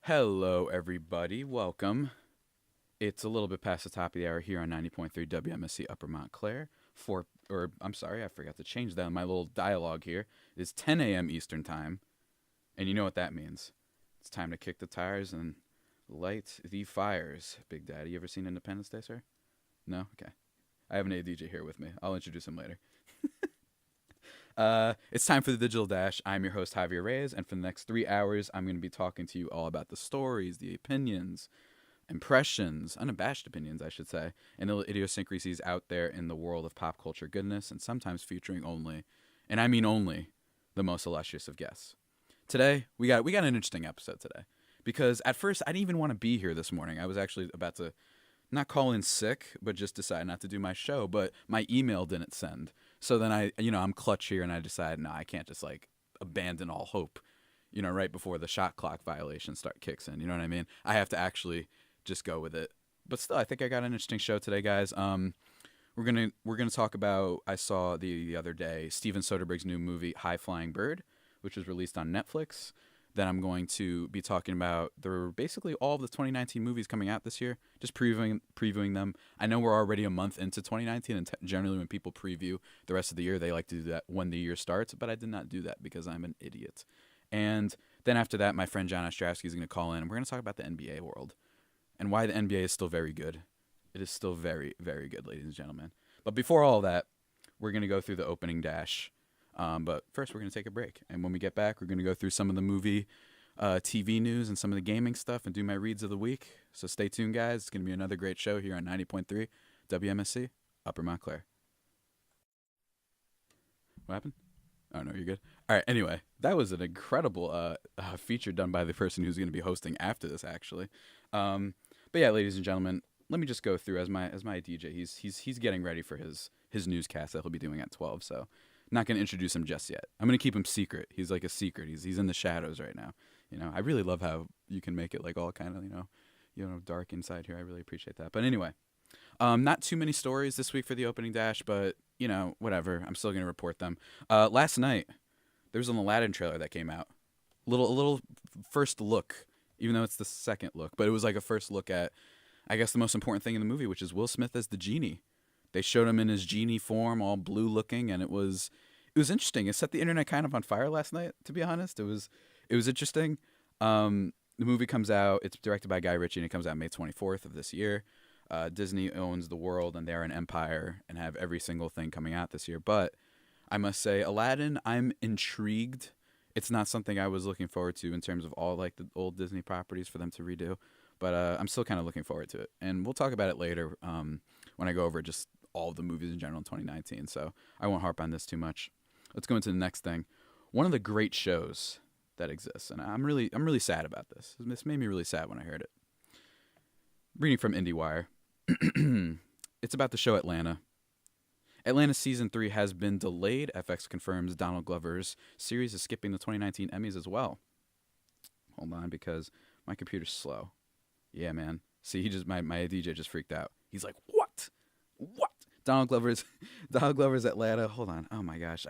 Hello, everybody. Welcome. It's a little bit past the top of the hour here on 90.3 WMSC Upper Montclair. I'm sorry, I forgot to change that. My little dialogue here is 10 a.m. Eastern Time. And you know what that means. It's time to kick the tires and light the fires. Big Daddy, you ever seen Independence Day, sir? No? Okay. I have an ADJ here with me. I'll introduce him later. It's time for the Digital Dash. I'm your host, Javier Reyes, and for the next 3 hours, I'm going to be talking to you all about the stories, the opinions, impressions, unabashed opinions, I should say, and the idiosyncrasies out there in the world of pop culture goodness, and sometimes featuring only, and I mean only, the most illustrious of guests. Today, we got an interesting episode today, because at first I didn't even want to be here this morning. I was actually about to not call in sick, but just decide not to do my show. But my email didn't send. So then I'm clutch here and I decide, no, I can't just like abandon all hope, right before the shot clock violation kicks in. You know what I mean? I have to actually just go with it. But still, I think I got an interesting show today, guys. We're gonna talk about. I saw the other day Steven Soderbergh's new movie High Flying Bird, which was released on Netflix. Then I'm going to be talking about basically all of the 2019 movies coming out this year, just previewing them. I know we're already a month into 2019, and generally when people preview the rest of the year, they like to do that when the year starts, but I did not do that because I'm an idiot. And then after that, my friend John Ostrowsky is going to call in, and we're going to talk about the NBA world and why the NBA is still very good. It is still very, very good, ladies and gentlemen. But before all that, we're going to go through the opening dash. But first, we're going to take a break. And when we get back, we're going to go through some of the movie, TV news and some of the gaming stuff and do my reads of the week. So stay tuned, guys. It's going to be another great show here on 90.3 WMSC, Upper Montclair. What happened? Oh, no, you're good. All right. Anyway, that was an incredible feature done by the person who's going to be hosting after this, actually. But yeah, ladies and gentlemen, let me just go through as my DJ. He's getting ready for his newscast that he'll be doing at 12. So not going to introduce him just yet. I'm going to keep him secret. He's like a secret. He's in the shadows right now. I really love how you can make it like all kind of dark inside here. I really appreciate that. But anyway, not too many stories this week for the opening dash, but whatever. I'm still going to report them. Last night there was an Aladdin trailer that came out. A little first look, even though it's the second look, but it was like a first look at, I guess, the most important thing in the movie, which is Will Smith as the genie. They showed him in his genie form, all blue looking, and it was interesting. It set the internet kind of on fire last night, to be honest. It was interesting. The movie comes out. It's directed by Guy Ritchie, and it comes out May 24th of this year. Disney owns the world, and they're an empire and have every single thing coming out this year. But I must say, Aladdin, I'm intrigued. It's not something I was looking forward to in terms of all like the old Disney properties for them to redo. But I'm still kind of looking forward to it. And we'll talk about it later when I go over just all of the movies in general in 2019. So I won't harp on this too much. Let's go into the next thing. One of the great shows that exists, and I'm really sad about this. This made me really sad when I heard it. Reading from IndieWire. It's about the show Atlanta. Atlanta Season 3 has been delayed. FX confirms Donald Glover's series is skipping the 2019 Emmys as well. Hold on, because my computer's slow. Yeah, man. See, my DJ just freaked out. He's like, what? What? Donald Glover's Atlanta. Hold on. Oh my gosh.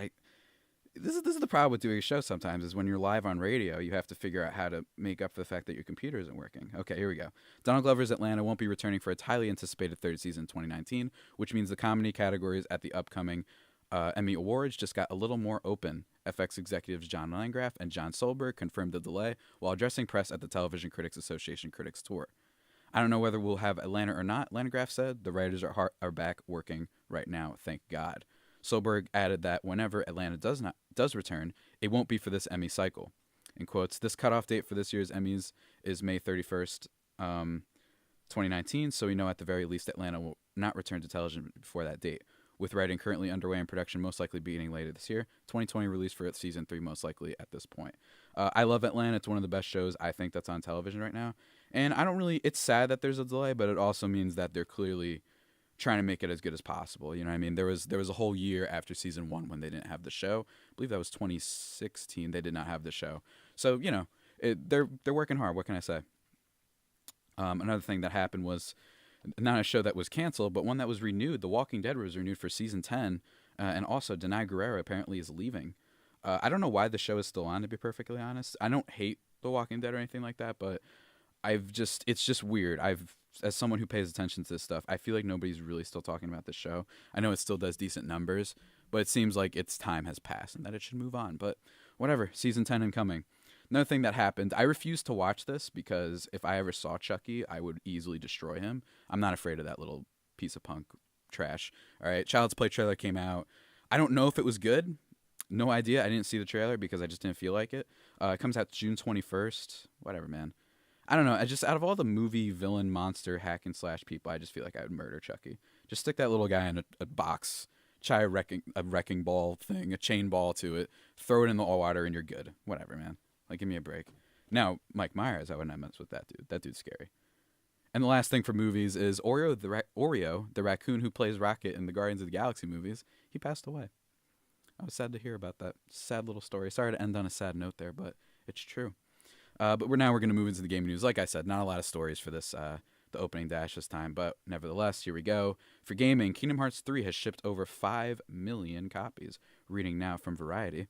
This is the problem with doing a show sometimes is when you're live on radio, you have to figure out how to make up for the fact that your computer isn't working. Okay, here we go. Donald Glover's Atlanta won't be returning for its highly anticipated third season in 2019, which means the comedy categories at the upcoming Emmy Awards just got a little more open. FX executives John Landgraf and John Soderbergh confirmed the delay while addressing press at the Television Critics Association Critics Tour. I don't know whether we'll have Atlanta or not, Landgraf said. The writers are back working right now, thank God. Soderbergh added that whenever Atlanta does return, it won't be for this Emmy cycle. In quotes, this cutoff date for this year's Emmys is May 31st, 2019, so we know at the very least Atlanta will not return to television before that date. With writing currently underway and production most likely beginning later this year, 2020 release for its season 3 most likely at this point. I love Atlanta. It's one of the best shows I think that's on television right now. And it's sad that there's a delay, but it also means that they're clearly trying to make it as good as possible. You know what I mean? There was a whole year after season 1 when they didn't have the show. I believe that was 2016. They did not have the show. So, they're working hard. What can I say? Another thing that happened was not a show that was canceled, but one that was renewed. The Walking Dead was renewed for season 10, and also Denai Guerrero apparently is leaving. I don't know why the show is still on, to be perfectly honest. I don't hate The Walking Dead or anything like that, but it's just weird. As someone who pays attention to this stuff, I feel like nobody's really still talking about this show. I know it still does decent numbers, but it seems like its time has passed and that it should move on. But whatever, season 10 incoming. Another thing that happened, I refused to watch this because if I ever saw Chucky, I would easily destroy him. I'm not afraid of that little piece of punk trash. All right, Child's Play trailer came out. I don't know if it was good. No idea. I didn't see the trailer because I just didn't feel like it. It comes out June 21st. Whatever, man. I don't know. I just, out of all the movie villain monster hack and slash people, I just feel like I would murder Chucky. Just stick that little guy in a box, tie a wrecking ball thing, a chain ball to it, throw it in the water, and you're good. Whatever, man. Like, give me a break. Now, Mike Myers, I would not mess with that dude. That dude's scary. And the last thing for movies is Oreo, the raccoon who plays Rocket in the Guardians of the Galaxy movies, he passed away. I was sad to hear about that. Sad little story. Sorry to end on a sad note there, but it's true. But we're going to move into the gaming news. Like I said, not a lot of stories for this, the opening dash this time, but nevertheless, here we go. For gaming, Kingdom Hearts 3 has shipped over 5 million copies. Reading now from Variety.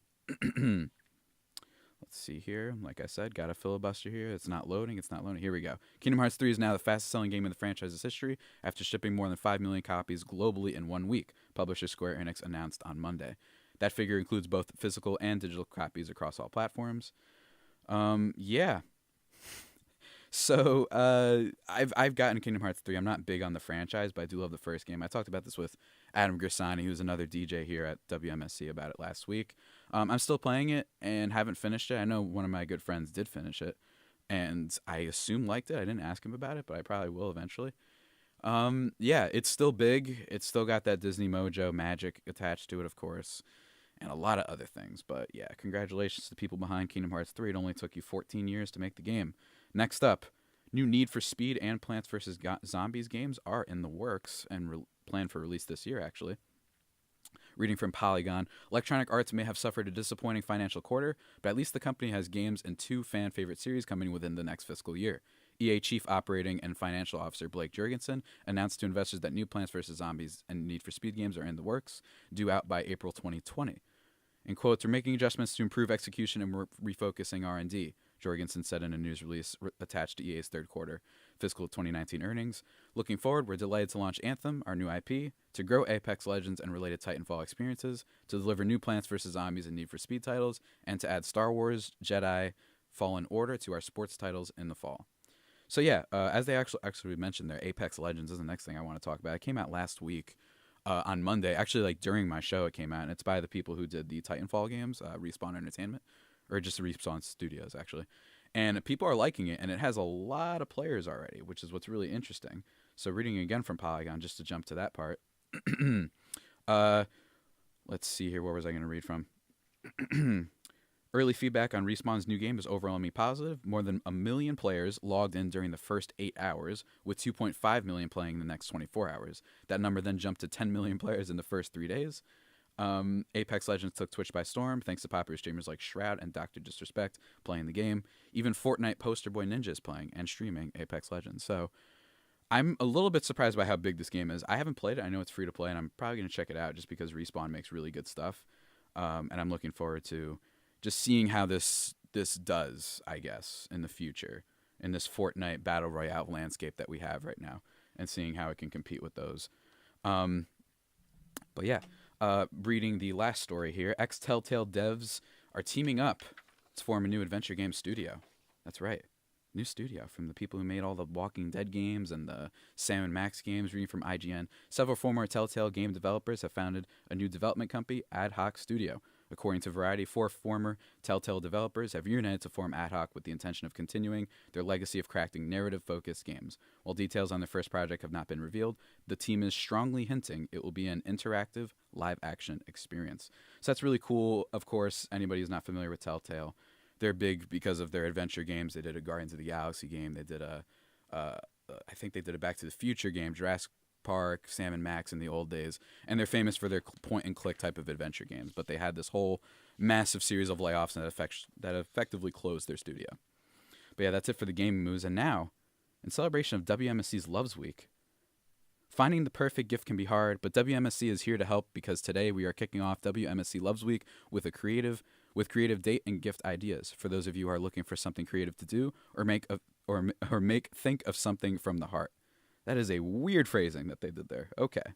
Let's see here. Like I said, got a filibuster here. It's not loading. Here we go. Kingdom Hearts 3 is now the fastest-selling game in the franchise's history after shipping more than 5 million copies globally in 1 week, publisher Square Enix announced on Monday. That figure includes both physical and digital copies across all platforms. Yeah. So, I've gotten Kingdom Hearts 3. I'm not big on the franchise, but I do love the first game. I talked about this with Adam Grisani, who's another DJ here at WMSC, about it last week. I'm still playing it and haven't finished it. I know one of my good friends did finish it, and I assume liked it. I didn't ask him about it, but I probably will eventually. Yeah, it's still big. It's still got that Disney Mojo magic attached to it, of course, and a lot of other things. But yeah, congratulations to the people behind Kingdom Hearts 3. It only took you 14 years to make the game. Next up, new Need for Speed and Plants vs. Zombies games are in the works and planned for release this year, actually. Reading from Polygon, Electronic Arts may have suffered a disappointing financial quarter, but at least the company has games and 2 fan-favorite series coming within the next fiscal year. EA Chief Operating and Financial Officer Blake Jurgensen announced to investors that new Plants vs. Zombies and Need for Speed games are in the works, due out by April 2020. In quotes, "We're making adjustments to improve execution and we're refocusing R&D," Jorgensen said in a news release attached to EA's third quarter fiscal 2019 earnings. "Looking forward, we're delighted to launch Anthem, our new IP, to grow Apex Legends and related Titanfall experiences, to deliver new Plants vs. Zombies and Need for Speed titles, and to add Star Wars, Jedi, Fallen Order to our sports titles in the fall." So yeah, as they actually mentioned there, Apex Legends is the next thing I want to talk about. It came out last week on Monday. Actually, like during my show, it came out, and it's by the people who did the Titanfall games, Respawn Entertainment. Or just Respawn Studios, actually. And people are liking it, and it has a lot of players already, which is what's really interesting. So reading again from Polygon, just to jump to that part. Let's see here. Where was I going to read from? Early feedback on Respawn's new game is overwhelmingly positive. More than 1 million players logged in during the first 8 hours, with 2.5 million playing in the next 24 hours. That number then jumped to 10 million players in the first 3 days. Apex Legends took Twitch by storm thanks to popular streamers like Shroud and Dr. Disrespect playing the game. Even Fortnite poster boy Ninja is playing and streaming Apex Legends. So I'm a little bit surprised by how big this game is. I haven't played it. I know it's free to play, and I'm probably going to check it out just because Respawn makes really good stuff. And I'm looking forward to just seeing how this does, I guess, in the future, in this Fortnite Battle Royale landscape that we have right now, and seeing how it can compete with those. But yeah. Reading the last story here, ex-Telltale devs are teaming up to form a new adventure game studio. That's right. New studio from the people who made all the Walking Dead games and the Sam & Max games. Reading from IGN, several former Telltale game developers have founded a new development company, Ad Hoc Studio. According to Variety, 4 former Telltale developers have reunited to form Ad Hoc with the intention of continuing their legacy of crafting narrative-focused games. While details on their first project have not been revealed, the team is strongly hinting it will be an interactive, live-action experience. So that's really cool. Of course, anybody who's not familiar with Telltale, they're big because of their adventure games. They did a Guardians of the Galaxy game. They did I think they did a Back to the Future game, Jurassic Park, Sam & Max in the old days, and they're famous for their point-and-click type of adventure games, but they had this whole massive series of layoffs that effectively closed their studio. But yeah, that's it for the gaming news, and now, in celebration of WMSC's Loves Week, finding the perfect gift can be hard, but WMSC is here to help because today we are kicking off WMSC Loves Week with a creative with creative date and gift ideas for those of you who are looking for something creative to do or make think of something from the heart. That is a weird phrasing that they did there. Okay.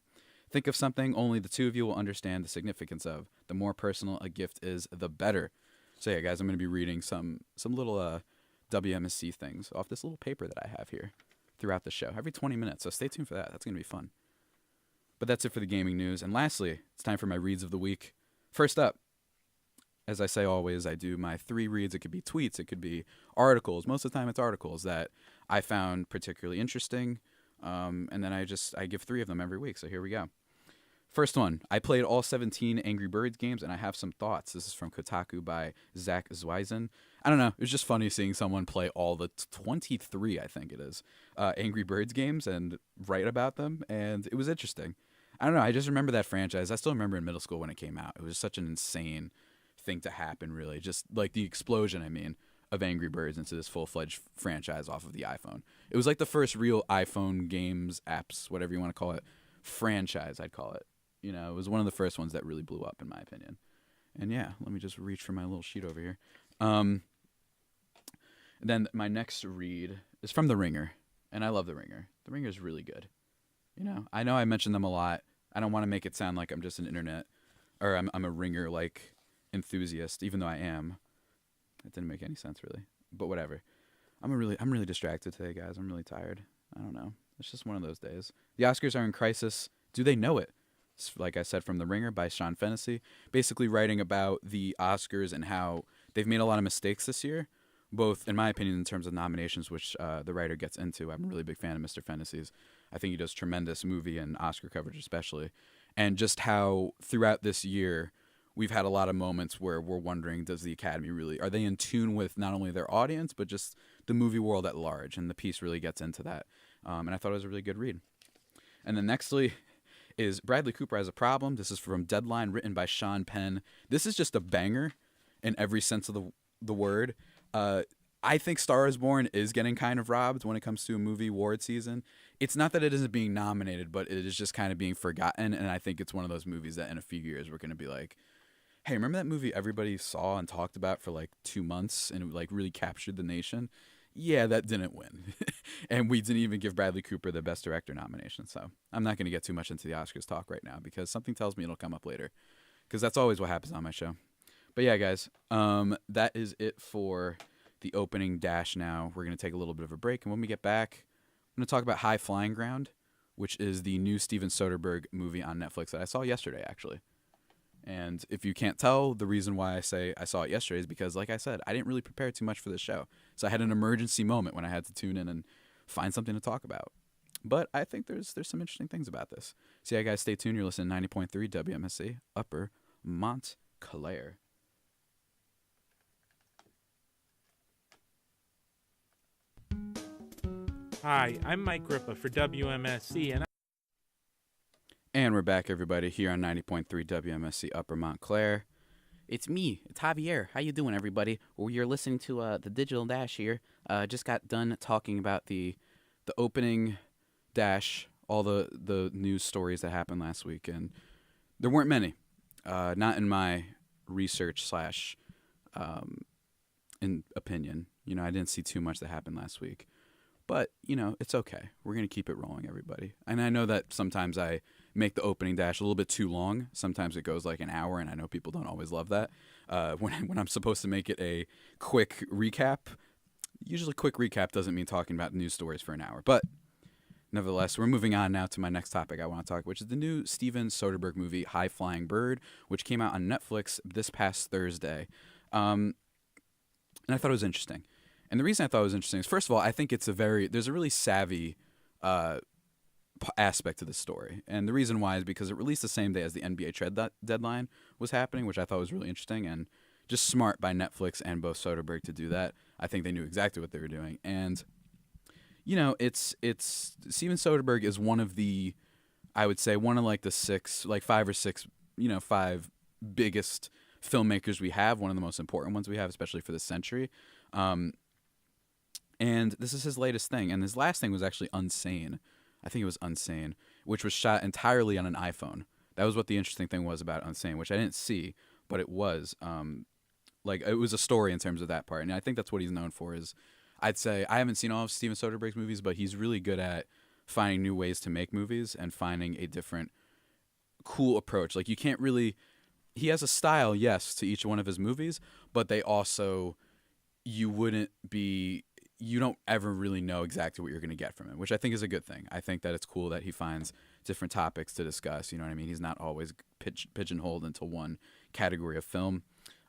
Think of something only the two of you will understand the significance of. The more personal a gift is, the better. So yeah, guys, I'm going to be reading some little WMSC things off this little paper that I have here throughout the show, every 20 minutes. So stay tuned for that. That's going to be fun. But that's it for the gaming news. And lastly, it's time for my reads of the week. First up, as I say always, I do my 3 reads. It could be tweets. It could be articles. Most of the time it's articles that I found particularly interesting. And then I give 3 of them every week. So here we go. First one, I played all 17 Angry Birds games, and I have some thoughts. This is from Kotaku by Zach Zweisen. I don't know. It was just funny seeing someone play all the 23, I think it is, Angry Birds games and write about them, and it was interesting. I don't know. I just remember that franchise. I still remember in middle school when it came out. It was such an insane thing to happen, really. Just like the explosion, of Angry Birds into this full-fledged franchise off of the iPhone. It was like the first real iPhone games, apps, whatever you want to call it, franchise, I'd call it. You know, it was one of the first ones that really blew up, in my opinion. And yeah, let me just reach for my little sheet over here. Then my next read is from The Ringer, and I love The Ringer. The Ringer is really good. You know I mention them a lot. I don't want to make it sound like I'm just an internet, or I'm a Ringer like enthusiast, even though I am. That didn't make any sense really, but whatever. I'm really distracted today, guys. I'm really tired. I don't know. It's just one of those days. The Oscars are in crisis. Do they know it? Like I said, from The Ringer by Sean Fennessy, basically writing about the Oscars and how they've made a lot of mistakes this year, both, in my opinion, in terms of nominations, which the writer gets into. I'm a really big fan of Mr. Fennessy's. I think he does tremendous movie and Oscar coverage especially. And just how throughout this year, we've had a lot of moments where we're wondering, does the Academy really, are they in tune with not only their audience, but just the movie world at large? And the piece really gets into that. And I thought it was a really good read. And then nextly is Bradley Cooper Has a Problem. This is from Deadline, written by Sean Penn. This is just a banger in every sense of the word. I think Star is Born is getting kind of robbed when it comes to a movie award season. It's not that it isn't being nominated, but it is just kind of being forgotten. And I think it's one of those movies that in a few years we're going to be like, hey, remember that movie everybody saw and talked about for like 2 months and it like really captured the nation? Yeah, that didn't win. And we didn't even give Bradley Cooper the Best Director nomination. So I'm not going to get too much into the Oscars talk right now because something tells me it'll come up later, because that's always what happens on my show. But yeah, guys, that is it for the opening dash now. We're going to take a little bit of a break. And when we get back, I'm going to talk about High Flying Ground, which is the new Steven Soderbergh movie on Netflix that I saw yesterday, actually. And if you can't tell, the reason why I say I saw it yesterday is because, like I said, I didn't really prepare too much for this show. So I had an emergency moment when I had to tune in and find something to talk about. But I think there's some interesting things about this. So yeah, guys, stay tuned. You're listening to 90.3 WMSC, Upper Montclair. Hi, I'm Mike Ripa for WMSC, And we're back, everybody, here on 90.3 WMSC Upper Montclair. It's me, it's Javier. How you doing, everybody? Well, you're listening to the Digital Dash here. Just got done talking about the opening dash, all the news stories that happened last week, and there weren't many. Not in my research slash in opinion. You know, I didn't see too much that happened last week. But, you know, it's okay. We're going to keep it rolling, everybody. And I know that sometimes I make the opening dash a little bit too long. Sometimes it goes like an hour, and I know people don't always love that. When I'm supposed to make it a quick recap, usually quick recap doesn't mean talking about news stories for an hour. But nevertheless, we're moving on now to my next topic I want to talk, which is the new Steven Soderbergh movie, High Flying Bird, which came out on Netflix this past Thursday. And I thought it was interesting. And the reason I thought it was interesting is, first of all, I think there's a really savvy aspect to the story. And the reason why is because it released the same day as the NBA trade deadline was happening, which I thought was really interesting and just smart by Netflix and both Soderbergh to do that. I think they knew exactly what they were doing. And, you know, it's Steven Soderbergh is one of the, I would say, one of like the five or six, you know, 5 biggest filmmakers we have, one of the most important ones we have, especially for this century. And this is his latest thing. And his last thing was actually Unsane. I think it was Unsane, which was shot entirely on an iPhone. That was what the interesting thing was about Unsane, which I didn't see, but it was. Like it was a story in terms of that part, and I think that's what he's known for. Is I'd say I haven't seen all of Steven Soderbergh's movies, but he's really good at finding new ways to make movies and finding a different cool approach. Like you can't really he has a style, yes, to each one of his movies, but they also you don't ever really know exactly what you're going to get from him, which I think is a good thing. I think that it's cool that he finds different topics to discuss. You know what I mean? He's not always pigeonholed into one category of film.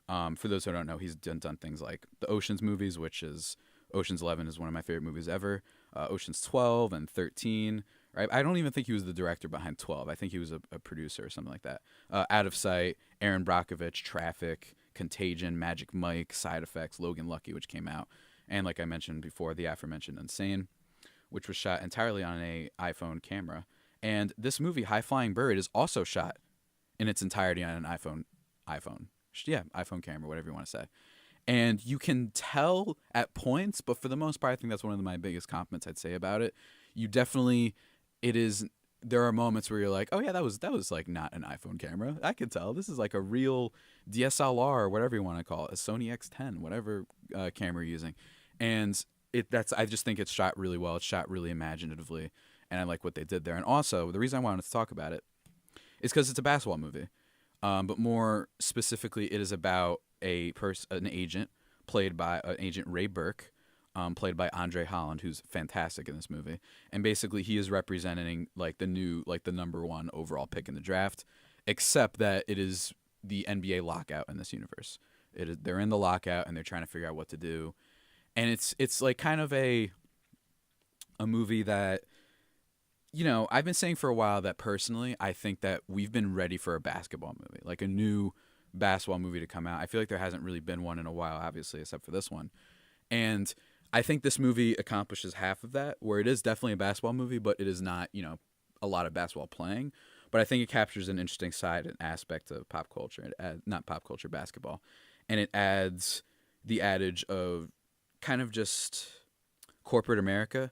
For those who don't know, he's done things like the Ocean's movies, which is Ocean's 11 is one of my favorite movies ever. Ocean's 12 and 13. Right? I don't even think he was the director behind 12. I think he was a producer or something like that. Out of Sight, Aaron Brockovich, Traffic, Contagion, Magic Mike, Side Effects, Logan Lucky, which came out. And like I mentioned before, the aforementioned Insane, which was shot entirely on an iPhone camera. And this movie, High Flying Bird, is also shot in its entirety on an iPhone camera, whatever you want to say. And you can tell at points, but for the most part, I think that's one of my biggest compliments I'd say about it. There are moments where you're like, oh yeah, that was like not an iPhone camera. I could tell this is like a real DSLR or whatever you want to call it, a Sony X10, whatever camera you're using. And I just think it's shot really well. It's shot really imaginatively, and I like what they did there. And also, the reason I wanted to talk about it is because it's a basketball movie, but more specifically, it is about an agent played by Agent Ray Burke, played by Andre Holland, who's fantastic in this movie. And basically, he is representing the number one overall pick in the draft, except that it is the NBA lockout in this universe. They're in the lockout and they're trying to figure out what to do. And it's like kind of a movie that, I've been saying for a while that personally I think that we've been ready for a basketball movie, like a new basketball movie to come out. I feel like there hasn't really been one in a while, obviously, except for this one. And I think this movie accomplishes half of that, where it is definitely a basketball movie, but it is not, a lot of basketball playing. But I think it captures an interesting side and aspect of pop culture, not pop culture, basketball. And it adds the adage of kind of just corporate America.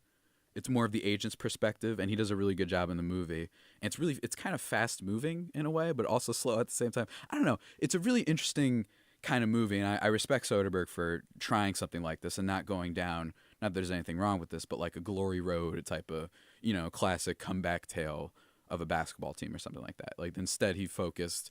It's more of the agent's perspective, and he does a really good job in the movie. And it's kind of fast moving in a way, but also slow at the same time. I don't know. It's a really interesting kind of movie, and I respect Soderbergh for trying something like this and not going down, not that there's anything wrong with this, but like a Glory Road type of, classic comeback tale of a basketball team or something like that. Like instead he focused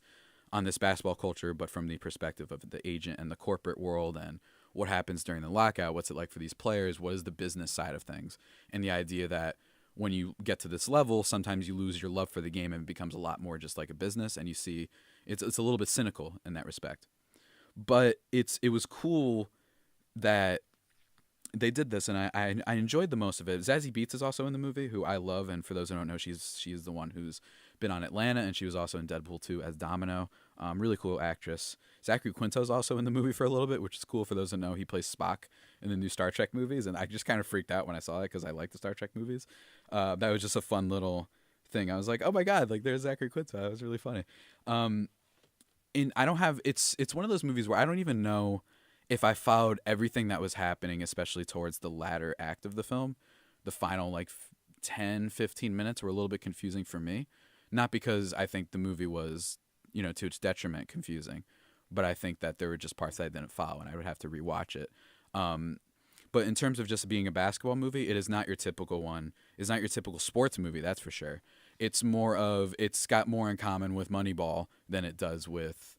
on this basketball culture, but from the perspective of the agent and the corporate world and what happens during the lockout. What's it like for these players? What is the business side of things? And the idea that when you get to this level, sometimes you lose your love for the game and it becomes a lot more just like a business, and you see it's a little bit cynical in that respect. But it was cool that they did this, and I enjoyed the most of it. Zazie Beetz is also in the movie, who I love, and for those who don't know, she's the one who's been on Atlanta, and she was also in Deadpool 2 as Domino. Really cool actress. Zachary Quinto's also in the movie for a little bit, which is cool. For those who know, he plays Spock in the new Star Trek movies, and I just kind of freaked out when I saw it because I like the Star Trek movies. That was just a fun little thing. I was like, oh my god, like there's Zachary Quinto. That was really funny. And I don't have it's one of those movies where I don't even know if I followed everything that was happening, especially towards the latter act of the film. The final 10, 15 minutes were a little bit confusing for me. Not because I think the movie was, to its detriment confusing, but I think that there were just parts that I didn't follow and I would have to rewatch it. But in terms of just being a basketball movie, it is not your typical one. It's not your typical sports movie, that's for sure. It's got more in common with Moneyball than it does with,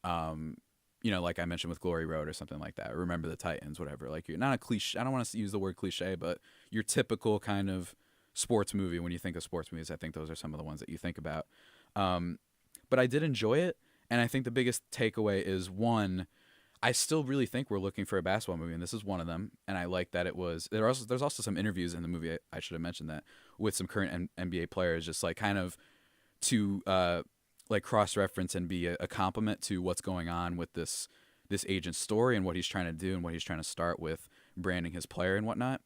like I mentioned with Glory Road or something like that. Remember the Titans, whatever. Like you're not a cliche. I don't want to use the word cliche, but your typical kind of sports movie. When you think of sports movies, I think those are some of the ones that you think about. But I did enjoy it, and I think the biggest takeaway is, one, I still really think we're looking for a basketball movie, and this is one of them. And I like that it was. There's also some interviews in the movie. I should have mentioned that with some current NBA players, just kind of to cross-reference and be a compliment to what's going on with this agent's story and what he's trying to do and what he's trying to start with branding his player and whatnot.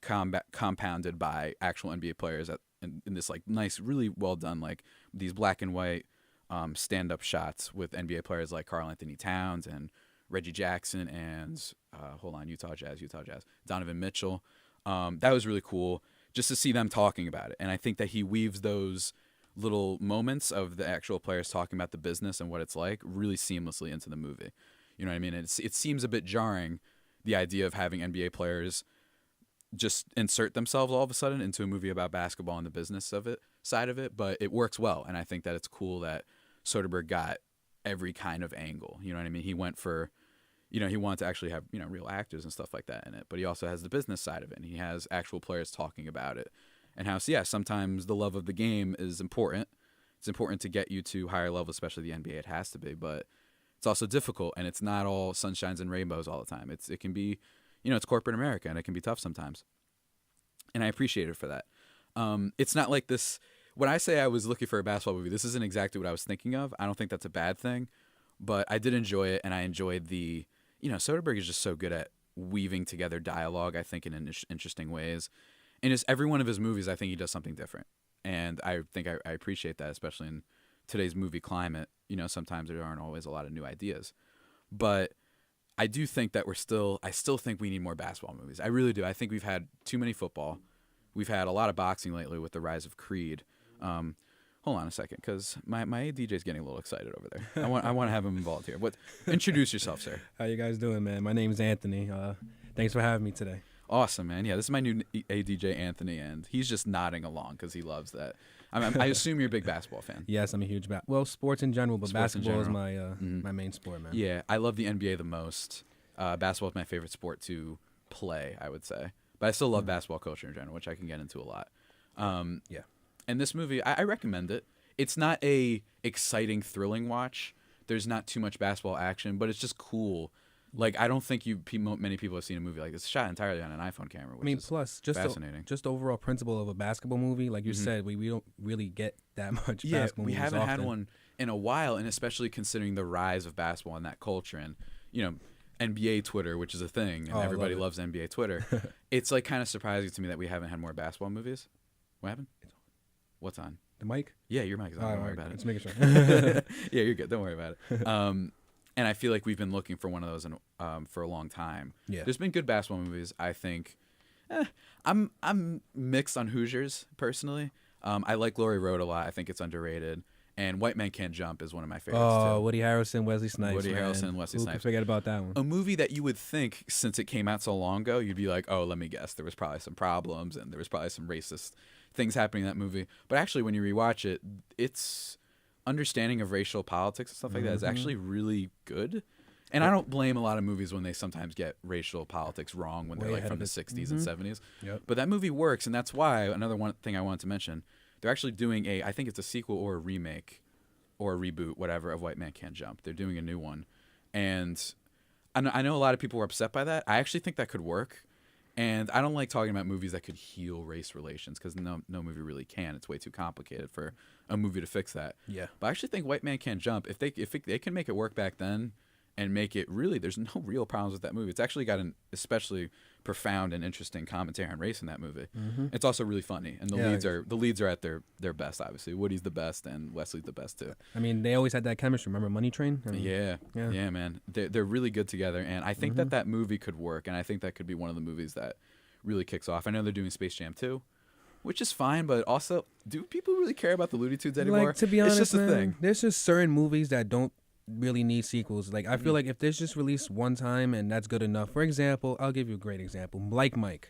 Compounded by actual NBA players in this nice, really well done, these black and white stand-up shots with NBA players like Karl Anthony Towns and Reggie Jackson and Utah Jazz, Donovan Mitchell. That was really cool just to see them talking about it. And I think that he weaves those little moments of the actual players talking about the business and what it's like really seamlessly into the movie. You know what I mean? It seems a bit jarring, the idea of having NBA players just insert themselves all of a sudden into a movie about basketball and the business of it side of it, but it works well. And I think that it's cool that Soderbergh got every kind of angle. You know what I mean? He went for, he wanted to actually have, real actors and stuff like that in it, but he also has the business side of it. And he has actual players talking about it and how, sometimes the love of the game is important. It's important to get you to higher levels, especially the NBA. It has to be, but it's also difficult, and it's not all sunshines and rainbows all the time. It can be, it's corporate America, and it can be tough sometimes. And I appreciate it for that. It's not like this. When I say I was looking for a basketball movie, this isn't exactly what I was thinking of. I don't think that's a bad thing, but I did enjoy it, and I enjoyed the, Soderbergh is just so good at weaving together dialogue, I think, in interesting ways. And just every one of his movies, I think he does something different. And I think I appreciate that, especially in today's movie climate. Sometimes there aren't always a lot of new ideas. But I do think that I still think we need more basketball movies. I really do. I think we've had too many football. We've had a lot of boxing lately with the rise of Creed. Hold on a second, because my DJ is getting a little excited over there. I want to have him involved here. Introduce yourself, sir. How you guys doing, man? My name's Anthony. Thanks for having me today. Awesome, man. Yeah, this is my new DJ Anthony, and he's just nodding along because he loves that. I assume you're a big basketball fan. Yes, I'm a huge sports in general, but basketball is my my main sport, man. Yeah, I love the NBA the most. Basketball is my favorite sport to play, I would say. But I still love basketball culture in general, which I can get into a lot. Yeah. And this movie, I recommend it. It's not a exciting, thrilling watch. There's not too much basketball action, but it's just cool. Like, I don't think many people have seen a movie like this shot entirely on an iPhone camera, which is plus fascinating. Just the overall principle of a basketball movie, like you said, we don't really get that much basketball movies. We haven't often. had one in a while, and especially considering the rise of basketball and that culture and, NBA Twitter, which is a thing, and everybody loves NBA Twitter. It's, like, kind of surprising to me that we haven't had more basketball movies. What happened? What's on? The mic? Yeah, your mic is on. Don't worry about it. Just making sure. Yeah, you're good. Don't worry about it. And I feel like we've been looking for one of those for a long time. Yeah. There's been good basketball movies. I think I'm mixed on Hoosiers personally. I like Glory Road a lot. I think it's underrated. And White Man Can't Jump is one of my favorites too. Woody Harrelson, Wesley Snipes. Woody Harrelson, Wesley Snipes. Who could forget about that one? A movie that you would think, since it came out so long ago, you'd be like, oh, let me guess. There was probably some problems and there was probably some racist things happening in that movie. But actually, when you rewatch it, its understanding of racial politics and stuff like that is actually really good. And I don't blame a lot of movies when they sometimes get racial politics wrong when they're like from the 60s and 70s. Yep. But that movie works, and that's why another one thing I wanted to mention, they're actually doing I think it's a sequel or a remake or a reboot, whatever, of White Man Can't Jump. They're doing a new one. And I know a lot of people were upset by that. I actually think that could work. And I don't like talking about movies that could heal race relations because no movie really can. It's way too complicated for a movie to fix that. Yeah. But I actually think White Man Can't Jump, if they can make it work back then and make it really, there's no real problems with that movie. It's actually got an especially profound and interesting commentary on race in that movie. It's also really funny, and the leads are at their best. Obviously, Woody's the best, and Wesley's the best too. I mean, they always had that chemistry. Remember Money Train? Yeah, man. They're really good together, and I think that movie could work, and I think that could be one of the movies that really kicks off. I know they're doing Space Jam 2, which is fine, but also, do people really care about the Looney Tunes anymore? Like, to be honest, it's just a thing. There's just certain movies that don't really need sequels. Like, I feel like if there's just released one time and that's good enough. For example, I'll give you a great example. Like Mike.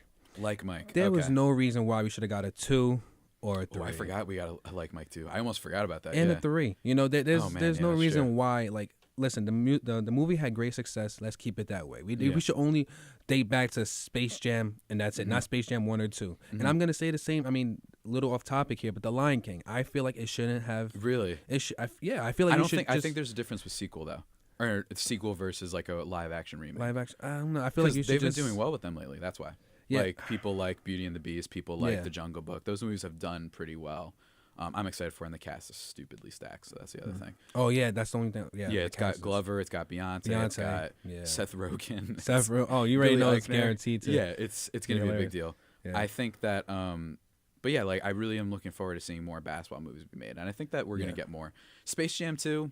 There was no reason why we should have got a 2 or a 3. Oh, I forgot we got a Like Mike too. I almost forgot about that. And a 3. There's no reason why. Like, listen, the movie had great success. Let's keep it that way. We should only date back to Space Jam, and that's it. Not Space Jam 1 or 2. And I'm gonna say the same. I mean, a little off topic here, but The Lion King. I feel like it shouldn't have. Really? I feel like I think there's a difference with sequel though, or sequel versus like a live action remake. Live action. I don't know. I feel like they've been doing well with them lately. That's why. Yeah. Like people like Beauty and the Beast. People like The Jungle Book. Those movies have done pretty well. I'm excited for it, and the cast is stupidly stacked, so that's the other thing. Oh, yeah, that's the only thing. Yeah, it's got Glover, it's got Beyonce, it's got Seth Rogen. Oh, you already know it's guaranteed to. Yeah, it's going to be a big deal. Yeah. I think that, but yeah, like I really am looking forward to seeing more basketball movies be made, and I think that we're going to get more. Space Jam 2,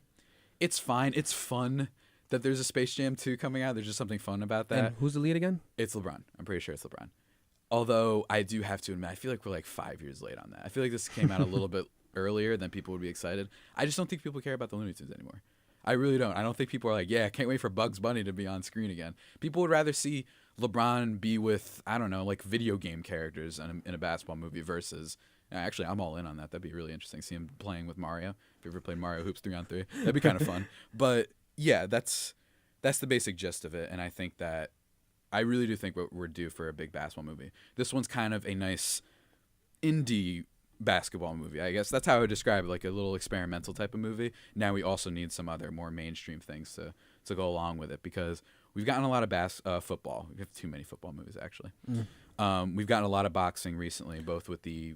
it's fine. It's fun that there's a Space Jam 2 coming out. There's just something fun about that. And who's the lead again? It's LeBron. I'm pretty sure it's LeBron. Although I do have to admit, I feel like we're like 5 years late on that. I feel like this came out a little bit earlier than people would be excited. I just don't think people care about the Looney Tunes anymore. I really don't. I don't think people are like, yeah, I can't wait for Bugs Bunny to be on screen again. People would rather see LeBron be with, I don't know, like video game characters in a basketball movie versus. Actually, I'm all in on that. That'd be really interesting. See him playing with Mario. If you ever played Mario Hoops 3-on-3, that'd be kind of fun. But yeah, that's the basic gist of it. And I think that I really do think we're due for a big basketball movie. This one's kind of a nice indie basketball movie. I guess that's how I would describe it, like a little experimental type of movie. Now we also need some other more mainstream things to go along with it because we've gotten a lot of football. We have too many football movies actually. We've gotten a lot of boxing recently, both with the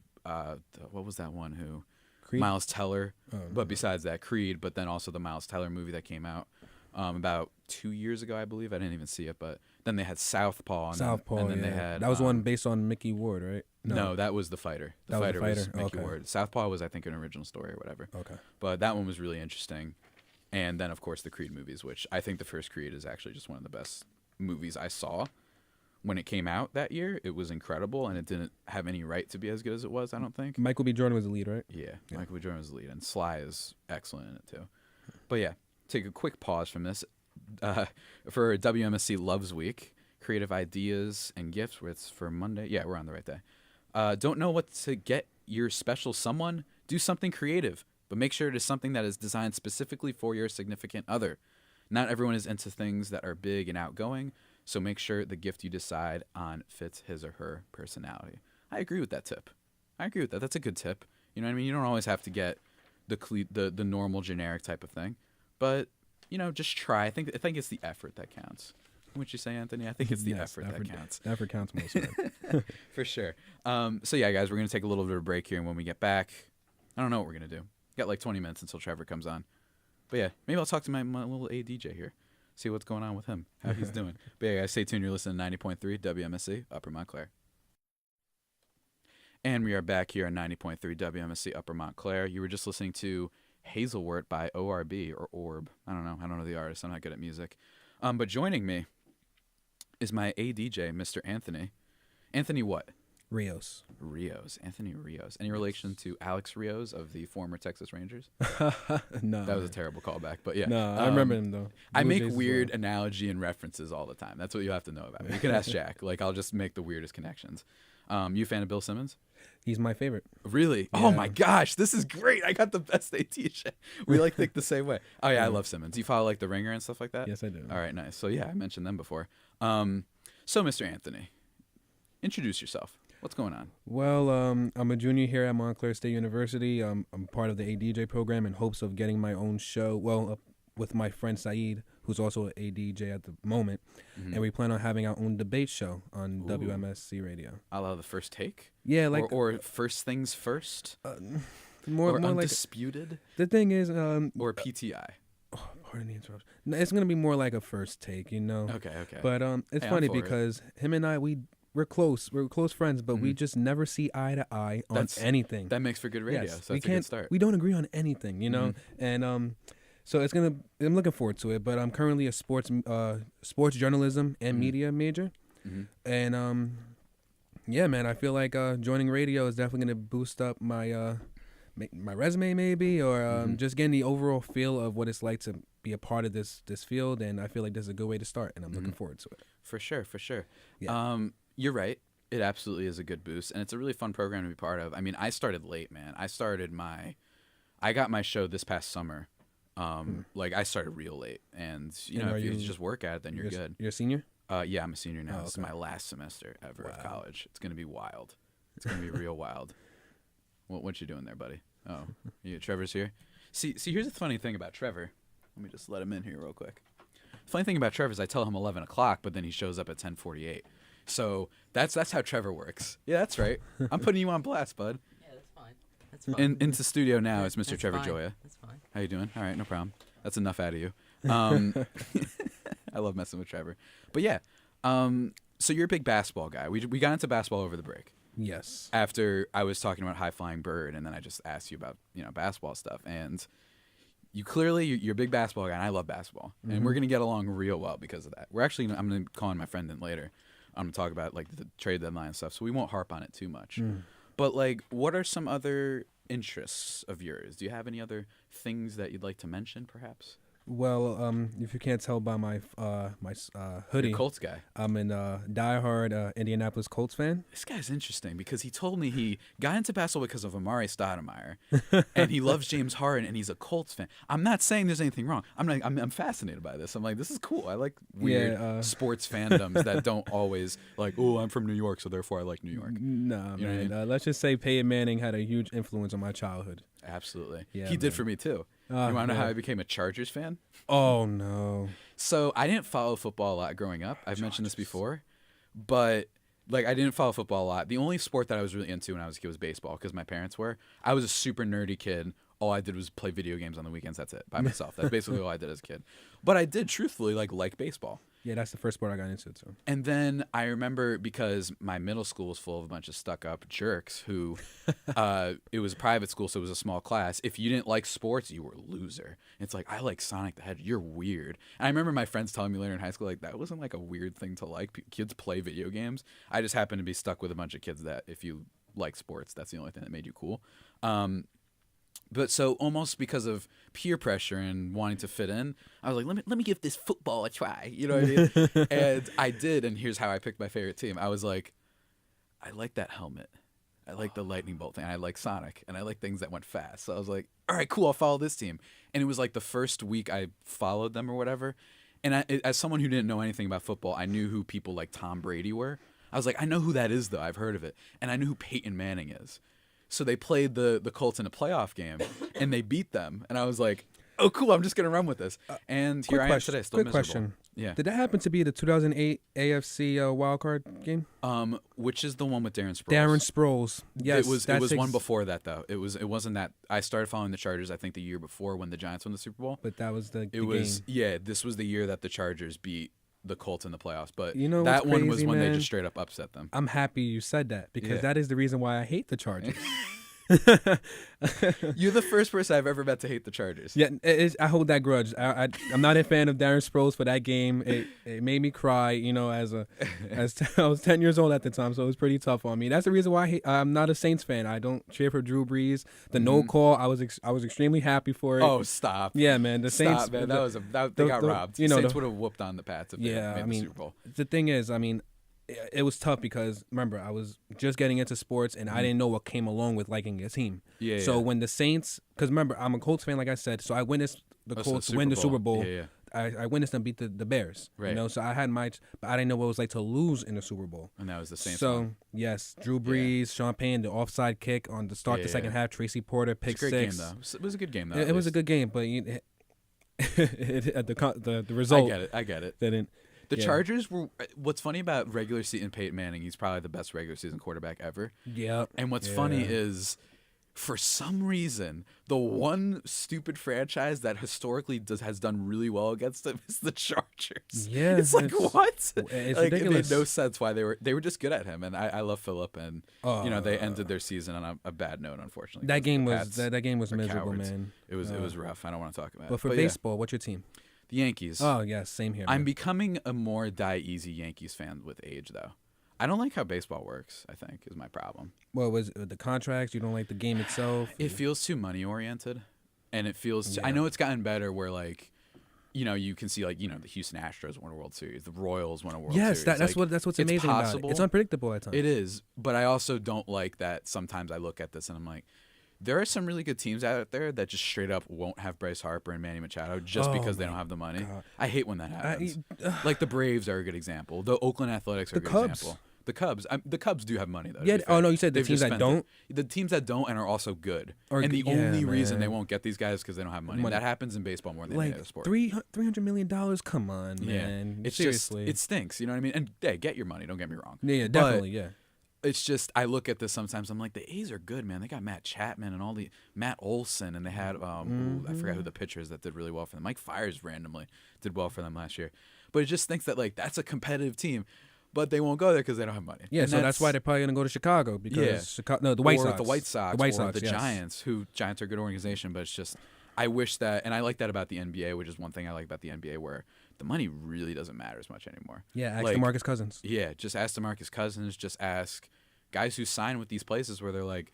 what was that one? Who? Creed? Miles Teller. But besides that, Creed. But then also the Miles Teller movie that came out about 2 years ago, I believe. I didn't even see it, but then they had Southpaw. And then they had that was one based on Mickey Ward, right? No, that was The Fighter. The Fighter was Mickey Ward. Southpaw was, I think, an original story or whatever. Okay. But that one was really interesting. And then, of course, the Creed movies, which I think the first Creed is actually just one of the best movies I saw. When it came out that year, it was incredible, and it didn't have any right to be as good as it was, I don't think. Michael B. Jordan was the lead, right? Yeah, Michael B. Jordan was the lead, and Sly is excellent in it, too. But yeah, take a quick pause from this. For WMSC Loves Week, creative ideas and gifts, it's for Monday. Yeah, we're on the right day. Don't know what to get your special someone? Do something creative, but make sure it is something that is designed specifically for your significant other. Not everyone is into things that are big and outgoing, so make sure the gift you decide on fits his or her personality. I agree with that tip. I agree with that. That's a good tip. You know what I mean? You don't always have to get the normal generic type of thing, but you know, just try. I think it's the effort that counts. What'd you say, Anthony? I think it's the effort that counts. The effort counts most of it. For sure. So yeah, guys, we're gonna take a little bit of a break here, and when we get back, I don't know what we're gonna do. Got like 20 minutes until Trevor comes on. But yeah, maybe I'll talk to my little ADJ here. See what's going on with him, how he's doing. But yeah, guys, stay tuned. You're listening to 90.3 WMSC, Upper Montclair. And we are back here on 90.3 WMSC, Upper Montclair. You were just listening to Hazelwort by ORB or Orb. I don't know the artist. I'm not good at music. But joining me is my ADJ, Mr. Anthony. Anthony what? Rios. Anthony Rios. Any relation to Alex Rios of the former Texas Rangers? No. That was a terrible callback, but yeah. No, I remember him, though. I make weird analogy and references all the time. That's what you have to know about me. You can ask Jack. Like, I'll just make the weirdest connections. You a fan of Bill Simmons? He's my favorite. Really? Yeah. Oh, my gosh. This is great. I got the best ADJ. We, think the same way. Oh, yeah, I love Simmons. Do you follow, The Ringer and stuff like that? Yes, I do. All right, nice. So, yeah, I mentioned them before. So, Mr. Anthony, introduce yourself. What's going on? Well, I'm a junior here at Montclair State University. I'm part of the ADJ program in hopes of getting my own show. Well, with my friend Saeed, who's also an ADJ at the moment. Mm-hmm. And we plan on having our own debate show on WMSC radio. I love the First Take? Yeah, or First Things First? More Undisputed? Like, the thing is... or PTI? Oh, pardon the interruption. No, it's going to be more like a First Take, you know? Okay. But it's funny because him and I, we're close friends, but we just never see eye to eye on anything. That makes for good radio, so that's a good start. We don't agree on anything, you know? And so I'm looking forward to it, but I'm currently a sports journalism and media major. And yeah, man, I feel like joining radio is definitely going to boost up my resume maybe, or just getting the overall feel of what it's like to be a part of this field, and I feel like this is a good way to start, and I'm looking forward to it. For sure. Yeah. You're right. It absolutely is a good boost, and it's a really fun program to be part of. I mean, I started late, man. I got my show this past summer. I started real late, and if you just work at it, then you're good. You're a senior? Yeah, I'm a senior now. Oh, okay. This is my last semester ever of college. It's gonna be wild. It's gonna be real wild. What you doing there, buddy? Oh, Trevor's here. See, here's the funny thing about Trevor. Let me just let him in here real quick. The funny thing about Trevor is I tell him 11 o'clock, but then he shows up at 10:48. So that's how Trevor works. Yeah, that's right. I'm putting you on blast, bud. Yeah, that's fine. Into studio now is Mr. Trevor fine. Gioia. That's fine. How you doing? All right, no problem. That's enough out of you. I love messing with Trevor. But yeah, so you're a big basketball guy. We got into basketball over the break. Yes. After I was talking about High Flying Bird, and then I just asked you about basketball stuff, and you're a big basketball guy, and I love basketball, and we're gonna get along real well because of that. I'm gonna call in my friend in later. I'm gonna talk about the trade deadline and stuff, so we won't harp on it too much. But what are some other interests of yours? Do you have any other things that you'd like to mention, perhaps? Well, if you can't tell by my hoodie, You're a Colts guy. I'm a diehard Indianapolis Colts fan. This guy's interesting because he told me he got into basketball because of Amari Stoudemire, and he loves James Harden, and he's a Colts fan. I'm not saying there's anything wrong. I'm fascinated by this. I'm like, this is cool. I like weird sports fandoms that don't always like, oh, I'm from New York, so therefore I like New York. Nah, you man. Let's just say Peyton Manning had a huge influence on my childhood. Absolutely. Yeah, he did for me too. You want to know how I became a Chargers fan? Oh, no. So I didn't follow football a lot growing up. I've mentioned this before. But, like, I didn't follow football a lot. The only sport that I was really into when I was a kid was baseball because my parents were. I was a super nerdy kid. All I did was play video games on the weekends. That's it, by myself. That's basically all I did as a kid. But I did, truthfully, like baseball. Yeah, that's the first sport I got into, too. And then I remember because my middle school was full of a bunch of stuck-up jerks who it was a private school, so it was a small class. If you didn't like sports, you were a loser. It's like, I like Sonic the Hedgehog. You're weird. And I remember my friends telling me later in high school, like, that wasn't like a weird thing to like. Kids play video games. I just happened to be stuck with a bunch of kids that if you like sports, that's the only thing that made you cool. But so almost because of peer pressure and wanting to fit in, I was like, let me give this football a try. You know what I mean? And I did, and here's how I picked my favorite team. I was like, I like that helmet. I like the lightning bolt thing. I like Sonic, and I like things that went fast. So I was like, all right, cool, I'll follow this team. And it was like the first week I followed them or whatever. And as someone who didn't know anything about football, I knew who people like Tom Brady were. I was like, I know who that is, though. I've heard of it. And I knew who Peyton Manning is. So they played the Colts in a playoff game, and they beat them. And I was like, oh, cool, I'm just going to run with this. And here I am today, still miserable. Question. Yeah. Did that happen to be the 2008 AFC wildcard game? Which is the one with Darren Sproles? Darren Sproles. Yes. It was one before that, though. It wasn't that. I started following the Chargers, I think, the year before when the Giants won the Super Bowl. But that was the game. Yeah, this was the year that the Chargers beat the Colts in the playoffs. But you know that one was crazy, when man? they just straight up upset them. I'm happy you said that because that is the reason why I hate the Chargers. You're the first person I've ever met to hate the Chargers. Yeah, I hold that grudge. I'm not a fan of Darren Sproles for that game. It made me cry, you know, as I was 10 years old at the time, so it was pretty tough on me. That's the reason why I'm not a Saints fan. I don't cheer for Drew Brees. The no call, I was extremely happy for it. Oh, stop. Yeah, man. The Saints. Stop, man. They got robbed. You know, Saints would have whooped on the Pats if they made the Super Bowl. The thing is, it was tough because remember I was just getting into sports and I didn't know what came along with liking a team. Yeah. So when the Saints, because remember I'm a Colts fan, like I said, so I witnessed the Colts win the Super Bowl. Yeah. I witnessed them beat the Bears. Right. You know, so I had but I didn't know what it was like to lose in the Super Bowl. And that was the Saints. So yes, Drew Brees, Sean Payne, the offside kick on the start the second half. Tracy Porter pick six. It was a great six. game though. It was a good game though. It was a good game, but the result. I get it. Didn't. The Chargers were. What's funny about regular season Peyton Manning? He's probably the best regular season quarterback ever. Yeah. And what's funny is, for some reason, the one stupid franchise that historically has done really well against them is the Chargers. Yeah. It's like what? It's like ridiculous. it made no sense why they were just good at him. And I love Phillip, and they ended their season on a bad note, unfortunately. That game was miserable, cowards. man. It was rough. I don't want to talk about it. But for baseball, what's your team? The Yankees. Oh, yeah, same here. I'm becoming a more die-easy Yankees fan with age, though. I don't like how baseball works, I think, is my problem. Well, was it the contracts? You don't like the game itself? It feels too money-oriented, and it feels I know it's gotten better where, like, you know, you can see, like, you know, the Houston Astros won a World Series. The Royals won a World Series. Yes, that's what's amazing about it. It's unpredictable at times. It is, but I also don't like that sometimes I look at this and I'm like, there are some really good teams out there that just straight up won't have Bryce Harper and Manny Machado just because they don't have the money. God. I hate when that happens. Like the Braves are a good example. The Oakland Athletics are a good example. The Cubs. The Cubs do have money, though. Yeah. Oh, no, you said the teams that don't? The teams that don't and are also good. And the only reason they won't get these guys is because they don't have money. That happens in baseball more than any other sport. $300 million? Come on, man. It's seriously. Just, it stinks. You know what I mean? And, hey, get your money. Don't get me wrong. Yeah, definitely, yeah. It's just I look at this sometimes. I'm like, the A's are good, man. They got Matt Chapman and all the Matt Olson, and they had I forgot who the pitchers that did really well for them. Mike Fiers randomly did well for them last year, but it just thinks that like that's a competitive team, but they won't go there because they don't have money. Yeah, and so that's why they're probably gonna go to Chicago because the White Sox, the White Sox, or the Giants. Giants are a good organization, but it's just I wish that, and I like that about the NBA, which is one thing I like about the NBA where the money really doesn't matter as much anymore. Yeah, ask DeMarcus Cousins. Yeah, just ask DeMarcus Cousins. Just ask guys who sign with these places where they're like,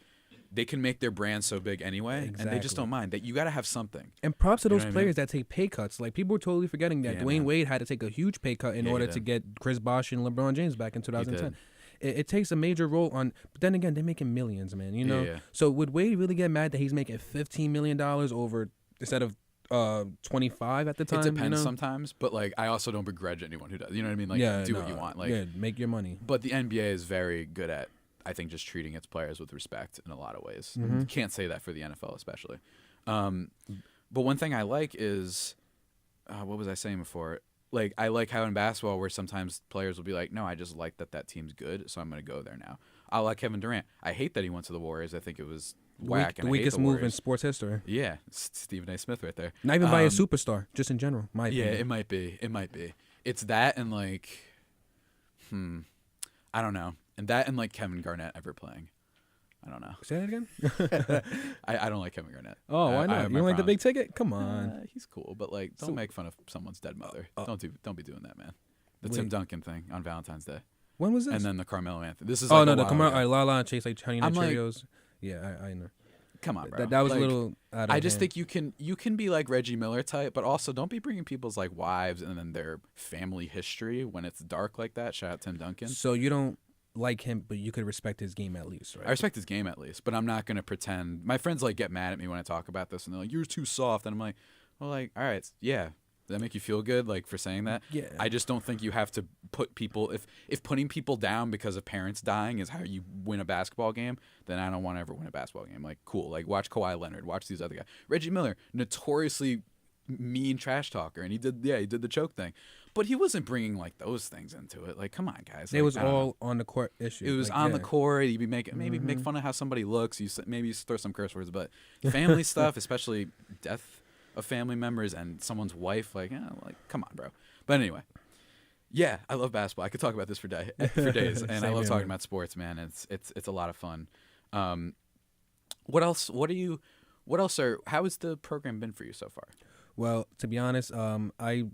they can make their brand so big anyway, and they just don't mind. That you got to have something. And props to those players that take pay cuts. Like, people are totally forgetting that Dwayne Wade had to take a huge pay cut in order to get Chris Bosh and LeBron James back in 2010. It takes a major role on, but then again, they're making millions, man. You know. Yeah. So would Wade really get mad that he's making $15 million over instead of 25 at the time? It depends sometimes, but like I also don't begrudge anyone who does. You know what I mean? Like do what you want. Like make your money. But the NBA is very good at, I think, just treating its players with respect in a lot of ways. You can't say that for the NFL especially. But one thing I like is, what was I saying before? Like, I like how in basketball where sometimes players will be like, no, I just like that team's good, so I'm going to go there now. I like Kevin Durant. I hate that he went to the Warriors. I think it was whack. The weakest move in sports history. Yeah, Stephen A. Smith right there. Not even by a superstar, just in general. Yeah, it might be. It might be. It's that and like, I don't know. And that and like Kevin Garnett ever playing. I don't know. Say that again? I don't like Kevin Garnett. Oh, why not? You don't like the big ticket? Come on. He's cool, but like, don't make fun of someone's dead mother. Don't be doing that, man. The Tim Duncan thing on Valentine's Day. When was this? And then the Carmelo Anthony. This is the Carmelo, Lala and Chase, like Honey Nut Cheerios. Yeah, I know. Come on, bro. That was like, a little out of I just think you can be like Reggie Miller type, but also don't be bringing people's like wives and then their family history when it's dark like that. Shout out Tim Duncan. So you don't like him, but you could respect his game at least, right? I respect his game at least, but I'm not going to pretend. My friends like get mad at me when I talk about this, and they're like, "You're too soft," and I'm like, "Well, like, all right, yeah." Does that make you feel good, like, for saying that? Yeah. I just don't think you have to put people. If putting people down because of parents dying is how you win a basketball game, then I don't want to ever win a basketball game. Like, cool. Like, watch Kawhi Leonard. Watch these other guys. Reggie Miller, notoriously mean trash talker, and he did the choke thing, but he wasn't bringing like those things into it. Like, come on, guys. It was all on the court issue. It was on the court. You'd be make fun of how somebody looks. Maybe throw some curse words, but family stuff, especially death of family members and someone's wife, like come on, bro. But anyway, yeah, I love basketball. I could talk about this for days, and I love talking about sports, man. It's a lot of fun. What else? How has the program been for you so far? Well, to be honest, I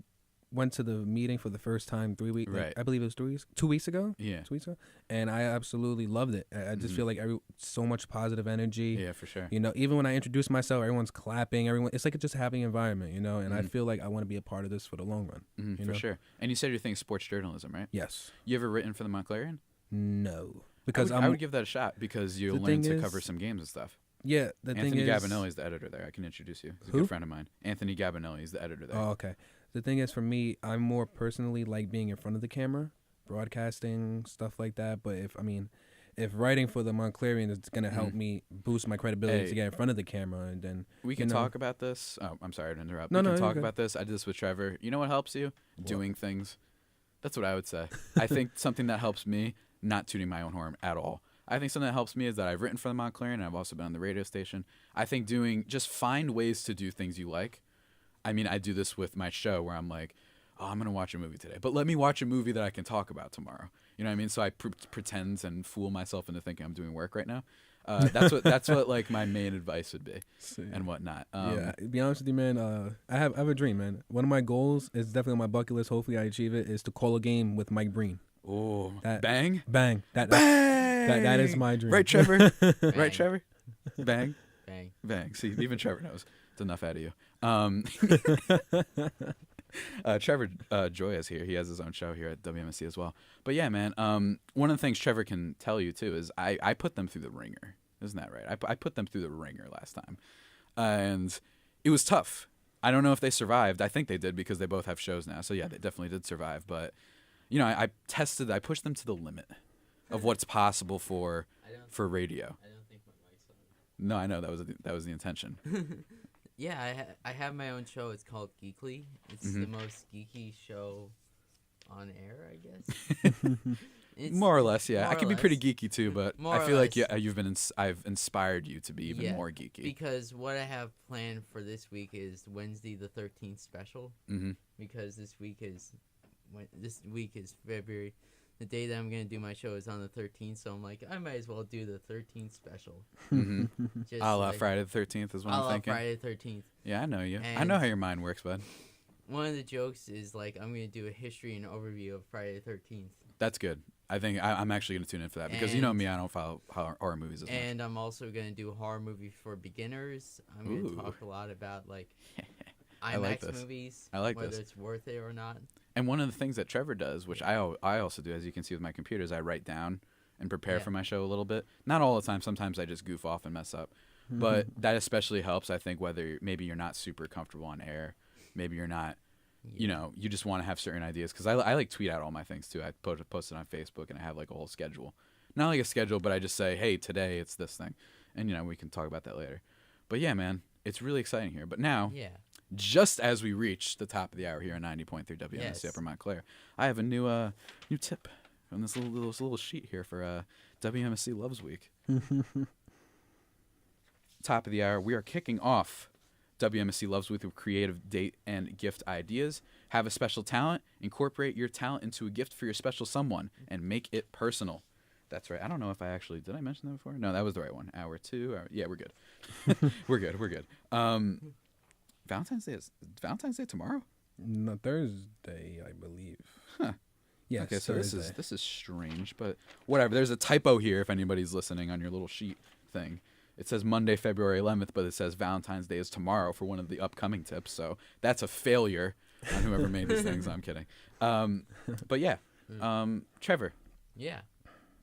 went to the meeting for the first time 3 weeks. Right. I believe it was 2 weeks ago. Yeah. 2 weeks ago, and I absolutely loved it. I just feel like so much positive energy. Yeah, for sure. You know, even when I introduce myself, everyone's clapping. It's like just a happy environment. You know, and I feel like I want to be a part of this for the long run. For sure. And you said your thing is sports journalism, right? Yes. You ever written for the Montclarian? No, because I would give that a shot because you'll learn to cover some games and stuff. Yeah, Anthony Gabinelli is the editor there. I can introduce you. He's a good friend of mine. Anthony Gabinelli is the editor there. Oh, okay. The thing is, for me, I'm more personally like being in front of the camera, broadcasting, stuff like that. But if writing for the Montclarian is going to help me boost my credibility to get in front of the camera, and then we can talk about this. Oh, I'm sorry to interrupt. No, we can talk about this. I did this with Trevor. You know what helps you? Doing things. That's what I would say. I think something that helps me, not tooting my own horn at all. I think something that helps me is that I've written for the Montclarian, and I've also been on the radio station. I think just find ways to do things you like. I mean, I do this with my show where I'm like, oh, I'm going to watch a movie today, but let me watch a movie that I can talk about tomorrow. You know what I mean? So I pretend and fool myself into thinking I'm doing work right now. That's what like my main advice would be and whatnot. Yeah, to be honest with you, man, I have a dream, man. One of my goals is definitely on my bucket list. Hopefully I achieve it, is to call a game with Mike Breen. Oh, bang. Bang. That is my dream. Right, Trevor? Right, Trevor? Bang. Bang. Bang. See, even Trevor knows. It's enough out of you. Trevor Gioia is here. He has his own show here at WMSC as well. But yeah, man, one of the things Trevor can tell you too is I put them through the ringer. Isn't that right? I put them through the ringer last time. And it was tough. I don't know if they survived. I think they did because they both have shows now. So yeah, they definitely did survive. But, you know, I pushed them to the limit of what's possible for radio. I don't think my mic's on. No, I know that was the intention. Yeah, I have my own show. It's called Geekly. It's the most geeky show on air, I guess. More or less, yeah. I can be pretty geeky too, but I feel like I've inspired you to be even more geeky. Because what I have planned for this week is Wednesday the 13th special. Mm-hmm. Because this week is February. The day that I'm going to do my show is on the 13th, so I'm like, I might as well do the 13th special. Mm-hmm. A la Friday the 13th is what I'm thinking. Friday the 13th. Yeah, I know you. I know how your mind works, bud. One of the jokes is, like, I'm going to do a history and overview of Friday the 13th. That's good. I think I'm actually going to tune in for that because you know me, I don't follow horror movies as much. And I'm also going to do a horror movie for beginners. I'm going to talk a lot about like IMAX movies, whether it's worth it or not. And one of the things that Trevor does, which I also do, as you can see with my computer, is I write down and prepare for my show a little bit. Not all the time. Sometimes I just goof off and mess up. But that especially helps, I think, whether maybe you're not super comfortable on air. Maybe you're not, you know, you just want to have certain ideas. Because I like tweet out all my things, too. I post it on Facebook, and I have, like, a whole schedule. Not like a schedule, but I just say, hey, today it's this thing. And, you know, we can talk about that later. But, yeah, man, it's really exciting here. But now, just as we reach the top of the hour here on 90.3 WMSC Upper Montclair, I have a new tip on this little sheet here for WMSC Loves Week. Top of the hour, we are kicking off WMSC Loves Week with creative date and gift ideas. Have a special talent, incorporate your talent into a gift for your special someone, and make it personal. That's right. I don't know if did I mention that before? No, that was the right one. Hour 2. Yeah, we're good. We're good. Valentine's Day tomorrow? No, Thursday, I believe. Huh. Yes. Okay, so Thursday. this is strange, but whatever. There's a typo here if anybody's listening on your little sheet thing. It says Monday, February 11th, but it says Valentine's Day is tomorrow for one of the upcoming tips. So that's a failure on whoever made these things. I'm kidding. But yeah, Trevor. Yeah.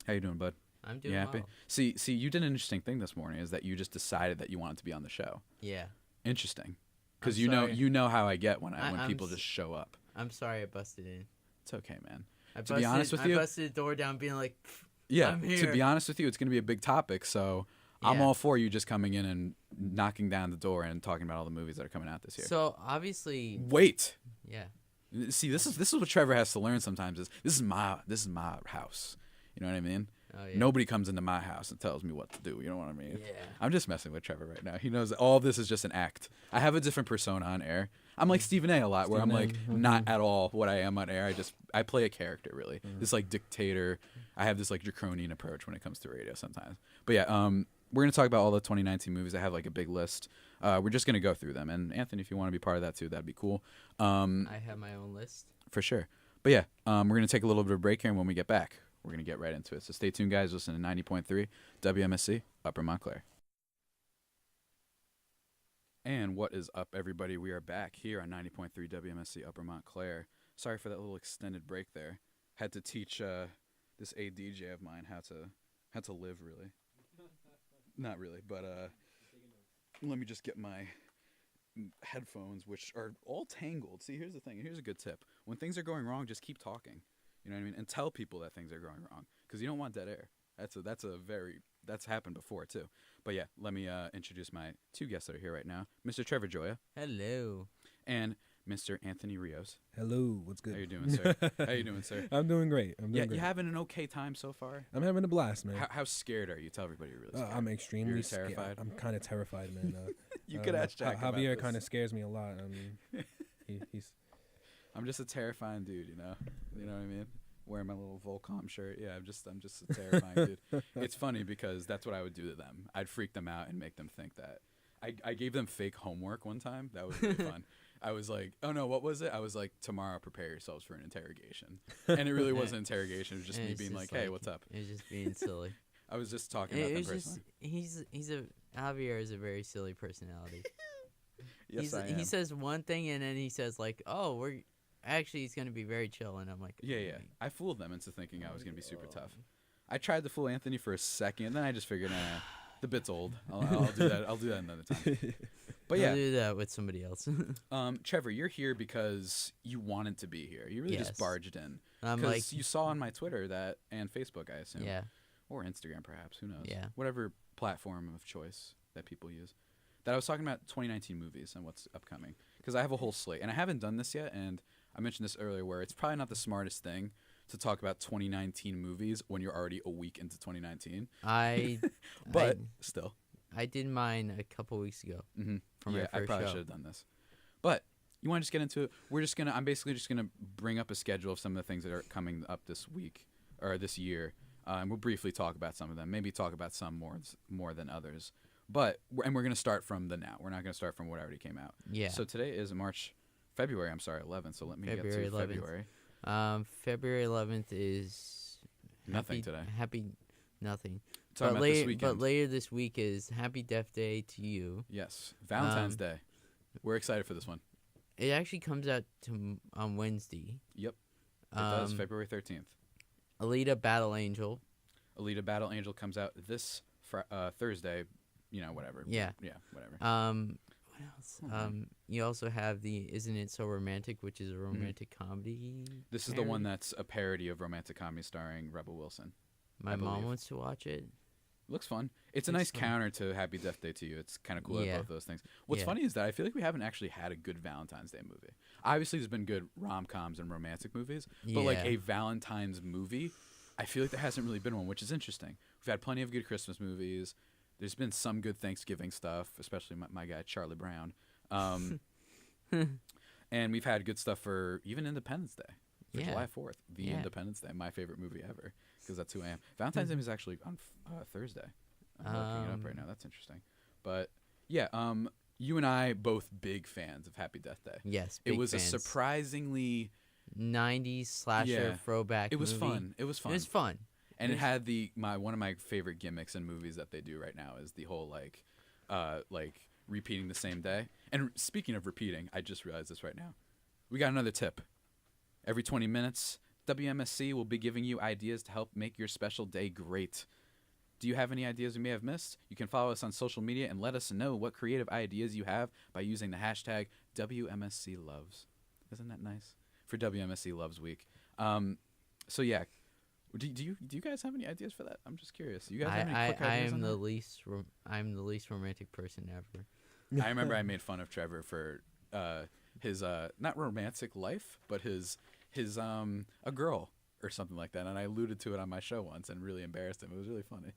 How you doing, bud? I'm doing happy? well. See, you did an interesting thing this morning. Is that you just decided that you wanted to be on the show? Yeah. Interesting. Because you know how I get when people just show up. I'm sorry I busted in. It's okay, man. To be honest with you, I busted the door down, being like, I'm here. To be honest with you, it's going to be a big topic. So. Yeah. I'm all for you just coming in and knocking down the door and talking about all the movies that are coming out this year. So obviously, wait. Yeah. See, this is what Trevor has to learn sometimes. Is this is my house. You know what I mean? Oh, yeah. Nobody comes into my house and tells me what to do. You know what I mean? Yeah. I'm just messing with Trevor right now. He knows that all of this is just an act. I have a different persona on air. I'm like Stephen A. a lot, where I'm like not at all what I am on air. I play a character really. This like dictator. I have this like draconian approach when it comes to radio sometimes. But yeah, we're going to talk about all the 2019 movies. I have like a big list. We're just going to go through them. And Anthony, if you want to be part of that too, that'd be cool. I have my own list. For sure. But yeah, we're going to take a little bit of a break here. And when we get back, we're going to get right into it. So stay tuned, guys. Listen to 90.3 WMSC Upper Montclair. And what is up, everybody? We are back here on 90.3 WMSC Upper Montclair. Sorry for that little extended break there. Had to teach this ADJ of mine how to live, really. Not really, but let me just get my headphones, which are all tangled. See, here's the thing. Here's a good tip. When things are going wrong, just keep talking. You know what I mean? And tell people that things are going wrong, because you don't want dead air. That's happened before too. But yeah, let me introduce my two guests that are here right now. Mr. Trevor Gioia. Hello. And Mr. Anthony Rios. Hello, what's good? How you doing, sir? How you doing, sir? I'm doing great. You having an okay time so far? I'm having a blast, man. How scared are you? Tell everybody you're really scared. I'm extremely terrified. I'm kind of terrified, man. You could ask Jack about Javier this. kind of scares me a lot. I mean, he's. I'm just a terrifying dude, you know. You know what I mean? Wearing my little Volcom shirt. Yeah, I'm just a terrifying dude. It's funny because that's what I would do to them. I'd freak them out and make them think that. I gave them fake homework one time. That was really fun. I was like, oh no, what was it? I was like, tomorrow prepare yourselves for an interrogation. And it really wasn't interrogation. It was just me being like, hey, what's up? It was just being silly. I was just talking about them personally. Javier is a very silly personality. Yes, I am. He says one thing and then he says like, oh, he's going to be very chill. And I'm like, yeah. I fooled them into thinking I was going to be super tough. I tried to fool Anthony for a second, then I just figured, the bit's old. I'll do that. I'll do that another time. But yeah, I'll do that with somebody else. Trevor, you're here because you wanted to be here. You really just barged in. Because you saw on my Twitter and Facebook, I assume. Yeah. Or Instagram, perhaps. Who knows? Yeah. Whatever platform of choice that people use. That I was talking about 2019 movies and what's upcoming. Because I have a whole slate. And I haven't done this yet. And I mentioned this earlier where it's probably not the smartest thing to talk about 2019 movies when you're already a week into 2019. Still. I did mine a couple weeks ago. Mm-hmm. For my first I probably show. should have done this. But you want to just get into it? I'm basically just going to bring up a schedule of some of the things that are coming up this week or this year. And we'll briefly talk about some of them. Maybe talk about some more than others. We're going to start from the now. We're not going to start from what already came out. Yeah. So today is February 11th. So let me get to February 11th. February. February 11th is Nothing today. Happy nothing. Talking about this weekend. But later this week is Happy Death Day to you. Yes, Valentine's Day. We're excited for this one. It actually comes out on Wednesday. Yep, it does. February 13th. Alita Battle Angel. Alita Battle Angel comes out this Thursday. You know, whatever. Yeah. Yeah, whatever. What else? You also have the Isn't It So Romantic, which is a romantic comedy. This is the one that's a parody of romantic comedy starring Rebel Wilson. My mom wants to watch it. Looks fun. It's a nice counter to Happy Death Day to You. It's kind of cool at both those things. What's funny is that I feel like we haven't actually had a good Valentine's Day movie. Obviously, there's been good rom-coms and romantic movies, but like a Valentine's movie, I feel like there hasn't really been one, which is interesting. We've had plenty of good Christmas movies. There's been some good Thanksgiving stuff, especially my guy Charlie Brown. And we've had good stuff for even Independence Day, for July 4th, the Independence Day, my favorite movie ever, because that's who I am. Valentine's Day is actually on Thursday. I'm looking it up right now. That's interesting. But yeah, you and I both big fans of Happy Death Day. Yes, it was fans. A surprisingly 90s slasher throwback. It was movie. fun. It was fun. It was fun. And it had one of my favorite gimmicks in movies that they do right now is the whole like repeating the same day. And speaking of repeating, I just realized this right now. We got another tip. Every 20 minutes, WMSC will be giving you ideas to help make your special day great. Do you have any ideas we may have missed? You can follow us on social media and let us know what creative ideas you have by using the hashtag WMSCLoves. Isn't that nice? For WMSC Loves Week. So yeah. Do you guys have any ideas for that? I'm just curious. You guys have any quick ideas on that? I'm the least romantic person ever. I remember I made fun of Trevor for his not romantic life, but his a girl or something like that, and I alluded to it on my show once and really embarrassed him. It was really funny.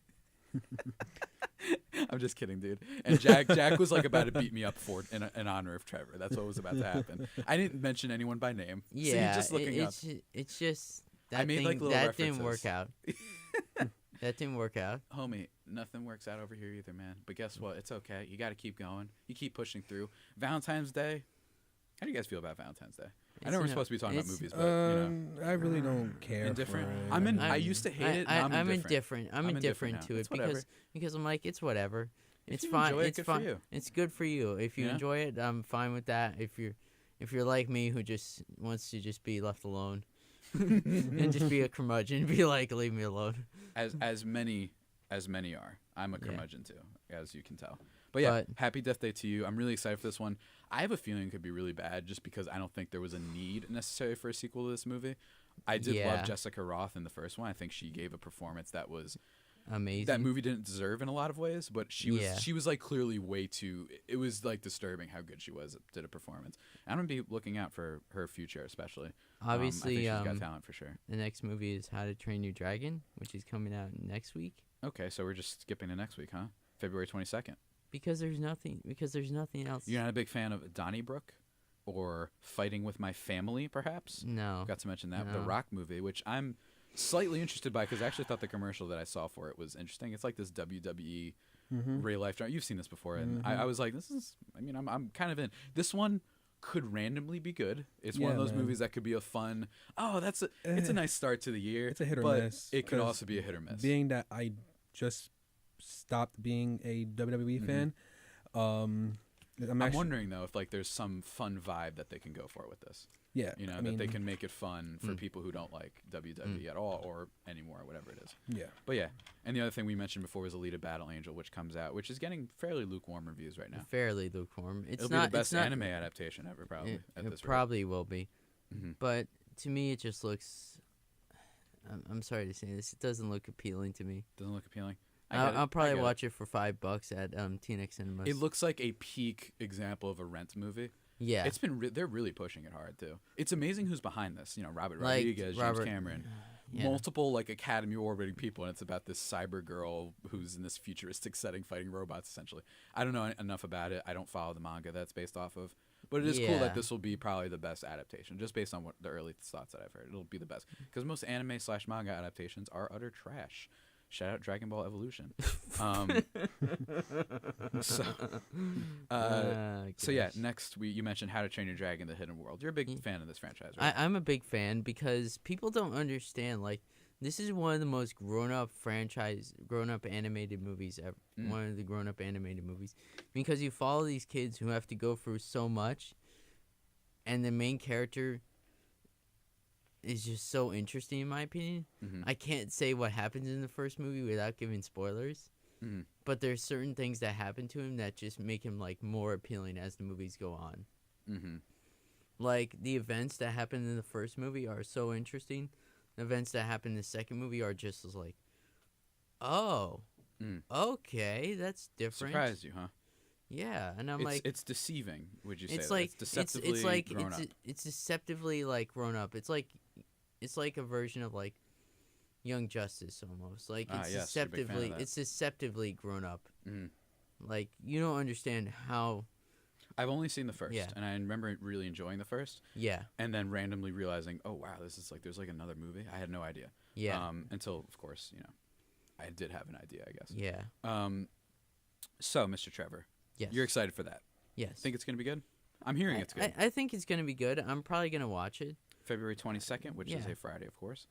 I'm just kidding, dude. And Jack was like about to beat me up for in honor of Trevor. That's what was about to happen. I didn't mention anyone by name. Yeah, so just looking up. It's just. I made like little references. Didn't work out. That didn't work out. Homie, nothing works out over here either, man. But guess what? It's okay. You got to keep going. You keep pushing through. Valentine's Day. How do you guys feel about Valentine's Day? I know we're supposed to be talking about movies, but I really don't care. Indifferent. For it. I used to hate it. Now I'm indifferent. I'm indifferent to it because I'm like, it's whatever. It's fine. It's fun. You. It's good for you. If you enjoy it, I'm fine with that. If you're like me, who just wants to just be left alone. And just be a curmudgeon, be like, leave me alone. As many are. I'm a curmudgeon too, as you can tell. But yeah, Happy Death Day to you. I'm really excited for this one. I have a feeling it could be really bad just because I don't think there was a need necessarily for a sequel to this movie. I did love Jessica Roth in the first one. I think she gave a performance that was amazing. That movie didn't deserve in a lot of ways, but she was like clearly way too. It was like disturbing how good she did a performance. I'm gonna be looking out for her future, especially. Obviously, I think she's got talent for sure. The next movie is How to Train Your Dragon, which is coming out next week. Okay, so we're just skipping to next week, huh? February 22nd. Because there's nothing else. You're not a big fan of Donnybrook or Fighting with My Family, perhaps? No. Got to mention that. The Rock movie, which I'm slightly interested by because I actually thought the commercial that I saw for it was interesting. It's like this WWE real life drama. You've seen this before, and I was like, I'm kind of in. This one could randomly be good. It's one of those movies that could be a fun. It's a nice start to the year. It's a hit or miss. It could also be a hit or miss. Being that I just stopped being a WWE fan, I'm wondering though if like there's some fun vibe that they can go for with this. Yeah, that they can make it fun for people who don't like WWE at all or anymore, whatever it is. Yeah. But yeah, and the other thing we mentioned before was Alita Battle Angel, which comes out, which is getting fairly lukewarm reviews right now. Fairly lukewarm. It'll be the best anime adaptation ever, probably. It probably will be. But to me, it just looks. I'm sorry to say this. It doesn't look appealing to me. Doesn't look appealing. I'll probably watch it for $5 at TNX Cinemas. It looks like a peak example of a Rent movie. Yeah, it's been they're really pushing it hard too. It's amazing who's behind this. Robert Rodriguez, James Cameron, multiple like Academy Award-winning people, and it's about this cyber girl who's in this futuristic setting fighting robots. Essentially, I don't know enough about it. I don't follow the manga that's based off of, but it is cool that this will be probably the best adaptation, just based on what the early thoughts that I've heard. It'll be the best because most anime/manga adaptations are utter trash. Shout out Dragon Ball Evolution. So yeah, next you mentioned How to Train Your Dragon: The Hidden World. You're a big fan of this franchise, right? I'm a big fan because people don't understand. Like This is one of the most grown-up animated movies ever. One of the grown-up animated movies. Because you follow these kids who have to go through so much, and the main character is just so interesting, in my opinion. Mm-hmm. I can't say what happens in the first movie without giving spoilers. Mm-hmm. But there's certain things that happen to him that just make him, like, more appealing as the movies go on. Mm-hmm. Like, the events that happened in the first movie are so interesting. The events that happen in the second movie are just as like, oh, okay, that's different. Surprised you, huh? Yeah, and I'm like, it's deceiving. Would you say? It's like it's deceptively grown up. It's deceptively like grown up. It's like a version of like Young Justice almost. Like it's deceptively grown up. Mm-hmm. Like you don't understand how. I've only seen the first, and I remember really enjoying the first. Yeah. And then randomly realizing, oh wow, this is like there's like another movie. I had no idea. Yeah. Until of course, I did have an idea, I guess. Yeah. So Mr. Trevor, yes, you're excited for that? Yes. Think it's gonna be good? I'm hearing it's good. I think it's gonna be good. I'm probably gonna watch it. February 22nd, which is a Friday, of course.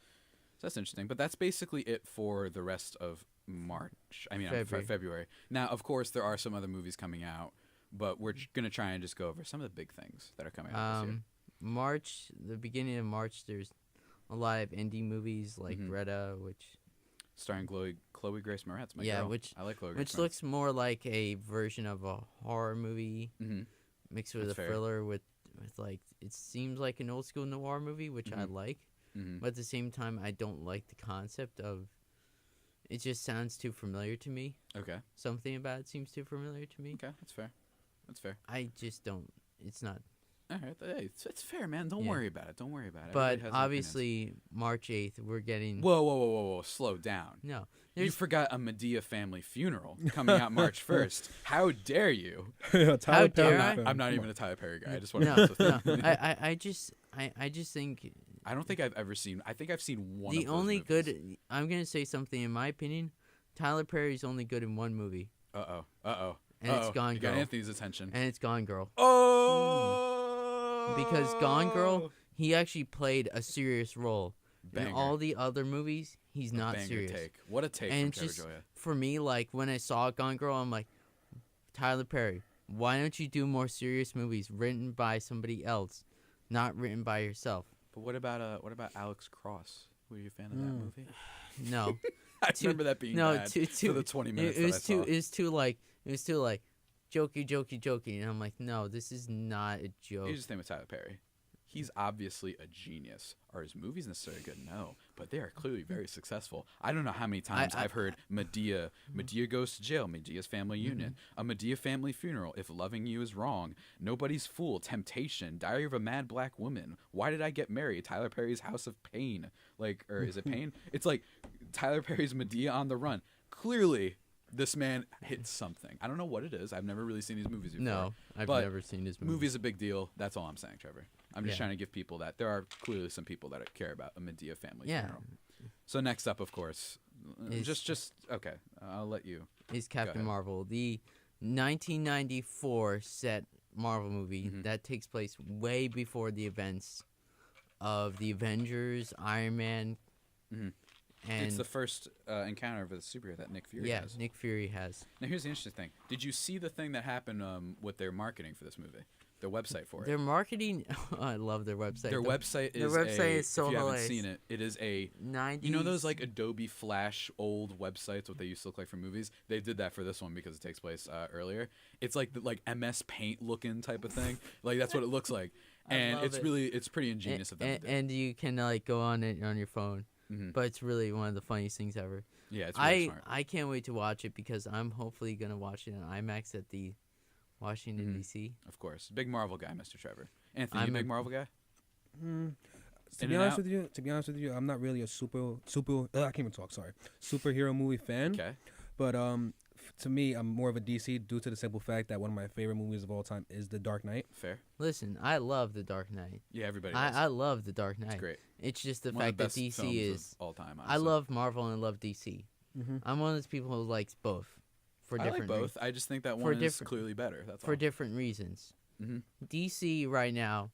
So that's interesting. But that's basically it for the rest of March. I mean, February. Now, of course, there are some other movies coming out. But we're going to try and just go over some of the big things that are coming out this year. March, the beginning of March, there's a lot of indie movies like Greta, which... Starring Chloe Grace Moretz, my girl. I like Chloe Grace Which Moretz. looks more like a version of a horror movie mixed with thriller with like... It seems like an old school noir movie, which I like. But at the same time, I don't like the concept of... It just sounds too familiar to me. Okay. Something about it seems too familiar to me. Okay, that's fair. That's fair. I just don't. It's not. All right, hey, it's fair, man. Don't worry about it. Don't worry about it. But obviously, March 8th, we're getting. Whoa! Slow down. No, you forgot a Medea family funeral coming out March 1st. How dare you? How dare I? I'm not even a Tyler Perry guy. I just want to. No. I just think. I don't think I've ever seen. I think I've seen one. The only good. I'm gonna say something. In my opinion, Tyler Perry's only good in one movie. Uh oh. And it's Gone Girl. You got Anthony's attention. And it's Gone Girl. Oh! Because Gone Girl, he actually played a serious role. Banger. In all the other movies, he's not serious. Take. What a take and from Trevor Gioia. For me, like, when I saw Gone Girl, I'm like, Tyler Perry, why don't you do more serious movies written by somebody else, not written by yourself? But what about Alex Cross? Were you a fan of that movie? No. I remember that being bad for the 20 minutes it was that I saw. It was too like jokey, and I'm like, no, this is not a joke. Here's the thing with Tyler Perry. He's obviously a genius. Are his movies necessarily good? No, but they are clearly very successful. I don't know how many times I've heard Medea goes to jail, Medea's family unit, a Medea family funeral, If Loving You Is Wrong, Nobody's Fool, Temptation, Diary of a Mad Black Woman, Why Did I Get Married, Tyler Perry's House of Pain, or is it Pain? It's like Tyler Perry's Medea on the Run. Clearly, this man hits something. I don't know what it is. I've never really seen these movies before. No, I've never seen his movies. Movie's a big deal. That's all I'm saying, Trevor. I'm just trying to give people that. There are clearly some people that care about a Medea family funeral. So next up, of course, okay, I'll let you. Is Captain Marvel, the 1994 set Marvel movie that takes place way before the events of the Avengers, Iron Man, and it's the first encounter of a superhero that Nick Fury has. Yeah, Nick Fury has. Now here's the interesting thing. Did you see the thing that happened with their marketing for this movie? Their website for it. Their marketing, I love their website. Their website is so if you hilarious. haven't seen it, it is a 90s. You know those like Adobe Flash old websites, what they used to look like for movies? They did that for this one because it takes place earlier. It's like the MS Paint looking type of thing. Like that's what it looks like, and it's pretty ingenious of them. And you can like go on it on your phone, but it's really one of the funniest things ever. Yeah, it's really smart. I can't wait to watch it because I'm hopefully gonna watch it on IMAX at the Washington D.C. Of course, big Marvel guy, Mr. Trevor. Anthony, you a big Marvel guy? To be honest with you, I'm not really a I can't even talk. Sorry, superhero movie fan. Okay. But to me, I'm more of a DC due to the simple fact that one of my favorite movies of all time is The Dark Knight. Fair. Listen, I love The Dark Knight. Yeah, everybody does. I love The Dark Knight. It's great. It's just the fact that DC is all time. I love Marvel and I love DC. I'm one of those people who likes both. I like both. I just think that one is clearly better. That's for different reasons. DC right now,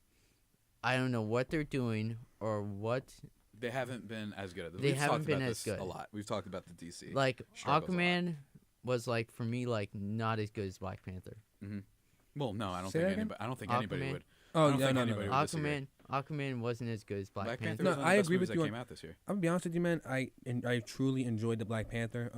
I don't know what they're doing or what They haven't been as good. They haven't been as good a lot. We've talked about the DC. Like Aquaman was like for me like not as good as Black Panther. Mm-hmm. Well, no, I don't think anybody would. Oh, no. Aquaman wasn't as good as Black Panther. No, I agree with you. Came out this year. I'll be honest with you, man. I truly enjoyed the Black Panther.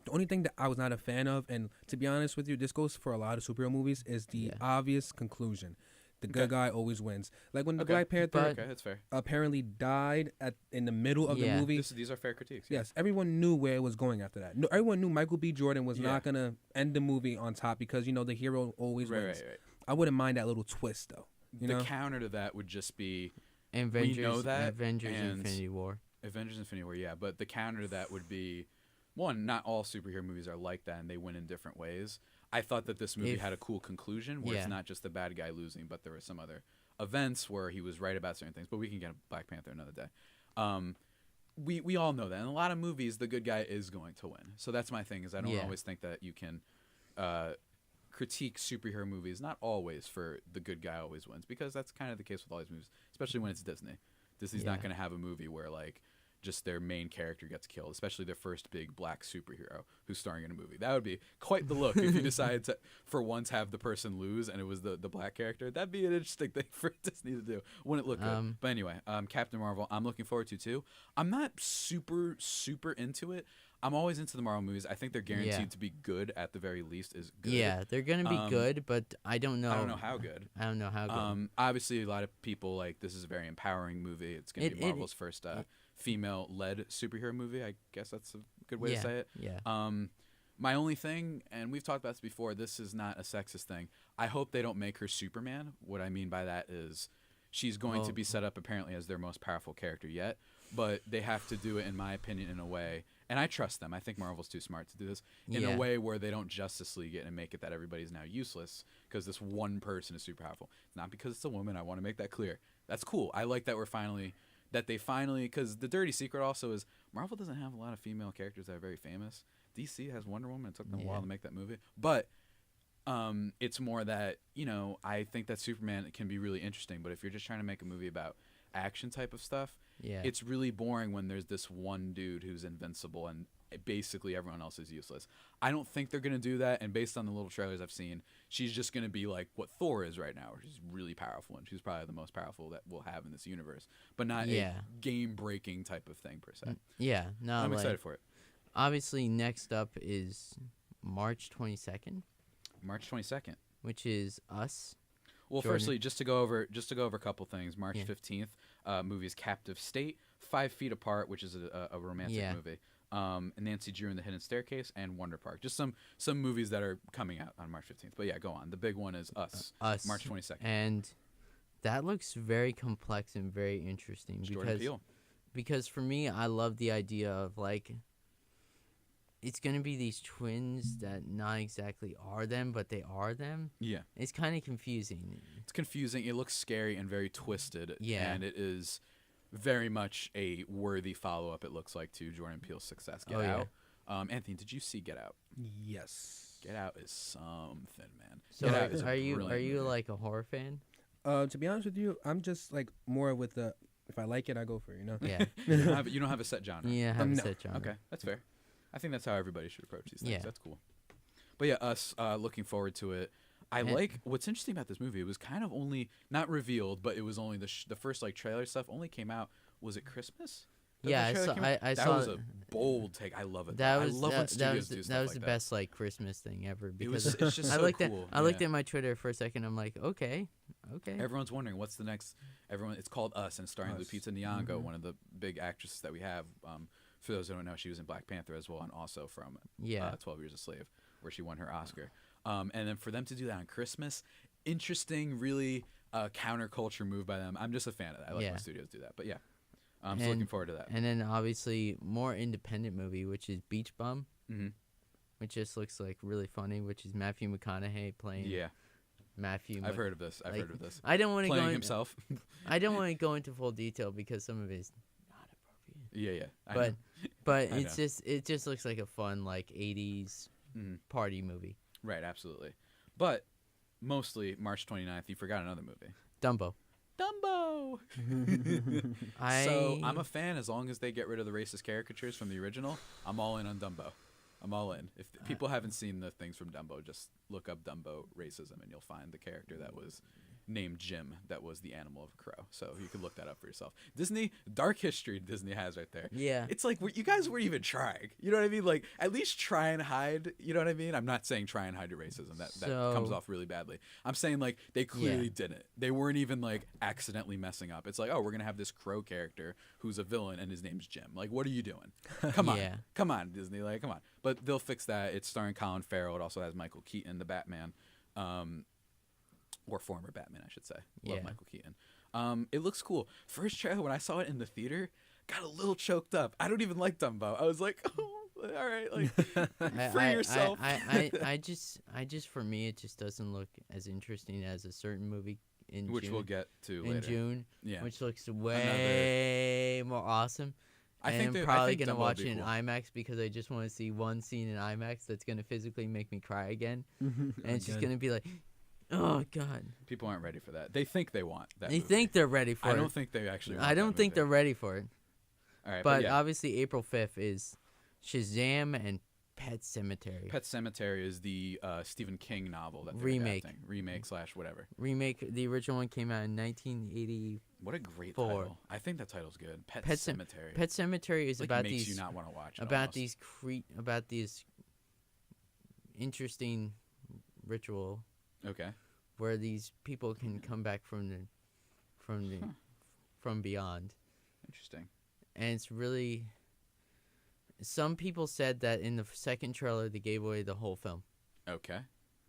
The only thing that I was not a fan of, and to be honest with you, this goes for a lot of superhero movies, is the obvious conclusion. The good guy always wins. Like when the Black Panther that's fair. apparently died in the middle of the movie. These are fair critiques. Yes, everyone knew where it was going after that. No, everyone knew Michael B. Jordan was not going to end the movie on top because, the hero always wins. Right. I wouldn't mind that little twist, though. The counter to that would just be, Avengers, we know that, Avengers Infinity War. Avengers Infinity War, yeah. But the counter to that would be, one, not all superhero movies are like that, and they win in different ways. I thought that this movie had a cool conclusion where it's not just the bad guy losing, but there were some other events where he was right about certain things. But we can get Black Panther another day. We all know that. In a lot of movies, the good guy is going to win. So that's my thing, is I don't always think that you can critique superhero movies, not always for the good guy always wins, because that's kind of the case with all these movies, especially when it's Disney. Disney's not going to have a movie where, like, just their main character gets killed, especially their first big black superhero who's starring in a movie. That would be quite the look if you decided to, for once, have the person lose and it was the black character. That'd be an interesting thing for Disney to do. Wouldn't it look good? But anyway, Captain Marvel, I'm looking forward to too. I'm not super into it. I'm always into the Marvel movies. I think they're guaranteed to be good at the very least. Is good. Yeah, they're gonna be good, but I don't know. I don't know how good. Obviously, a lot of people like this is a very empowering movie. It's gonna be Marvel's first female-led superhero movie. I guess that's a good way to say it. Yeah. My only thing, and we've talked about this before, this is not a sexist thing. I hope they don't make her Superman. What I mean by that is she's going to be set up apparently as their most powerful character yet, but they have to do it, in my opinion, in a way, and I trust them. I think Marvel's too smart to do this, in a way where they don't Justice League it and make it that everybody's now useless because this one person is super powerful. It's not because it's a woman. I want to make that clear. That's cool. I like that they finally, because the dirty secret also is Marvel doesn't have a lot of female characters that are very famous. DC has Wonder Woman. It took them a while to make that movie. But it's more that, I think that Superman can be really interesting. But if you're just trying to make a movie about action type of stuff, it's really boring when there's this one dude who's invincible and basically everyone else is useless. I don't think they're going to do that. And based on the little trailers I've seen, she's just going to be like what Thor is right now, where she's really powerful. And she's probably the most powerful that we'll have in this universe. But not a game-breaking type of thing, per se. Yeah. No, I'm excited for it. Obviously, next up is March 22nd. March 22nd. Which is Us. Well, Jordan. Firstly, just to go over a couple things. March 15th, movie is Captive State, 5 Feet Apart, which is a romantic movie. Nancy Drew and the Hidden Staircase, and Wonder Park. Just some movies that are coming out on March 15th. But yeah, go on. The big one is Us. March 22nd. And that looks very complex and very interesting because for me, I love the idea of like it's going to be these twins that not exactly are them, but they are them. Yeah. It's kind of confusing. It's confusing. It looks scary and very twisted. Yeah. And it is very much a worthy follow-up, it looks like, to Jordan Peele's success, Get Out. Yeah. Anthony, did you see Get Out? Yes. Get Out is something, man. So are you like a horror fan? To be honest with you, I'm just like more with the, if I like it, I go for it, Yeah. You don't have a set genre. Yeah, I have a set genre. Okay, that's fair. I think that's how everybody should approach these things. Yeah. That's cool. But yeah, Us, looking forward to it. What's interesting about this movie, it was kind of only, not revealed, but it was only the first like trailer stuff only came out, was it Christmas? I saw that was a bold take. I love it. I love when studios do stuff like that. That was the best like Christmas thing ever because it's just I so cool. I looked at my Twitter for a second. I'm like, okay. Everyone's wondering what's the next. It's called Us and starring Lupita Nyong'o, one of the big actresses that we have. For those who don't know, she was in Black Panther as well, and also from 12 Years a Slave, where she won her Oscar. And then for them to do that on Christmas, interesting, really counterculture move by them. I'm just a fan of that. I like when studios do that. But yeah, I'm so looking forward to that. And then obviously more independent movie, which is Beach Bum, which just looks like really funny, which is Matthew McConaughey playing Matthew. I've heard of this. I've heard of this. I don't want to go into himself. I don't want to go into full detail because some of it is not appropriate. Yeah. But it just looks like a fun like 80s party movie. Right, absolutely. But mostly March 29th, you forgot another movie. Dumbo. Dumbo. So I'm a fan as long as they get rid of the racist caricatures from the original. I'm all in on Dumbo. I'm all in. If people haven't seen the things from Dumbo, just look up Dumbo racism and you'll find the character that was named Jim that was the animal of a crow. So you can look that up for yourself. Disney, dark history Disney has right there. Yeah. It's like you guys weren't even trying. You know what I mean? Like, at least try and hide. You know what I mean? I'm not saying try and hide your racism. That comes off really badly. I'm saying, like, they clearly didn't. They weren't even, like, accidentally messing up. It's like, oh, we're going to have this crow character who's a villain and his name's Jim. Like, what are you doing? Come on. Come on, Disney. Like, come on. But they'll fix that. It's starring Colin Farrell. It also has Michael Keaton, the Batman. Or former Batman, I should say. Love Michael Keaton. It looks cool. First trailer, when I saw it in the theater, got a little choked up. I don't even like Dumbo. I was like, oh, all right, like, free yourself. I just, for me, it just doesn't look as interesting as a certain movie which June, we'll get to later. in June, yeah, which looks way more awesome. I'm probably going to watch it in IMAX because I just want to see one scene in IMAX that's going to physically make me cry again. And it's just going to be like, oh, God. People aren't ready for that. They think they want that They movie. think they're ready for it. I don't think they actually want I don't think movie. they're ready for it. All right, But yeah. obviously April 5th is Shazam and Pet Sematary. Pet Sematary is the Stephen King novel that they're Remake. adapting. Remake / whatever. Remake. The original one came out in 1980. What a great title. I think that title's good. Pet Sematary. Pet Sematary is like about makes these. you not want to watch it about almost. About these interesting ritual Okay. where these people can come back from beyond, Interesting. and it's really. Some people said that in the second trailer they gave away the whole film. Okay.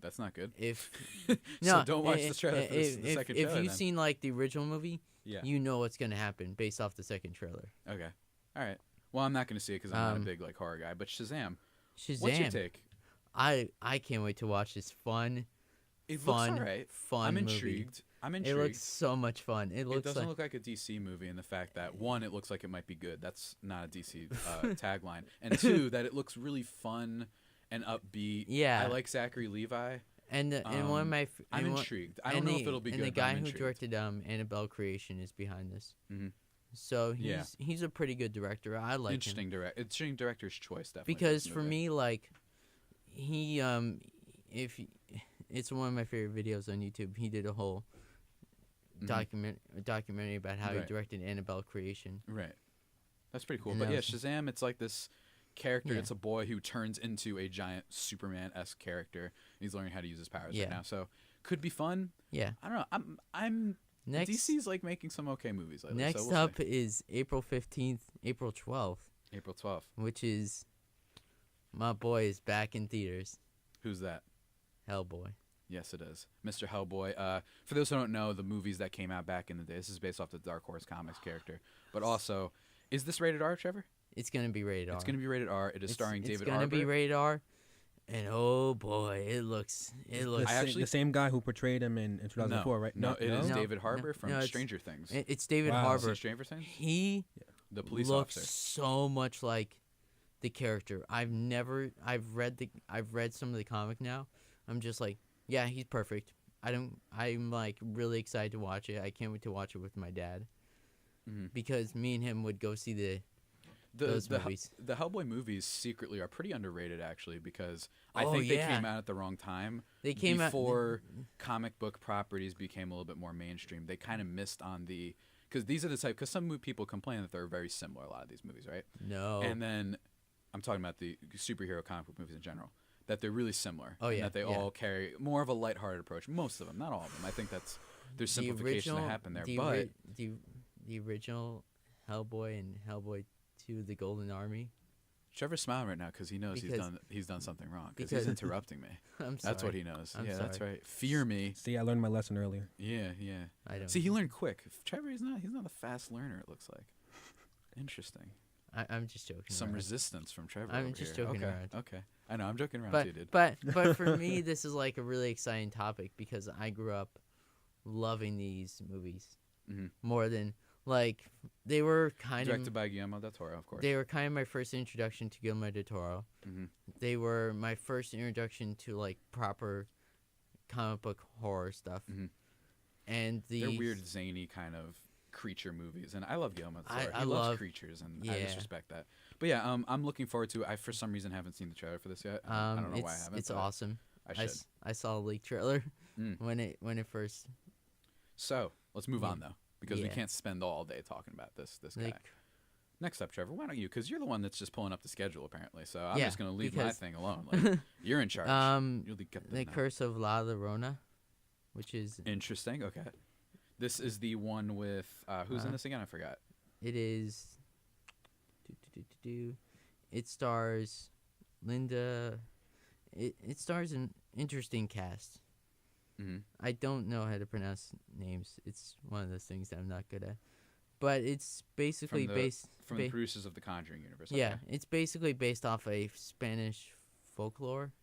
That's not good. If So no, don't watch the trailer for the second trailer. If you've then. seen like the original movie, Yeah. you know what's gonna happen based off the second trailer. Okay. All right. Well, I'm not going to see it because I'm not a big like horror guy. But Shazam. What's your take? I can't wait to watch this fun It looks all right. I'm movie. intrigued. I'm intrigued. It looks so much fun. It doesn't look like a DC movie in the fact that, one, it looks like it might be good. That's not a DC tagline. And two, that it looks really fun and upbeat. Yeah. I like Zachary Levi. And one of my I'm intrigued. I don't know if it'll be good. And the but guy I'm who intrigued. directed Annabelle Creation is behind this. Mm-hmm. So he's a pretty good director. I like Interesting him. Interesting director's choice, definitely. Because for me, like, he it's one of my favorite videos on YouTube. He did a whole documentary about how he directed Annabelle Creation. Right. That's pretty cool. And But that yeah, was- Shazam, it's like this character. Yeah. It's a boy who turns into a giant Superman-esque character. He's learning how to use his powers right now. So could be fun. Yeah. I don't know. I'm Next, DC's like making some okay movies lately. next so we'll up see. is April 15th, April 12th, April 12th. which is my boy is back in theaters. Who's that? Hellboy. Yes, it is. Mr. Hellboy. For those who don't know, the movies that came out back in the day, this is based off the Dark Horse Comics character. But also, is this rated R, Trevor? It's gonna be rated R. It's going to be rated R. It is starring David It's Harbour. gonna be rated R, and oh boy, it looks. The same guy who portrayed him in 2004, right? No, it is No. David Harbour No, from no, it's- Stranger Things. It's David Wow. Harbour. Stranger Things? He The police looks officer. so much like the character. I've read some of the comic now. I'm just like, yeah, he's perfect. I'm like really excited to watch it. I can't wait to watch it with my dad. Mm-hmm. Because me and him would go see those movies. The Hellboy movies secretly are pretty underrated, actually, because I Oh, think they yeah. came out at the wrong time. They came out before comic book properties became a little bit more mainstream. They kind of missed on the because these are the type because some people complain that they're very similar. A lot of these movies, right? No. And then I'm talking about the superhero comic book movies in general. That they're really similar. Oh, and yeah, that they yeah. all carry more of a lighthearted approach. Most of them, not all of them. I think there's simplification that happened there. But the original Hellboy and Hellboy 2: The Golden Army. Trevor's smiling right now because he knows he's done something wrong because he's because- interrupting me. I'm sorry. That's what he knows. I'm yeah, that's sorry. right. Fear me. See, I learned my lesson earlier. Yeah, yeah. I don't. See, he learned quick. Trevor, he's not a fast learner. It looks like. Interesting. I'm just joking. Some around. resistance from Trevor. I'm over just here. joking okay, around. Okay. I know. I'm joking around too, dude. But for me, this is like a really exciting topic because I grew up loving these movies more than like they were kind Directed of by Guillermo del Toro, of course. They were kind of my first introduction to Guillermo del Toro. Mm-hmm. They were my first introduction to like proper comic book horror stuff. Mm-hmm. And they're weird, zany kind of creature movies, and I love Guillermo del Toro. I He loves love creatures, and I just respect that. But yeah, I'm looking forward to it. I for some reason haven't seen the trailer for this yet. I don't know why I haven't. It's awesome. I should. I saw the leak trailer when it first. So let's move on though, because we can't spend all day talking about this guy. Next up, Trevor, why don't you? Because you're the one that's just pulling up the schedule, apparently. So I'm just going to leave my thing alone. Like, you're in charge. The Curse of La Llorona, which is... Interesting, okay. This is the one with... who's in this again? I forgot. It is... It stars Linda... It stars an interesting cast. Mm-hmm. I don't know how to pronounce names. It's one of those things that I'm not good at. But it's basically based... From the producers of the Conjuring universe. Yeah, okay. it's basically based off a Spanish folklore.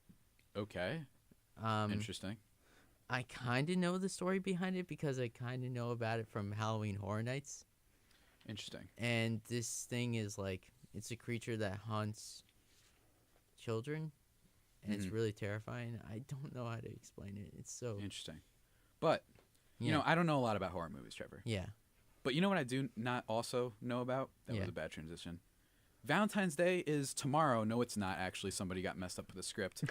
Okay. Interesting. I kind of know the story behind it because I kind of know about it from Halloween Horror Nights. Interesting. And this thing is like, it's a creature that haunts children. And it's really terrifying. I don't know how to explain it. It's so... Interesting. But, you know, I don't know a lot about horror movies, Trevor. Yeah. But you know what I do not also know about? That was a bad transition. Valentine's Day is tomorrow. No, it's not. Actually, somebody got messed up with the script.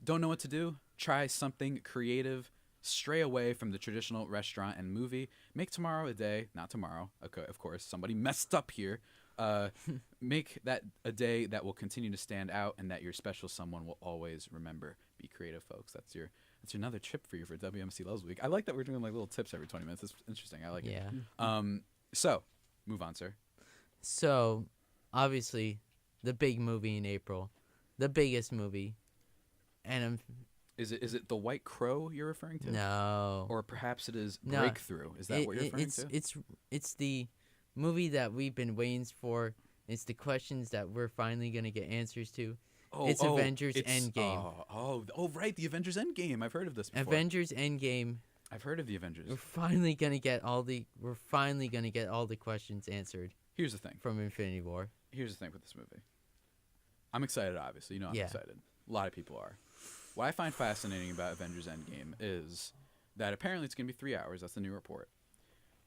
Don't know what to do? Try something creative. Stray away from the traditional restaurant and movie. Make tomorrow a day. Not tomorrow. Okay, of course. Somebody messed up here. Make that a day that will continue to stand out and that your special someone will always remember. Be creative, folks. That's another tip for you for WMC Loves Week. I like that we're doing like little tips every 20 minutes. It's interesting. I like it. So, move on, sir. So, obviously, the big movie in April, the biggest movie, and Is it The White Crow you're referring to? No. Or perhaps it is Breakthrough. Is that what you're referring to? It's the movie that we've been waiting for. It's the questions that we're finally gonna get answers to. It's Avengers Endgame. Right, the Avengers Endgame. I've heard of this before. Avengers Endgame. I've heard of the Avengers. We're finally gonna get all the questions answered. Here's the thing. From Infinity War. Here's the thing with this movie. I'm excited, obviously. You know I'm excited. A lot of people are. What I find fascinating about Avengers Endgame is that apparently it's going to be 3 hours. That's the new report.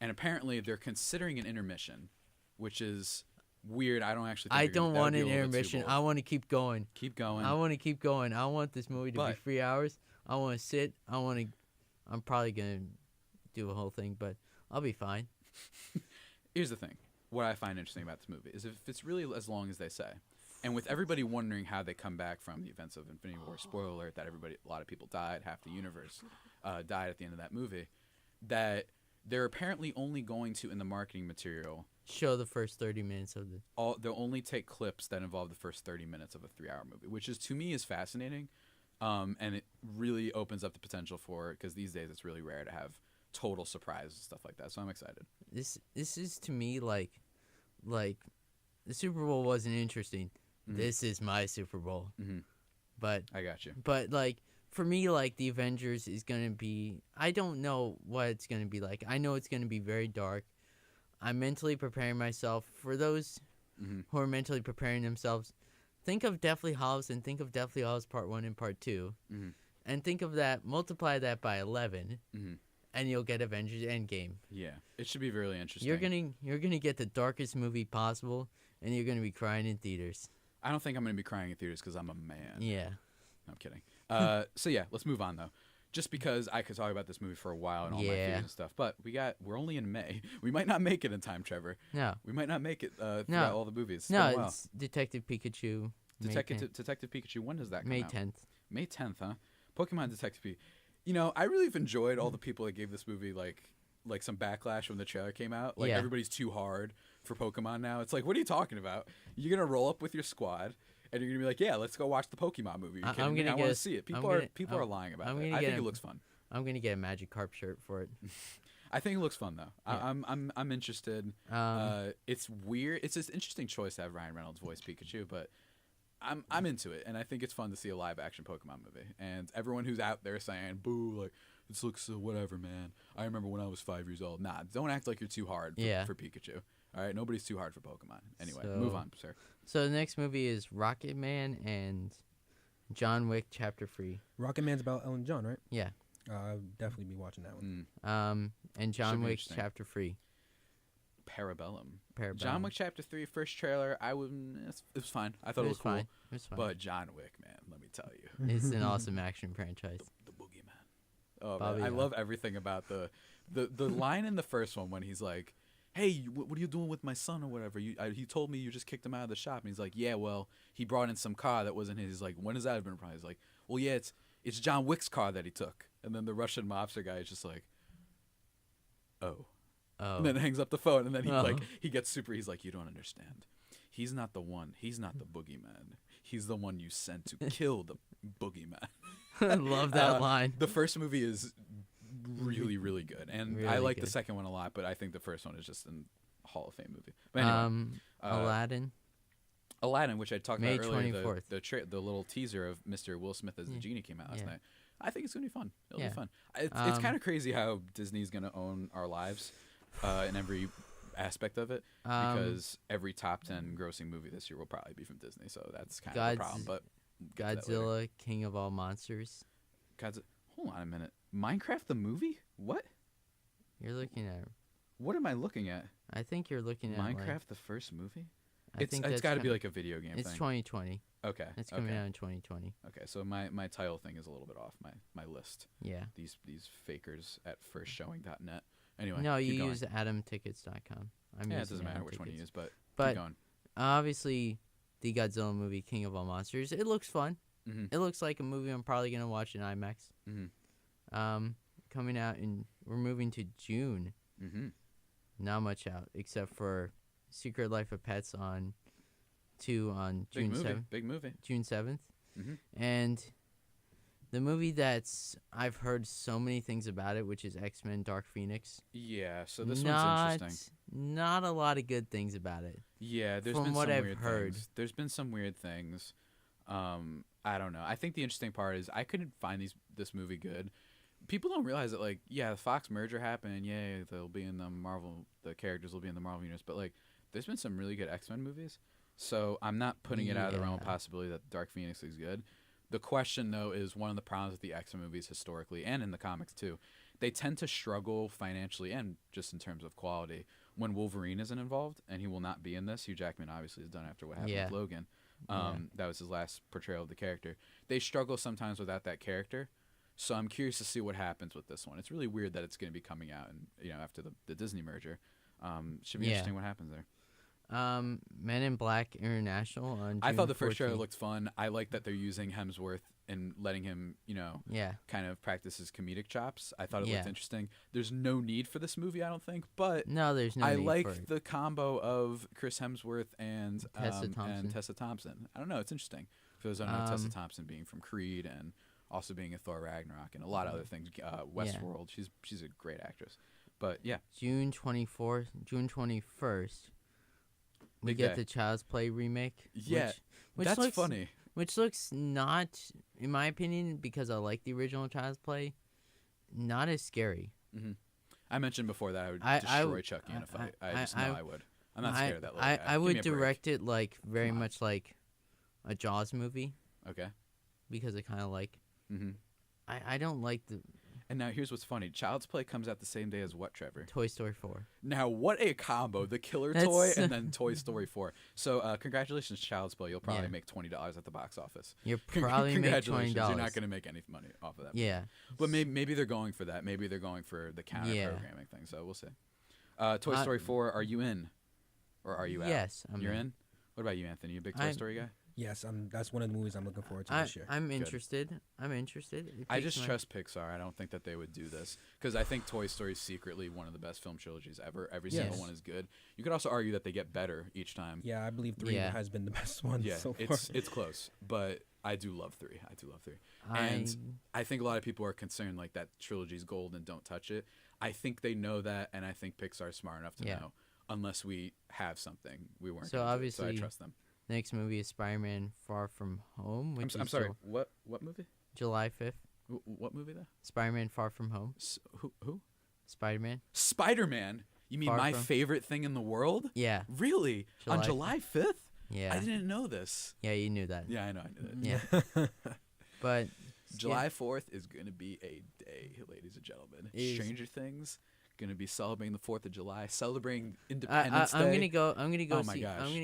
And apparently they're considering an intermission, which is weird. I don't actually think I don't want an intermission. I want to keep going. Keep going. I want to keep going. I want this movie to be 3 hours. I want to sit. I'm probably going to do a whole thing, but I'll be fine. Here's the thing. What I find interesting about this movie is if it's really as long as they say, and with everybody wondering how they come back from the events of Infinity War, spoiler alert, that a lot of people died, half the universe died at the end of that movie, that they're apparently only going to, in the marketing material, show the first 30 minutes of they'll only take clips that involve the first 30 minutes of a 3 hour movie, which is, to me, is fascinating. And it really opens up the potential for it, because these days it's really rare to have total surprise and stuff like that. So I'm excited. This is, to me, like the Super Bowl wasn't interesting. Mm-hmm. This is my Super Bowl. Mm-hmm. But I got you. But like for me, like the Avengers is gonna be. I don't know what it's gonna be like. I know it's gonna be very dark. I'm mentally preparing myself. For those who are mentally preparing themselves, think of Deathly Hallows and think of Deathly Hallows Part 1 and Part 2, and think of that. Multiply that by 11. And you'll get Avengers Endgame. Yeah, it should be really interesting. You're gonna get the darkest movie possible, and you're gonna be crying in theaters. I don't think I'm gonna be crying in theaters because I'm a man. Yeah. No, I'm kidding. So yeah, let's move on though. Just because I could talk about this movie for a while and all my theories and stuff, but we're only in May. We might not make it in time, Trevor. No. We might not make it throughout all the movies. It's Detective Pikachu. Detective Pikachu. When does that come out? May 10th. May 10th, huh? Pokemon Detective Pikachu. You know, I really have enjoyed all the people that gave this movie like some backlash when the trailer came out. Like everybody's too hard for Pokemon now. It's like, what are you talking about? You're gonna roll up with your squad and you're gonna be like, yeah, let's go watch the Pokemon movie. I want to see it. People are lying about it. I think it looks fun. I'm gonna get a Magikarp shirt for it. I think it looks fun though. Yeah. I'm interested. It's weird. It's an interesting choice to have Ryan Reynolds voice Pikachu, but I'm into it, and I think it's fun to see a live action Pokemon movie. And everyone who's out there saying, "Boo!" Like this looks whatever, man. I remember when I was 5 years old. Nah, don't act like you're too hard for Pikachu. All right, nobody's too hard for Pokemon. Anyway, move on, sir. So the next movie is Rocket Man and John Wick Chapter 3. Rocket Man's about Ellen John, right? Yeah. I'll definitely be watching that one. And John Wick Chapter 3. Parabellum. John Wick Chapter 3 first trailer. It was fine. I thought it was cool. Fine. It was fine. But John Wick, man, let me tell you, it's an awesome action franchise. The boogeyman. Oh, man, I love everything about the line in the first one when he's like, "Hey, what are you doing with my son or whatever? He told me you just kicked him out of the shop." And he's like, "Yeah, well, he brought in some car that wasn't his." He's like, "When has that been a problem?" He's like, "Well, yeah, it's John Wick's car that he took." And then the Russian mobster guy is just like, "Oh." And then hangs up the phone, and then he gets super. He's like, "You don't understand. He's not the one. He's not the boogeyman. He's the one you sent to kill the boogeyman." I love that line. The first movie is really, really good, and really I like good. the second one a lot. But I think the first one is just a Hall of Fame movie. But anyway, Aladdin, which I talked May about earlier, 24th. the little teaser of Mr. Will Smith as the genie came out last night. I think it's gonna be fun. It'll be fun. It's kind of crazy how Disney's gonna own our lives. In every aspect of it, because every top 10 grossing movie this year will probably be from Disney, so that's kind of a problem. But Godzilla, King of All Monsters. Hold on a minute. Minecraft the movie? What? You're looking at. What am I looking at? I think you're looking at Minecraft the first movie. It's it's got to be like a video game. It's thing. 2020. Okay. It's coming out in 2020. Okay, so my title thing is a little bit off my list. Yeah. These fakers at firstshowing.net. Anyway, no, you keep going. use adamtickets.com. It doesn't matter which one you use, but keep going. Obviously, the Godzilla movie, King of All Monsters, it looks fun. Mm-hmm. It looks like a movie I'm probably gonna watch in IMAX. Mm-hmm. Coming out we're moving to June. Mm-hmm. Not much out except for Secret Life of Pets on June 7th. Big movie. June 7th. Mm-hmm. And the movie I've heard so many things about it, which is X-Men Dark Phoenix. Yeah, so this one's interesting. Not a lot of good things about it. Yeah, there's from been what some I've weird heard. things. There's been some weird things. I don't know. I think the interesting part is I couldn't find this movie good. People don't realize that, like, yeah, the Fox merger happened. Yeah, they'll be in the characters will be in the Marvel universe. But, like, there's been some really good X-Men movies. So I'm not putting it out of the realm of possibility that Dark Phoenix is good. The question, though, is one of the problems with the X-Men movies historically and in the comics, too. They tend to struggle financially and just in terms of quality when Wolverine isn't involved, and he will not be in this. Hugh Jackman obviously is done after what happened with Logan. That was his last portrayal of the character. They struggle sometimes without that character, so I'm curious to see what happens with this one. It's really weird that it's going to be coming out after the Disney merger. Should be interesting what happens there. Men in Black International on June I thought the first 14th. trailer looked fun. I like that they're using Hemsworth and letting him, kind of practice his comedic chops. I thought it looked interesting. There's no need for this movie, I don't think, but no, there's no I need like for it. the combo of Chris Hemsworth and Tessa Thompson. I don't know, it's interesting. For those who don't know, Tessa Thompson being from Creed and also being in Thor Ragnarok and a lot of other things. Westworld, she's a great actress. But yeah, June 24th, June 21st. We Big get day. the Child's Play remake. Yeah, which that's looks, funny. Which looks not, in my opinion, because I like the original Child's Play, not as scary. Mm-hmm. I mentioned before that I would destroy Chucky in a fight. I just know I would. I'm not scared of that little guy. I would direct it like very much like a Jaws movie. Okay. Because I kind of like. Mm-hmm. I don't like the. And now here's what's funny. Child's Play comes out the same day as what, Trevor? Toy Story 4. Now, what a combo. The killer toy and then Toy Story 4. So, congratulations, Child's Play. You'll probably make $20 at the box office. You'll probably make $20. You're not going to make any money off of that. Yeah. But maybe they're going for that. Maybe they're going for the counter-programming thing. So, we'll see. Toy Story 4, are you in? Or are you out? Yes, You're in? What about you, Anthony? You a big Toy Story guy? Yes, that's one of the movies I'm looking forward to this year. I'm interested. I just trust Pixar. I don't think that they would do this because I think Toy Story is secretly one of the best film trilogies ever. Every single one is good. You could also argue that they get better each time. Yeah, I believe 3 has been the best one so far. It's close, but I do love 3. And I think a lot of people are concerned like that trilogy's gold and don't touch it. I think they know that, and I think Pixar's smart enough to know. Unless we have something, we weren't. So obviously, so I trust them. The next movie is Spider-Man: Far From Home. Which I'm sorry. What movie? July 5th. What movie though? Spider-Man: Far From Home. Who? Spider-Man. Spider-Man. You mean my favorite thing in the world? Yeah. Really? On July 5th? Yeah. I didn't know this. Yeah, you knew that. Yeah, I know. I knew that. Yeah. But July 4th is going to be a day, ladies and gentlemen. Stranger Things going to be celebrating the 4th of July, celebrating Independence Day. I'm gonna go. I'm gonna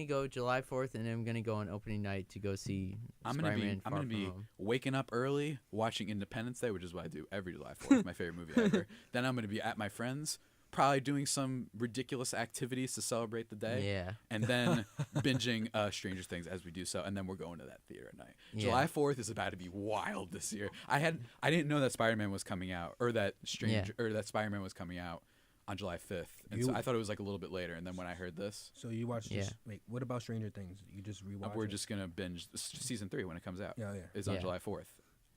go July 4th, and then I'm gonna go on opening night to go see. I'm gonna be waking up early, watching Independence Day, which is what I do every July 4th. My favorite movie ever. Then I'm gonna be at my friends, probably doing some ridiculous activities to celebrate the day. Yeah. And then binging Stranger Things as we do so, and then we're going to that theater at night. Yeah. July 4th is about to be wild this year. I didn't know that Spider-Man was coming out, or that that Spider-Man was coming out on July 5th. And so I thought it was like a little bit later, and then when I heard this. So you watched this. Wait, what about Stranger Things? You just rewatch We're just going to binge season 3 when it comes out. Yeah. It's on July 4th.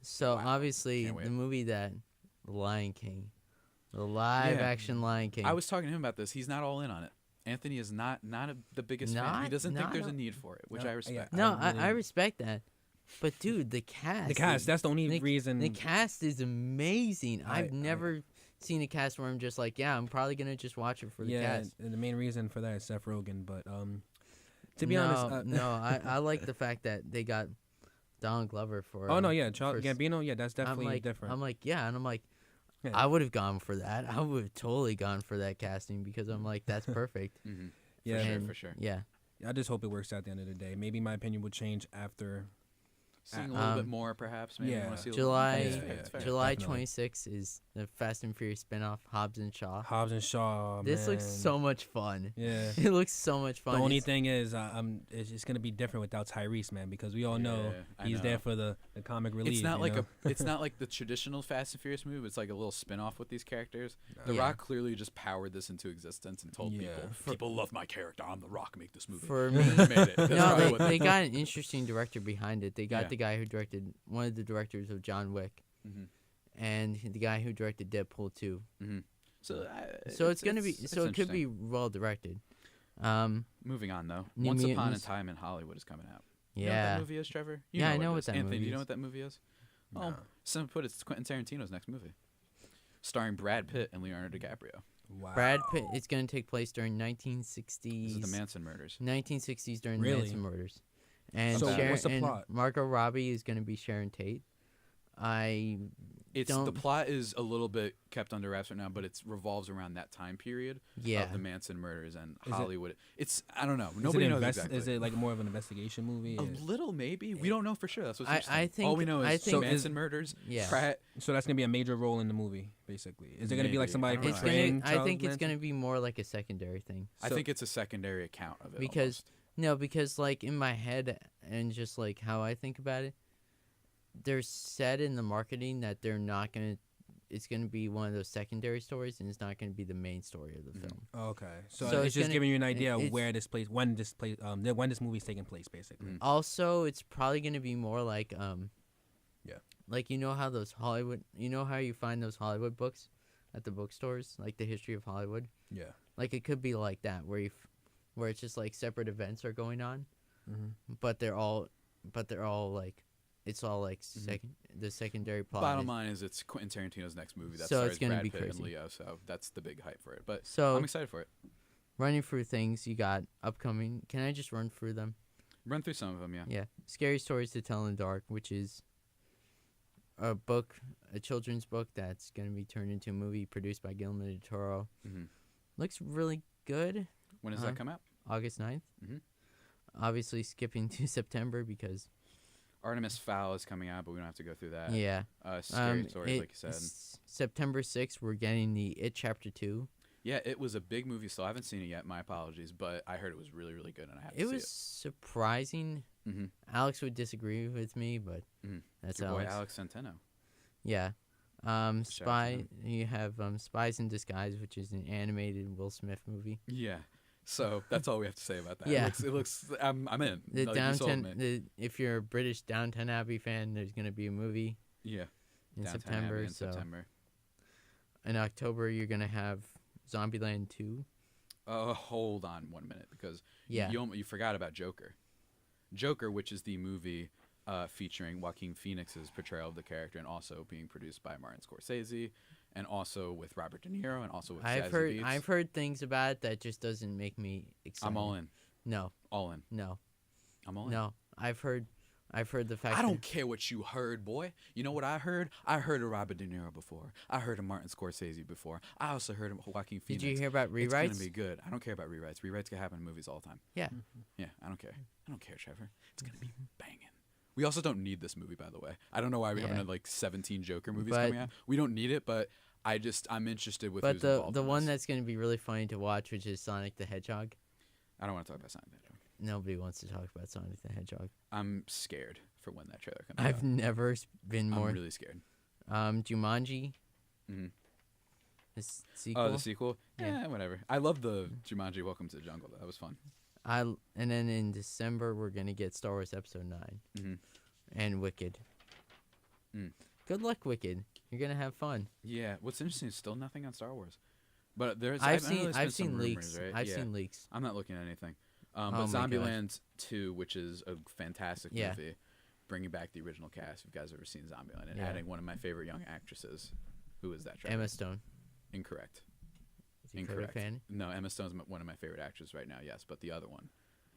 So obviously the movie The Lion King. The live-action Lion King. I was talking to him about this. He's not all in on it. Anthony is not the biggest fan. He doesn't think there's a need for it, which I respect. No, I respect that. But, dude, the cast. The cast, that's the only reason. The cast is amazing. I've never seen a cast where I'm just like, I'm probably going to just watch it for the cast. Yeah, the main reason for that is Seth Rogen. But to be honest. I like the fact that they got Donald Glover for. Oh, no, yeah. Gambino, that's definitely different. I'm like, I would have gone for that. I would have totally gone for that casting because I'm like, that's perfect. Mm-hmm. Yeah, for sure. Yeah. I just hope it works out at the end of the day. Maybe my opinion will change after seeing a little bit more, perhaps. Maybe yeah. See July 26th is the Fast and Furious spinoff, Hobbs and Shaw. Hobbs and Shaw. This looks so much fun. Yeah, it looks so much fun. The only thing is, it's gonna be different without Tyrese, man, because we all know he's there for the comic relief. It's not it's not like the traditional Fast and Furious movie. It's like a little spinoff with these characters. The Rock clearly just powered this into existence and told people love my character. I'm The Rock. Make this movie. For me, made it. No, they got an interesting director behind it. They got the guy who directed one of the directors of John Wick, and the guy who directed Deadpool 2. Mm-hmm. So it's gonna be it could be well directed. Moving on though, Once Upon a Time in Hollywood is coming out. Yeah, you know what that movie is, Trevor? I know what that Anthony, movie is. do you know what that movie is? No. Oh, simply put, it's Quentin Tarantino's next movie, starring Brad Pitt and Leonardo DiCaprio. Wow. Brad Pitt. It's gonna take place during 1960s. This is the Manson murders. 1960s during the Manson murders. And so what's the plot? Margot Robbie is going to be Sharon Tate. The plot is a little bit kept under wraps right now, but it revolves around that time period of the Manson murders and Hollywood. I don't know. Nobody knows exactly. Is it like more of an investigation movie? A little, maybe. We don't know for sure. That's what's interesting. I think all we know is Manson murders. Yeah. So that's gonna be a major role in the movie, basically. Is it gonna be like somebody portraying? I think it's gonna be more like a secondary thing. I think it's a secondary account of it. Because like in my head and just like how I think about it, they're said in the marketing that they're not gonna. It's gonna be one of those secondary stories, and it's not gonna be the main story of the film. Okay, so it's just giving you an idea of where this place, when this movie's taking place, basically. Also, it's probably gonna be more like like you know how you find those Hollywood books at the bookstores, like the history of Hollywood. Yeah. Like it could be like that, where it's just like separate events are going on, but they're all like. It's all like the secondary plot. Bottom line is it's Quentin Tarantino's next movie. That so stars Brad Pitt and Leo, so that's the big hype for it. But I'm excited for it. Running through things you got upcoming. Can I just run through them? Run through some of them, yeah. Yeah. Scary Stories to Tell in the Dark, which is a children's book that's going to be turned into a movie produced by Guillermo del Toro. Looks really good. When does that come out? August 9th. Obviously skipping to September because... Artemis Fowl is coming out, but we don't have to go through that. Yeah. Scary Stories, like you said. September 6th, we're getting the It Chapter 2. Yeah, it was a big movie, so I haven't seen it yet. My apologies, but I heard it was really, really good, and I have to see it. It was surprising. Alex would disagree with me, but that's your Alex. boy Alex Centeno. Yeah. You have Spies in Disguise, which is an animated Will Smith movie. Yeah. So that's all we have to say about that. Yeah. It looks I'm in. If you're a British Downton Abbey fan, there's going to be a movie. Yeah. In September. In October, you're going to have Zombieland 2. Hold on 1 minute, because you forgot about Joker. Joker, which is the movie featuring Joaquin Phoenix's portrayal of the character, and also being produced by Martin Scorsese, and also with Robert De Niro, and also with Zazie Beetz. I've heard things about it that just doesn't make me excited. I'm all in. No. All in. No. I'm all in. No. I've heard I've heard the fact. I don't care what you heard, boy. You know what I heard? I heard of Robert De Niro before. I heard of Martin Scorsese before. I also heard of Joaquin Phoenix. Did you hear about rewrites? It's gonna be good. I don't care about rewrites. Rewrites can happen in movies all the time. Yeah. Yeah, I don't care. I don't care, Trevor. It's gonna be banging. We also don't need this movie, by the way. I don't know why we haven't had like 17 Joker movies coming out. We don't need it, but I'm interested with. But who's involved the in one this. that's going to be really funny to watch, which is Sonic the Hedgehog. I don't want to talk about Sonic the Hedgehog. Nobody wants to talk about Sonic the Hedgehog. I'm scared for when that trailer comes out. I've never been more. I'm really scared. Jumanji. Mm-hmm. The sequel. Oh, the sequel? Yeah. Yeah, whatever. I love the Jumanji Welcome to the Jungle. That was fun. And then in December we're gonna get Star Wars Episode 9 Mm-hmm. and Wicked. Good luck, Wicked. You're gonna have fun. Yeah. What's interesting is still nothing on Star Wars. But there's I've seen leaks. Right? I've seen leaks. I'm not looking at anything. Oh But my Zombieland 2, which is a fantastic Yeah. movie, bringing back the original cast. If you guys ever seen Zombieland, and Yeah. adding one of my favorite young actresses. Who is that? Trevor? Emma Stone. Incorrect. Is your favorite fan? No, Emma Stone's one of my favorite actors right now. Yes, but the other one,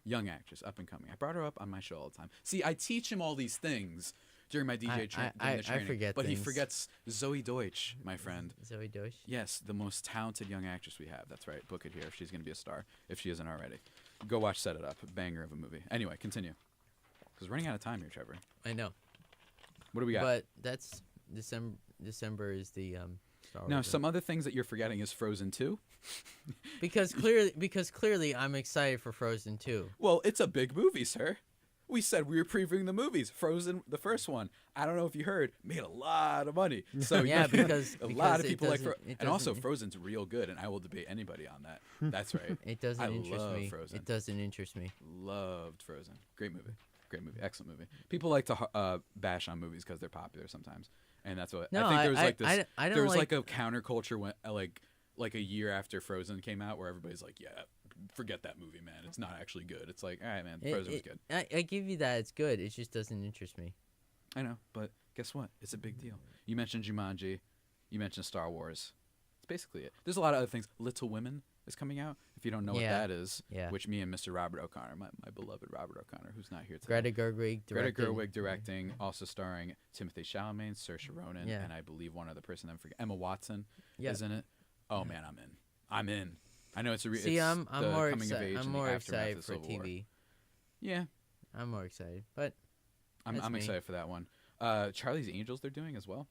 young actress, up and coming. I brought her up on my show all the time. See, I teach him all these things during my DJ training. I forget but things. he forgets Zoe Deutsch, my friend. Zoe Deutsch. Yes, the most talented young actress we have. That's right. Book it here. She's going to be a star if she isn't already. Go watch Set It Up. Banger of a movie. Anyway, continue. Because running out of time here, Trevor. I know. What do we got? But that's December. December is the Star Wars. Now, some other things that you're forgetting is Frozen 2. because clearly I'm excited for Frozen 2. Well, it's a big movie, sir. We said we were previewing the movies. Frozen, the first one, I don't know if you heard, made a lot of money. So Yeah, because a lot of it people like doesn't- Frozen. it And also, doesn't- Frozen's real good, and I will debate anybody on that. That's right. It doesn't I interest love me. Frozen. It doesn't interest me. Loved Frozen. Great movie. Great movie. Excellent movie. People like to bash on movies because they're popular sometimes, and that's what No, I think. There was like I this. don't There was like- like a counterculture when like a year after Frozen came out, where everybody's like, "Yeah, forget that movie, man. It's not actually good." It's like, all right, man, Frozen was good. I give you that. It's good. It just doesn't interest me. I know, but guess what? It's a big deal. You mentioned Jumanji. You mentioned Star Wars. It's basically it. There's a lot of other things. Little Women is coming out. If you don't know Yeah. what that is, Yeah. which me and Mr. Robert O'Connor, my beloved Robert O'Connor, who's not here today. Greta Gerwig directed. Greta Gerwig directing, also starring Timothée Chalamet, Saoirse Ronan, Yeah. and I believe one other person I'm forgetting. Emma Watson Yeah. is in it. Oh man, I'm in. I'm in. I know it's a See, it's I'm the more coming of age excited. I'm in the more aftermath excited of for Civil War. TV. Yeah, I'm more excited, but I'm That's me. excited for that one. Charlie's Angels they're doing as well.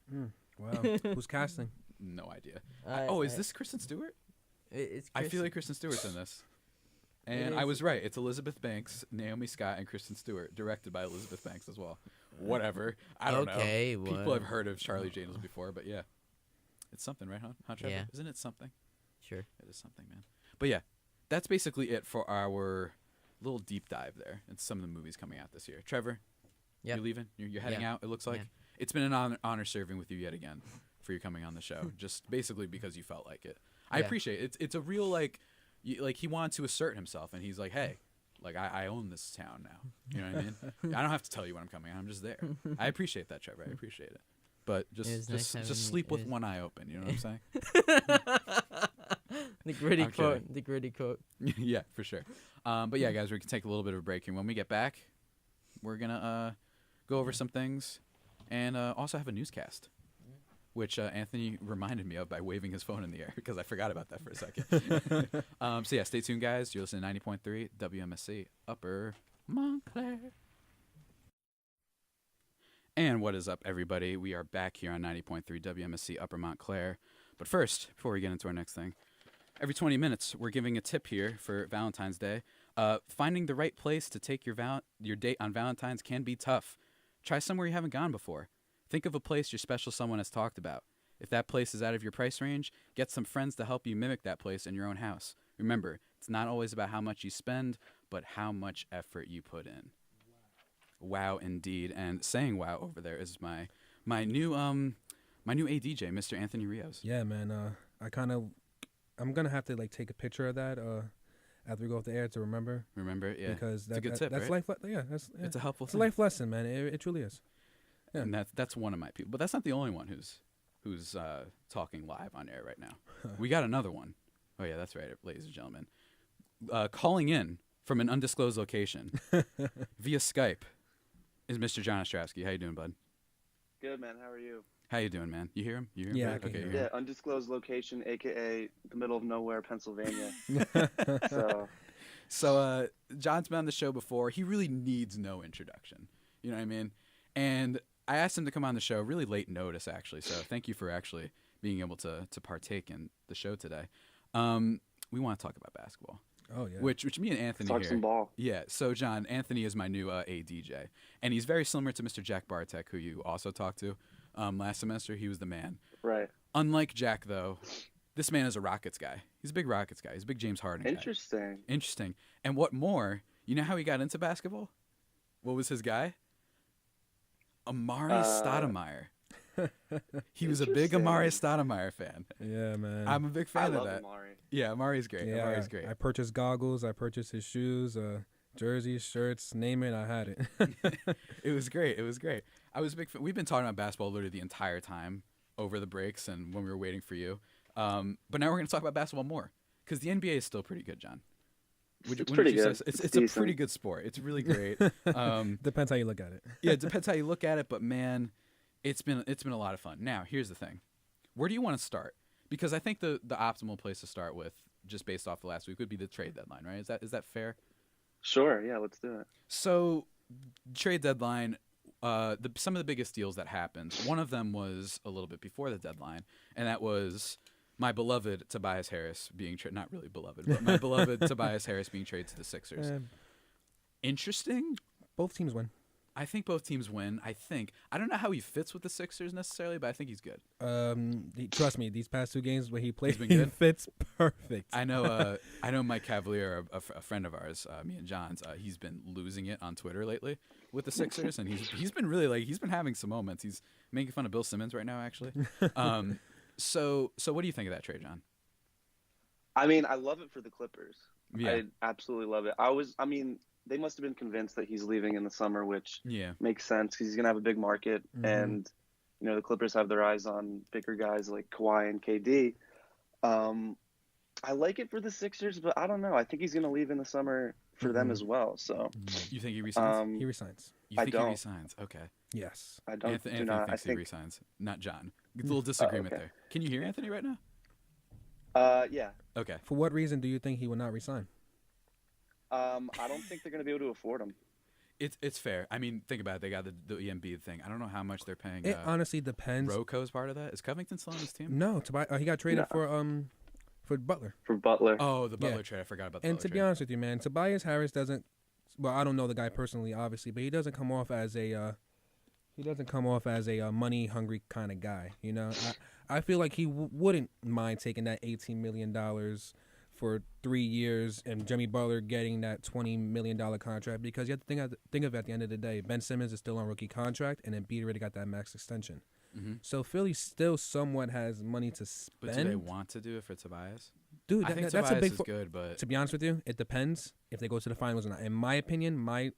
Wow. Who's casting? No idea. I- is I- this Kristen Stewart? it's. I feel Kristen- like Kristen Stewart's in this. And It I is. was right. It's Elizabeth Banks, Naomi Scott, and Kristen Stewart, directed by Elizabeth Banks as well. Whatever. I don't Okay, know. People what- have heard of Charlie's Angels before, but yeah. It's something, right, huh, Trevor? Yeah. Isn't it something? Sure. It is something, man. But yeah, that's basically it for our little deep dive there and some of the movies coming out this year. Trevor, Yep. you're leaving? You're heading Yeah. out, it looks like? Yeah. It's been an honor serving with you yet again for your coming on the show, just basically because you felt like it. I Yeah. appreciate it. It's a real, like he wanted to assert himself, and he's like, hey, like, I own this town now. You know what I mean? I don't have to tell you when I'm coming. I'm just there. I appreciate that, Trevor. I appreciate it. But It is nice having just you- sleep it with is- one eye open. You know what I'm saying? The gritty I'm quote. kidding. The gritty quote. Yeah, for sure. But yeah, guys, we can take a little bit of a break here. When we get back, we're gonna go over some things and also have a newscast, which Anthony reminded me of by waving his phone in the air because I forgot about that for a second. So yeah, stay tuned, guys. You're listening to 90.3 WMSC Upper Montclair. And what is up, everybody? We are back here on 90.3 WMSC Upper Montclair. But first, before we get into our next thing, every 20 minutes, we're giving a tip here for Valentine's Day. Finding the right place to take your date on Valentine's can be tough. Try somewhere you haven't gone before. Think of a place your special someone has talked about. If that place is out of your price range, get some friends to help you mimic that place in your own house. Remember, it's not always about how much you spend, but how much effort you put in. Wow, indeed. And saying wow over there is my new ADJ, Mr. Anthony Rios. Yeah, man. I'm gonna have to like take a picture of that after we go off the air to remember. Remember it? Yeah. Because it's a good tip, that's right? life. Yeah, It's a helpful It's thing. a life lesson, man. It truly is. Yeah. And that's one of my people. But that's not the only one who's talking live on air right now. We got another one. Oh, yeah, that's right, ladies and gentlemen. Calling in from an undisclosed location via Skype, is Mr. John Ostrowsky. How you doing, bud? Good, man. How are you? How you doing, man? You hear him? You hear him? Yeah, I can hear him. Yeah, undisclosed location, aka the middle of nowhere, Pennsylvania. So John's been on the show before. He really needs no introduction. You know what I mean? And I asked him to come on the show really late notice, actually. So thank you for actually being able to partake in the show today. We want to talk about basketball. Oh yeah. Which me and Anthony Talk here. some ball. Yeah. So John, Anthony is my new ADJ, and he's very similar to Mr. Jack Bartek, who you also talked to last semester. He was the man. Right. Unlike Jack, though, this man is a Rockets guy. He's a big Rockets guy. He's a big James Harden guy. Interesting. And what more? You know how he got into basketball? What was his guy? Amari Stoudemire. He was a big Amari Stoudemire fan. Yeah, man. I'm a big fan I of love that. Amari. Yeah, Amari's great. Yeah, Amari's great. I purchased goggles. I purchased his shoes, jerseys, shirts, name it. I had it. It was great. It was great. I was a big fan. We've been talking about basketball literally the entire time over the breaks and when we were waiting for you. But now we're going to talk about basketball more because the NBA is still pretty good, John. It's pretty good. It's a pretty good sport. It's really great. Depends how you look at it. Yeah, it depends how you look at it. But man, it's been a lot of fun. Now, here's the thing: where do you want to start? Because I think the optimal place to start with, just based off the last week, would be the trade deadline, right? Is that fair? Sure. Yeah, let's do it. So, trade deadline. Some of the biggest deals that happened. One of them was a little bit before the deadline, and that was my beloved Tobias Harris being traded. Not really beloved, but my beloved Tobias Harris being traded to the Sixers. Interesting. Both teams win. I think both teams win. I don't know how he fits with the Sixers necessarily, but I think he's good. Trust me, these past 2 games where he played, been good? he fits perfect. I know. I know Mike Cavalier, a friend of ours, me and John's. He's been losing it on Twitter lately with the Sixers, and he's been really he's been having some moments. He's making fun of Bill Simmons right now, actually. So what do you think of that trade, John? I mean, I love it for the Clippers. Yeah. I absolutely love it. They must have been convinced that he's leaving in the summer, which makes sense because he's going to have a big market. Mm-hmm. And, the Clippers have their eyes on bigger guys like Kawhi and KD. I like it for the Sixers, but I don't know. I think he's going to leave in the summer for them as well. So you think he resigns? He resigns. You think he resigns? Okay. Yes. I don't. Anthony not. thinks he resigns, not John. A little disagreement there. Can you hear Anthony right now? Yeah. Okay. For what reason do you think he will not resign? I don't think they're going to be able to afford him. It's fair. I mean, think about it. They got the Embiid thing. I don't know how much they're paying. It honestly depends. Rocco's part of that. Is Covington still on his team? No, he got traded for Butler. For Butler. Oh, the Butler trade. I forgot about that. And to be honest with you, man, Tobias Harris doesn't. Well, I don't know the guy personally, obviously, but he doesn't come off as a. Money hungry kind of guy. I feel like he wouldn't mind taking that $18 million for 3 years and Jimmy Butler getting that $20 million contract because you have to think of it at the end of the day. Ben Simmons is still on rookie contract and Embiid already got that max extension. Mm-hmm. So Philly still somewhat has money to spend. But do they want to do it for Tobias? Dude, I think that's Tobias a big is good, but to be honest with you, it depends if they go to the finals or not. In my opinion, my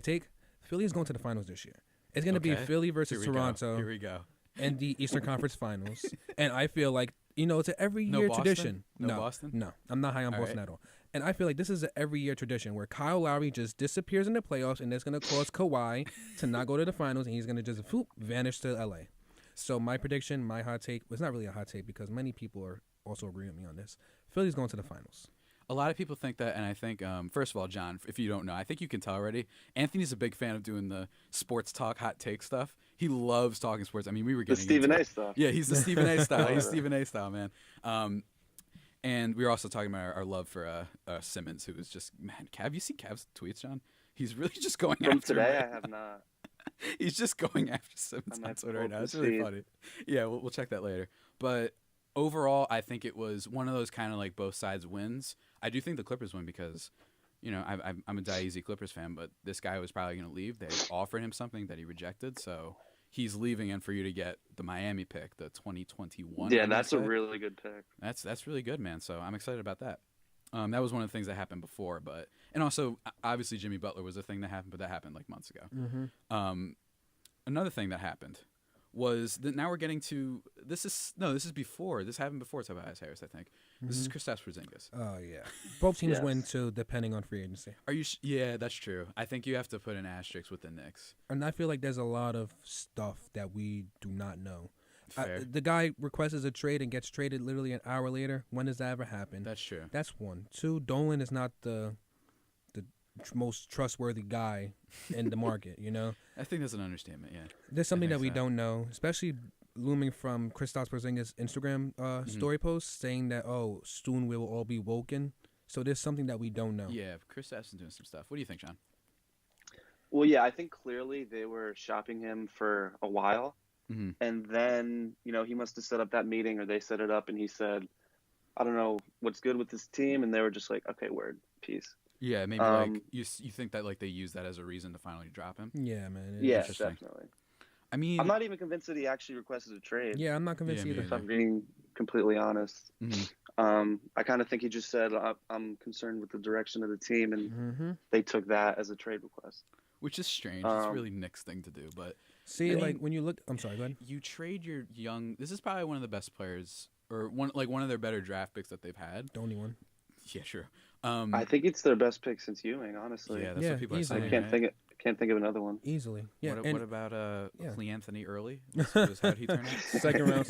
take, Philly is going to the finals this year. It's going to be Philly versus Toronto. Here we go. And the Eastern Conference Finals. And I feel like, it's an every year tradition. No Boston? No, I'm not high on Boston at all. And I feel like this is an every year tradition where Kyle Lowry just disappears in the playoffs and that's going to cause Kawhi to not go to the finals and he's going to just vanish to LA. So my prediction, my hot take, it's not really a hot take because many people are also agreeing with me on this. Philly's going to the finals. A lot of people think that, and I think, first of all, John, if you don't know, I think you can tell already, Anthony's a big fan of doing the sports talk, hot take stuff. He loves talking sports. I mean, we were getting the Stephen into A. stuff. Yeah, he's the Stephen A. style. He's Stephen A. style, man. And we were also talking about our love for Simmons, who was just, man, have you seen Cav's tweets, John? He's really just going From after today, him. I have not. He's just going after Simmons on Twitter right now. It's really funny. Yeah, we'll check that later. But overall, I think it was one of those kind of like both sides wins. I do think the Clippers win because, I'm a die-easy Clippers fan, but this guy was probably going to leave. They offered him something that he rejected, so he's leaving. And for you to get the Miami pick, the 2021. Yeah, that's a really good pick. That's really good, man. So I'm excited about that. That was one of the things that happened before, and also obviously Jimmy Butler was a thing that happened, but that happened like months ago. Mm-hmm. Another thing that happened was that now we're getting to this happened before Tobias Harris, I think. This is Kristaps Porzingis. Oh yeah, both teams win too, depending on free agency. Are you? Yeah, that's true. I think you have to put an asterisk with the Knicks. And I feel like there's a lot of stuff that we do not know. Fair. The guy requests a trade and gets traded literally an hour later. When does that ever happen? That's true. That's one. Two, Dolan is not the most trustworthy guy in the market, you know? I think that's an understatement, yeah. There's something that we don't know, especially looming from Kristaps Porzingis' Instagram story post saying that, soon we will all be woken. So there's something that we don't know. Yeah, Kristaps is doing some stuff. What do you think, John? Well, yeah, I think clearly they were shopping him for a while. Mm-hmm. And then, he must have set up that meeting, or they set it up, and he said, I don't know what's good with this team. And they were just like, okay, word, peace. Yeah, maybe like you think that like they use that as a reason to finally drop him? Yeah, man. Yeah, definitely. I mean, I'm not even convinced that he actually requested a trade. Yeah, I'm not convinced either. If I'm being completely honest. Mm-hmm. I kind of think he just said, I'm concerned with the direction of the team, and they took that as a trade request. Which is strange. It's a really Knicks thing to do, but see, like when you look, I'm sorry, go ahead. You trade your young. This is probably one of the best players, or one of their better draft picks that they've had. The only one. Yeah, sure. I think it's their best pick since Ewing, honestly. Yeah, that's what people are saying. I can't think of another one. Easily. Yeah. What about Anthony Early? How did he turn out? Second round.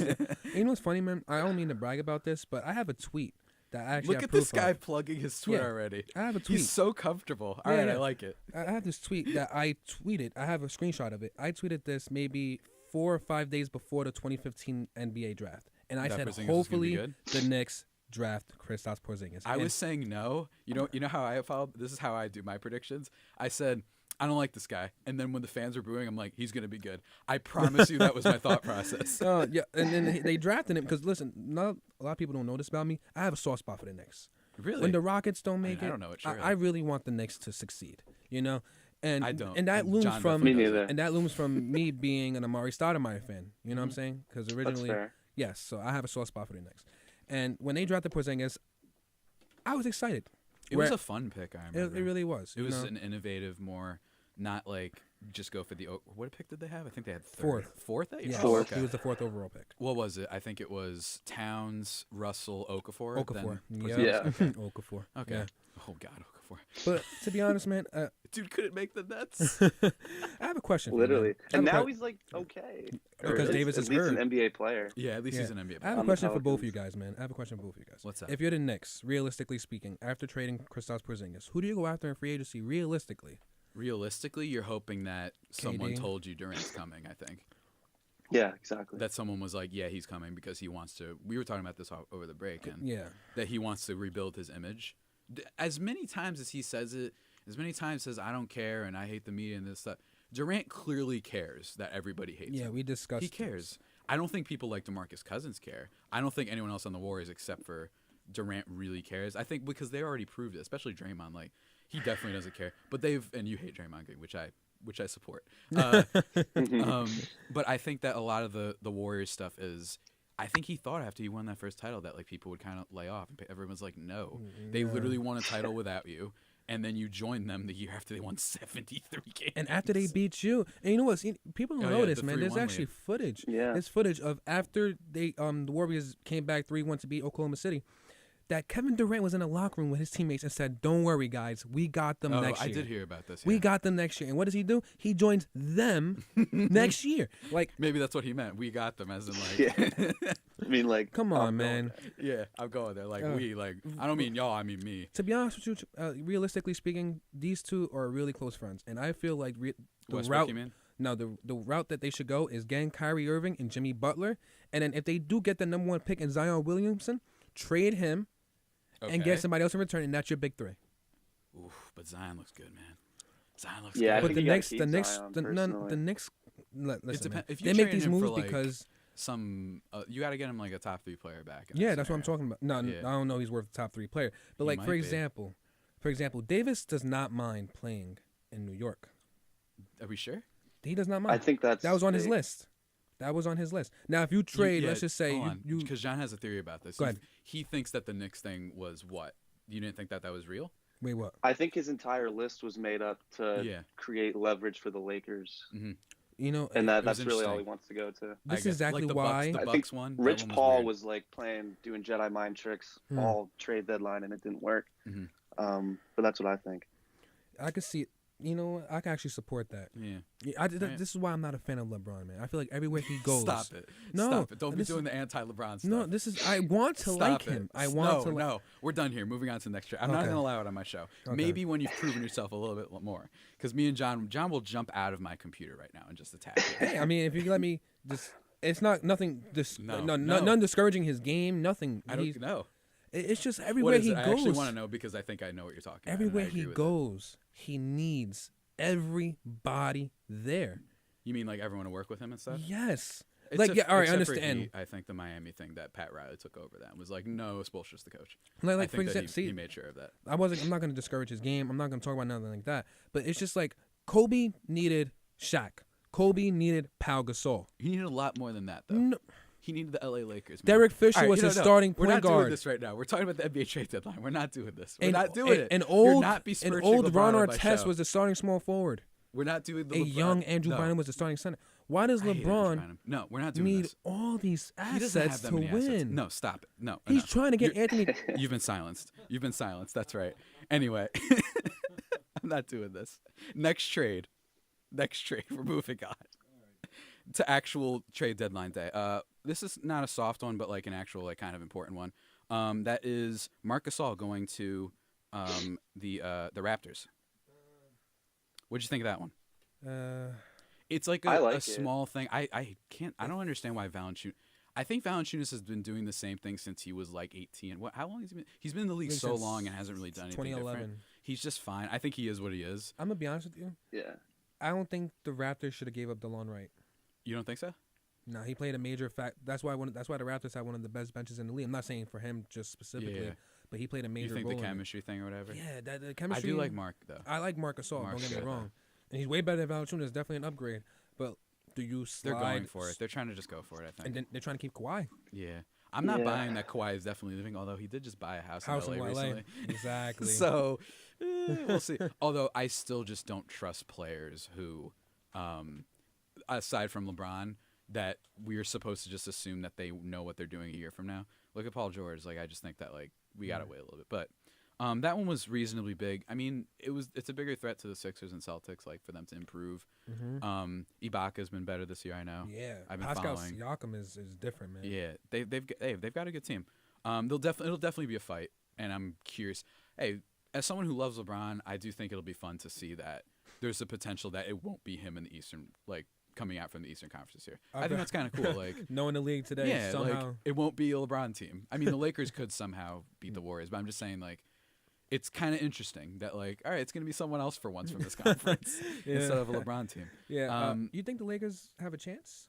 You know what's funny, man? I don't mean to brag about this, but I have a tweet that I actually look at this guy plugging his Twitter already. I have a tweet. He's so comfortable. All right, I like it. I have this tweet that I tweeted. I have a screenshot of it. I tweeted this maybe 4 or 5 days before the 2015 NBA draft, and I said, hopefully the Knicks draft Kristaps Porzingis. I was saying no. You know how I followed? This is how I do my predictions. I said, I don't like this guy. And then when the fans were booing, I'm like, he's going to be good. I promise you that was my thought process. Yeah, and then they drafted him because, listen, not a lot of people don't know this about me. I have a soft spot for the Knicks. Really? When the Rockets don't make I don't know it. I really want the Knicks to succeed, you know? And I don't. And that looms John from me neither. And that looms from me being an Amari Stoudemire fan. You know what I'm saying? Because originally, that's fair. Yes, so I have a soft spot for the Knicks. And when they drafted Porzingis, I was excited. It was a fun pick, I remember. It really was. It was an innovative, more, not like just go for the, what pick did they have? I think they had fourth. Fourth? Yeah, fourth. He was the 4th overall pick. What was it? I think it was Towns, Russell, Okafor. Okafor. Yeah. Okafor. Okay. Yeah. Oh, God, Okafor. But to be honest, man. Dude couldn't make the Nets. I have a question. Literally. And now he's like, okay. Because Davis is hurt. At least an NBA player. Yeah, at least he's an NBA player. I have a question for both of you guys, man. What's that? If you're the Knicks, realistically speaking, after trading Kristaps Porzingis, who do you go after in free agency realistically? Realistically, you're hoping that someone told you Durant's coming, I think. Yeah, exactly. That someone was like, yeah, he's coming because he wants to. We were talking about this over the break. And that he wants to rebuild his image. As many times as he says it, as many times says, I don't care and I hate the media and this stuff, Durant clearly cares that everybody hates him. Yeah, we discussed He cares. I don't think people like DeMarcus Cousins care. I don't think anyone else on the Warriors except for Durant really cares. I think because they already proved it, especially Draymond. Like, he definitely doesn't care. But and you hate Draymond Green, which I support. But I think that a lot of the Warriors stuff is, I think he thought after he won that first title that like people would kind of lay off. Everyone's like, no, they literally won a title without you. And then you joined them the year after they won 73 games. And after they beat you. And you know what? People don't know this, man. There's actually footage. Yeah. There's footage of after the Warriors came back 3-1 to beat Oklahoma City, that Kevin Durant was in a locker room with his teammates and said, don't worry, guys. We got them next year. I did hear about this. Yeah. We got them next year. And what does he do? He joins them next year. Like, maybe that's what he meant. We got them as in like. Yeah. I mean, like. Come on, man. Yeah, I'm going there. Like, we, like, I don't mean y'all, I mean me. To be honest with you, realistically speaking, these two are really close friends. And I feel like the Westbrook, you mean? No, the route that they should go is getting Kyrie Irving and Jimmy Butler. And then if they do get the number 1 pick in Zion Williamson, trade him. Okay. And get somebody else in return, and that's your big 3. Oof, but Zion looks good, man. Zion looks good. But the Knicks, listen, man, they make these moves because you got to get him like a top 3 player back. Yeah, that's what I'm talking about. No, I don't know he's worth a top 3 player. But like for example, Davis does not mind playing in New York. Are we sure? He does not mind. I think that was on his list. That was on his list. Now, if you trade, let's just say because John has a theory about this. Go ahead. He thinks that the Knicks thing was what? You didn't think that was real? Wait, what? I think his entire list was made up to create leverage for the Lakers. Mm-hmm. and that's really all he wants to go to. This is exactly why the Bucks one. Rich Paul was like doing Jedi mind tricks all trade deadline, and it didn't work. But that's what I think. I could see. I can actually support that. Yeah. This is why I'm not a fan of LeBron, man. I feel like everywhere he goes. Stop it. Don't be doing the anti-LeBron stuff. No, I want to like him. No, we're done here. Moving on to the next trade. I'm not going to allow it on my show. Okay. Maybe when you've proven yourself a little bit more. Because me and John will jump out of my computer right now and just attack you. Hey, I mean, if you let me just, it's nothing, none discouraging his game, nothing. I don't know. It's just everywhere he goes. I actually want to know because I think I know what you're talking about. Everywhere he goes, he needs everybody there. You mean like everyone to work with him and stuff? Yes. All right, I understand. I think the Miami thing that Pat Riley took over that was like, no, Spoelstra's the coach. Like for example, he made sure of that. I'm not going to discourage his game. I'm not going to talk about nothing like that. But it's just like Kobe needed Shaq. Kobe needed Pau Gasol. He needed a lot more than that, though. No. He needed the LA Lakers. Man. Derek Fisher was his starting point guard. We're not doing this right now. We're talking about the NBA trade deadline. We're not doing this. We're not doing it. An old Ron Artest was the starting small forward. We're not doing the young Andrew Bynum was the starting center. Why does LeBron we're not doing need all these assets to win? No, stop it. No. He's trying to get Anthony. You've been silenced. That's right. Anyway, I'm not doing this. Next trade. We're moving on to actual trade deadline day. This is not a soft one, but like an actual like kind of important one. That is Marc Gasol going to the Raptors. What'd you think of that one? It's like a small thing. I don't understand why Valanciunas. I think Valanciunas has been doing the same thing since he was like 18. How long has he been? He's been in the league so long and hasn't really done anything 2011. different. He's just fine. I think he is what he is. I'm gonna be honest with you. Yeah. I don't think the Raptors should have gave up DeLon Wright. You don't think so? No, he played a major fact. That's why the Raptors had one of the best benches in the league. I'm not saying for him just specifically, but he played a major role. You think the chemistry thing or whatever? Yeah, the chemistry. I do like Mark though. I like Marc Gasol. Don't get me wrong, and he's way better than Valanciunas. It's definitely an upgrade. But do you slide? They're going for it. They're trying to just go for it. I think. And then they're trying to keep Kawhi. Yeah. I'm not buying that Kawhi is definitely leaving, although he did just buy a house in LA recently. Exactly. So we'll see. Although I still just don't trust players who, aside from LeBron, that we're supposed to just assume that they know what they're doing a year from now. Look at Paul George. Like I just think that like we gotta wait a little bit. But that one was reasonably big. I mean, it's a bigger threat to the Sixers and Celtics, like for them to improve. Ibaka's been better this year, I know. Yeah, I've been Pascal following. Siakam is different, man. Yeah, they've got a good team. It'll definitely be a fight, and I'm curious. Hey, as someone who loves LeBron, I do think it'll be fun to see that there's a potential that it won't be him in the Eastern, like coming out from the Eastern Conference this year. I think that's kind of cool. Like knowing the league today, somehow like, it won't be a LeBron team. I mean, the Lakers could somehow beat the Warriors, but I'm just saying like. It's kind of interesting that, like, all right, it's going to be someone else for once from this conference instead of a LeBron team. Yeah. You think the Lakers have a chance?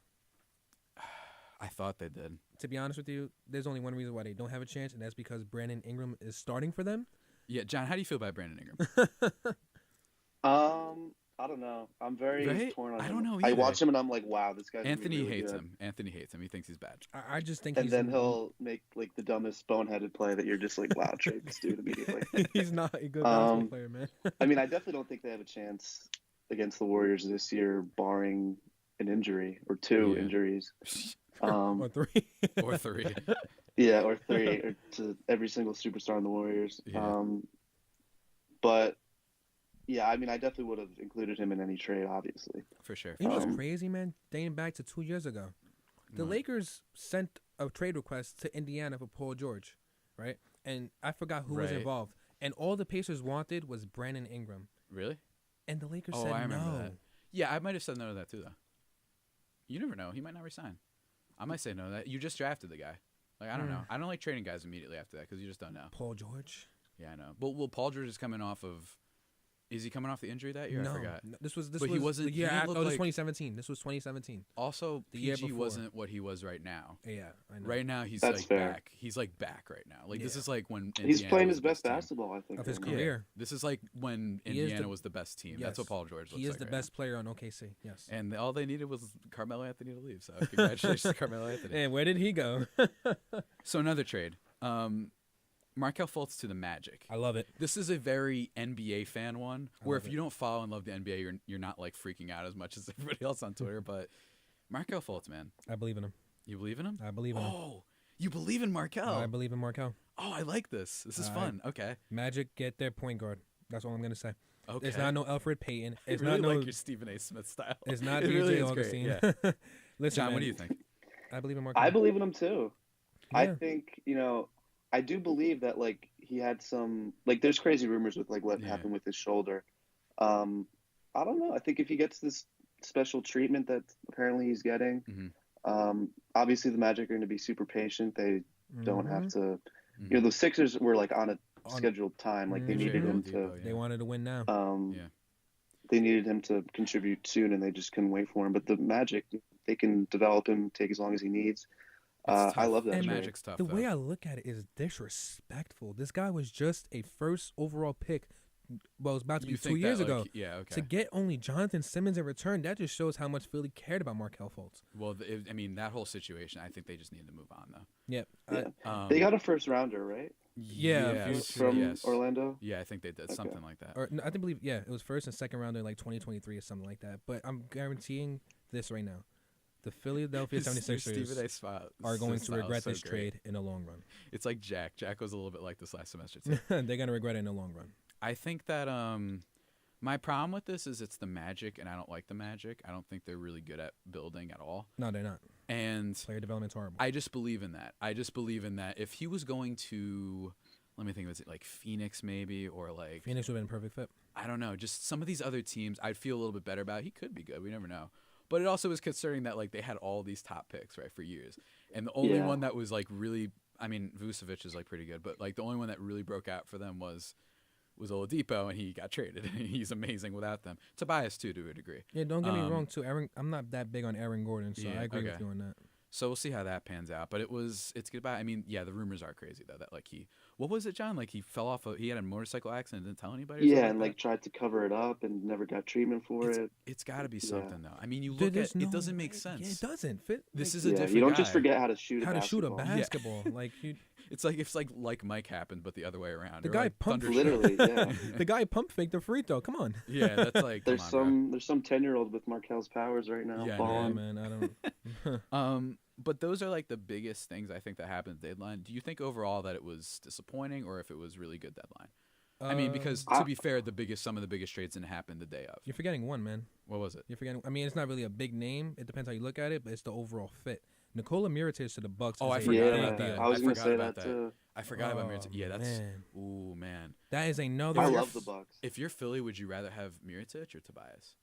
I thought they did. To be honest with you, there's only one reason why they don't have a chance, and that's because Brandon Ingram is starting for them. Yeah, John, how do you feel about Brandon Ingram? I don't know. I'm very torn on him. I don't know either. I watch him and I'm like, wow, this guy's Anthony really hates good. him. Anthony hates him. He thinks he's bad. I just think and then he'll make like the dumbest boneheaded play that you're just like, wow, trade this dude immediately. He's not a good basketball player, man. I mean, I definitely don't think they have a chance against the Warriors this year, barring an injury or two injuries. Or three. Or three. Yeah, or three. Or to every single superstar in the Warriors. Yeah. But yeah, I mean, I definitely would have included him in any trade, obviously. For sure. You know what's crazy, man? Dating back to 2 years ago. The Lakers sent a trade request to Indiana for Paul George, right? And I forgot who was involved. And all the Pacers wanted was Brandon Ingram. Really? And the Lakers said I remember no. that. Yeah, I might have said no to that too, though. You never know. He might not resign. I might say no to that. You just drafted the guy. Like, I don't know. I don't like trading guys immediately after that because you just don't know. Paul George? Yeah, I know. But Paul George is coming off of... Is he coming off the injury that year? No, I forgot. This was he wasn't. The year after. This was 2017. This was 2017. Also, the year PG before wasn't what he was right now. Yeah, I know. Right now, he's That's like fair. back. He's like back right now. Like this is like when he's Indiana playing was his the best team basketball, I think, of his career. This is like when Indiana was the best team. Yes. That's what Paul George looks like. He is the right best player on OKC. Yes. And all they needed was Carmelo Anthony to leave. So congratulations to Carmelo Anthony. And where did he go? So another trade. Markelle Fultz to the Magic. I love it. This is a very NBA fan one, where if it. you don't follow and love the NBA, you're not like freaking out as much as everybody else on Twitter. But Markelle Fultz, man, I believe in him. you believe in him? I believe in him. Oh, you believe in Markelle? I believe in Markelle. Oh, I like this. This is fun. Okay. Magic get their point guard. That's all I'm gonna say. Okay. It's not no Alfred Payton. It's I really not no. like your Stephen A. Smith style. It's not It DJ really is Augustine. great, yeah. Listen, John, man, what do you think? I believe in Markelle. I believe in him too. Yeah. I think, I do believe that like he had some like there's crazy rumors with like what happened with his shoulder. I don't know. I think if he gets this special treatment that apparently he's getting, obviously the Magic are going to be super patient. They don't have to. The Sixers were like on a scheduled time. Like they needed him to. They wanted to win now. They needed him to contribute soon, and they just couldn't wait for him. But the Magic, they can develop him, take as long as he needs. I love that. And Magic's tough. The way I look at it is disrespectful. This guy was just a first overall pick. Well, it's about to be 2 years ago. Yeah, okay. To get only Jonathan Simmons in return, that just shows how much Philly cared about Markelle Fultz. Well, that whole situation, I think they just needed to move on, though. Yep. Yeah. They got a first rounder, right? From Orlando. Yeah, I think they did something like that. Or I believe, it was first and second rounder in like 2023 or something like that. But I'm guaranteeing this right now. The Philadelphia 76ers are going to regret this trade in the long run. It's like Jack. Jack was a little bit like this last semester, too. They're going to regret it in the long run. I think that my problem with this is it's the Magic, and I don't like the Magic. I don't think they're really good at building at all. No, they're not. And player development's horrible. I just believe in that. I just believe in that. If he was going to, let me think, was it like Phoenix maybe, or like Phoenix would have been a perfect fit. I don't know. Just some of these other teams, I'd feel a little bit better about. He could be good. We never know. But it also was concerning that like they had all these top picks right for years, and the only one that was like really, I mean, Vucevic is like pretty good, but like the only one that really broke out for them was Oladipo, and he got traded. He's amazing without them. Tobias too, to a degree. Yeah, don't get me wrong too. I'm not that big on Aaron Gordon, so I agree with you on that. So we'll see how that pans out. But it's goodbye. I mean, the rumors are crazy though. That like what was it, John? Like he fell off. He had a motorcycle accident, and didn't tell anybody. Yeah, and like tried to cover it up and never got treatment for it. It's got to be something though. I mean, you look at it doesn't make sense. Yeah, it doesn't fit. This is a different. You don't guy. just forget how to shoot a basketball. Like you. It's like Mike happened, but the other way around. The guy like pumped literally. Yeah. The guy pump faked the free throw. Come on. Yeah, that's like. There's some 10-year-old with Markelle's powers right now. Yeah, man. I don't. But those are like the biggest things I think that happened at the deadline. Do you think overall that it was disappointing, or if it was really good deadline? I mean, because to be fair, some of the biggest trades didn't happen the day of. You're forgetting one, man. What was it? You're forgetting. I mean, it's not really a big name. It depends how you look at it, but it's the overall fit. Nikola Mirotic to the Bucks. Oh, I forgot about that. I was going to say that too. I forgot about Mirotic. Yeah, that's. Man. Ooh, man. That is another. I love the Bucks. If you're Philly, would you rather have Mirotic or Tobias?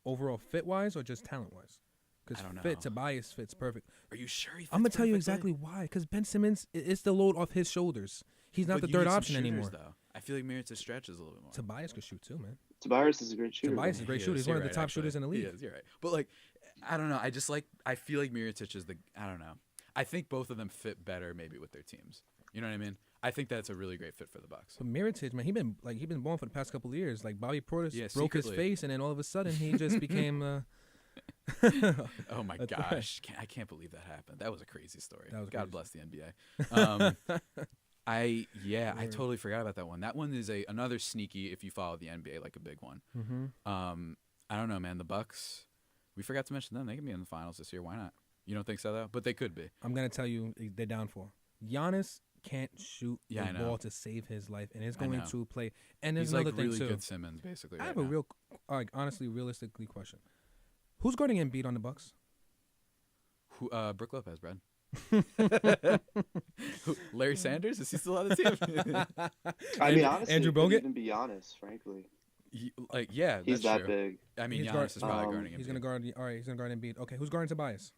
Overall fit wise or just talent wise? Because Tobias fits perfect. Are you sure he fits I'm going to tell you perfectly? exactly why. Because Ben Simmons, it's the load off his shoulders. He's not the third option anymore. Though. I feel like Mirotic stretches a little bit more. Tobias could shoot too, man. Tobias is a great shooter. Tobias is a great shooter. He's one of the top shooters in the league. He is, you're right. But like, I don't know. I feel like Mirotic is I don't know. I think both of them fit better maybe with their teams. You know what I mean? I think that's a really great fit for the Bucks. But Mirotic, man, he been balling for the past couple of years. Like Bobby Portis broke secretly. his face, and then all of a sudden he just became. Oh my gosh! I can't believe that happened. That was a crazy story. God bless the NBA. I totally forgot about that one. That one is another sneaky, if you follow the NBA, like a big one. Mm-hmm. I don't know, man. The Bucks, we forgot to mention them. They can be in the finals this year. Why not? You don't think so though? But they could be. I'm gonna tell you, they're down for. Giannis can't shoot the ball to save his life, and it's going to play. And there's another thing really too. Good Simmons, basically. I have a honestly, realistically question. Who's guarding Embiid on the Bucks? Brook Lopez, Brad. Larry Sanders? Is he still on the team? I mean, honestly, Andrew Bogut? It could even be Giannis, frankly. He's that true. big. I mean, Giannis is probably guarding Embiid. He's gonna guard. All right, he's gonna guard Embiid. Okay, who's guarding Tobias?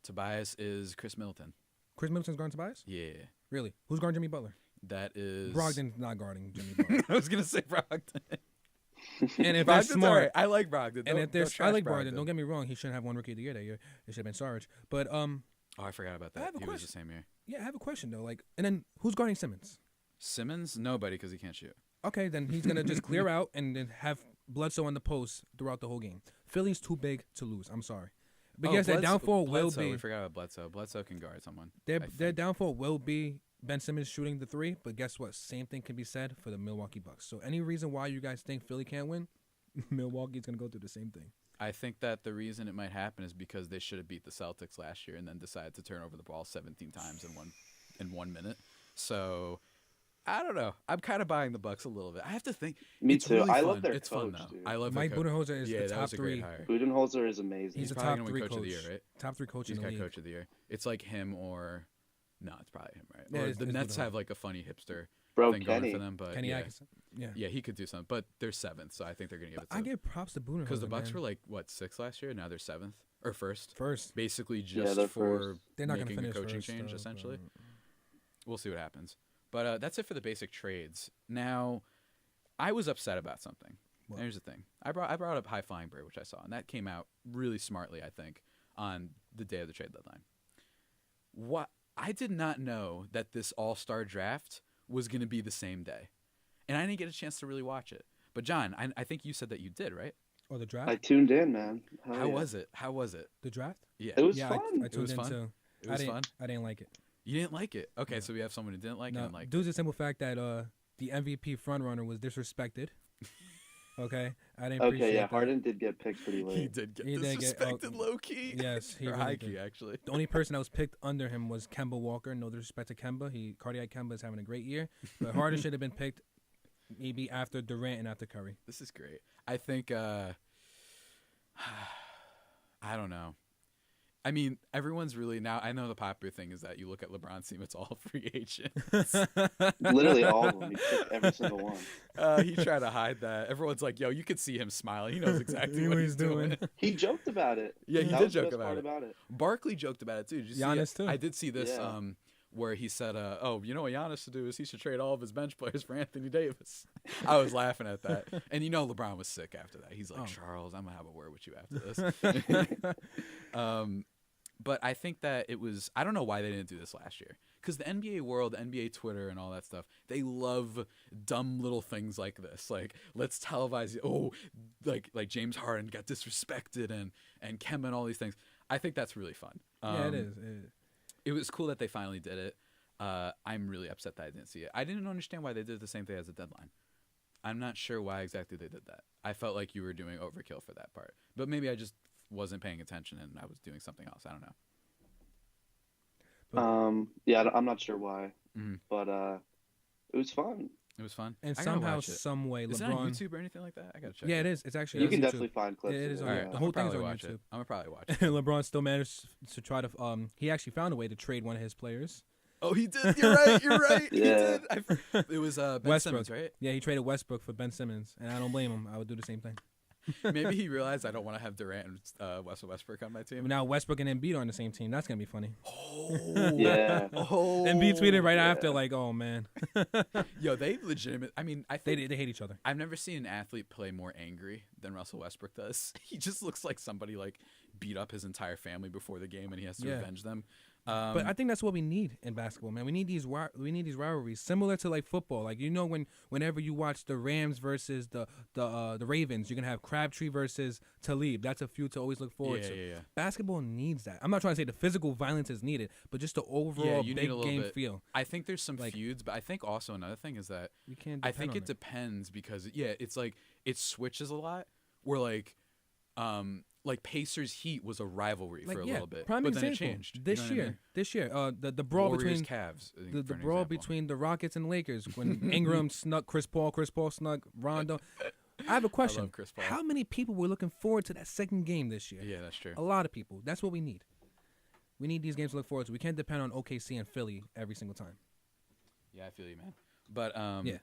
Tobias is Chris Middleton. Chris Middleton's guarding Tobias? Yeah. Really? Who's guarding Jimmy Butler? That is Brogdon's not guarding Jimmy Butler. I was gonna say Brogdon. And if they're smart, right. I like Brogdon. And if they're, I like Brogdon. Don't get me wrong. He shouldn't have won Rookie of the Year that year. It should have been Sarge. But oh, I forgot about that. He was the same year. Yeah, I have a question though. Like, and then who's guarding Simmons? Simmons, nobody, because he can't shoot. Okay, then he's gonna just clear out and then have Bledsoe on the post throughout the whole game. Philly's too big to lose. I'm sorry. Because their downfall will be. We forgot about Bledsoe. Bledsoe can guard someone. Their downfall will be Ben Simmons shooting the 3, but guess what? Same thing can be said for the Milwaukee Bucks. So any reason why you guys think Philly can't win, Milwaukee's going to go through the same thing. I think that the reason it might happen is because they should have beat the Celtics last year and then decided to turn over the ball 17 times in 1 minute. So I don't know. I'm kind of buying the Bucks a little bit. I have to think. Me too. Really I fun. love their it's coach, fun though. dude. I love Mike Budenholzer is the that top was a great 3. hire. Budenholzer is amazing. He's a probably top gonna 3 win coach. Coach of the Year, right? Top 3 coach He's in the got league. Coach of the Year. It's like him or no, it's probably him, right? Yeah, or it's the Nets Budenholzer. have like a funny hipster Bro, thing Kenny. going for them, but Kenny yeah. Atkinson. Yeah. Yeah, he could do something, but they're 7th, so I think they're gonna give it. I give props to Budenholzer because the Bucks man. were like what 6th last year, now they're 7th or 1st. First. Basically, Yeah, just they're for first. They're not going to making a finish coaching first, change, though, essentially. but- We'll see what happens. But that's it for the basic trades. Now, I was upset about something. What? Here's the thing. I brought up High Flying Bird, which I saw, and that came out really smartly, I think, on the day of the trade deadline. What I did not know that this All-Star draft was going to be the same day, and I didn't get a chance to really watch it. But John, I think you said that you did, right? Oh, the I draft? tuned in, man. How was it? How was it? The draft? Yeah, It was Yeah, fun. I tuned was in fun? too. It was fun. I didn't like it. You didn't like it. Okay, No. so we have someone who didn't like it No, and like. due to the simple fact that the MVP frontrunner was disrespected. Okay, I didn't appreciate Okay, yeah, that. Harden did get picked pretty He late. did get He did get- disrespected low key. Yes, he or really high did. key actually. The only person that was picked under him was Kemba Walker. No disrespect to Kemba. Cardiac Kemba is having a great year. But Harden should have been picked maybe after Durant and after Curry. This is great. I think I don't know. I mean, everyone's really now. I know the popular thing is that you look at LeBron's team; it's all free agent. Literally all of them. He took every single one. He tried to hide that. Everyone's like, "Yo, you could see him smiling. He knows exactly what he's doing." He joked about it. Yeah, he That did was the joke best part about it. about it. Barkley joked about it too. Did you see Giannis, it? too. I did see this. Yeah. Where he said, "Oh, you know what Giannis should do is he should trade all of his bench players for Anthony Davis." I was laughing at that, and LeBron was sick after that. He's like, Oh. "Charles, I'm gonna have a word with you after this." But I think that it was. I don't know why they didn't do this last year, because the NBA world, NBA Twitter, and all that stuff, they love dumb little things like this. Like, let's televise. Oh, like James Harden got disrespected, and Kemba and all these things. I think that's really fun. Yeah, it is. It was cool that they finally did it. I'm really upset that I didn't see it. I didn't understand why they did the same thing as the deadline. I'm not sure why exactly they did that. I felt like you were doing overkill for that part. But maybe I just wasn't paying attention and I was doing something else. I don't know. Yeah, I'm not sure why, Mhm. but it was fun. It was fun. And I gotta somehow, watch it. some way, Is it on LeBron. YouTube or anything like that? I gotta check. Yeah, it is. It's actually. You on can YouTube. definitely find clips. It of is on All YouTube. right, The I'm whole gonna thing's probably on watch YouTube. it. I'm gonna probably watch it. LeBron still managed to try to. He actually found a way to trade one of his players. Oh, he did. You're right. You're right. He Yeah. did. It was Ben Westbrook. Simmons, right? Yeah, he traded Westbrook for Ben Simmons, and I don't blame him. I would do the same thing. Maybe he realized I don't want to have Durant and Westbrook on my team. Now Westbrook and Embiid are on the same team. That's gonna be funny. Oh, Yeah. Oh, Embiid tweeted right yeah. after, like, "Oh man, Yo, they legitimate. I mean, I they think they hate each other." I've never seen an athlete play more angry than Russell Westbrook does. He just looks like somebody like beat up his entire family before the game and he has to Yeah. avenge them. But I think that's what we need in basketball, man. We need these rivalries similar to like football. Like whenever you watch the Rams versus the Ravens, you're gonna have Crabtree versus Talib. That's a feud to always look forward to. Yeah. Basketball needs that. I'm not trying to say the physical violence is needed, but just the overall you need big a little game bit. feel. I think there's some Like- feuds, but I think also another thing is that We can't. I depend think on it depends because it's like it switches a lot. Where like Pacers Heat was a rivalry for a little bit, Prime but then example, it changed This you know what I year, mean? this year, the brawl Warriors between Cavs. I think, the for an brawl example. between the Rockets and Lakers when Ingram snuck Chris Paul snuck Rondo. I have a question. I love Chris Paul. How many people were looking forward to that second game this year? Yeah, that's true. A lot of people. That's what we need. We need these games to look forward to. We can't depend on OKC and Philly every single time. Yeah, I feel you, man. But Yeah.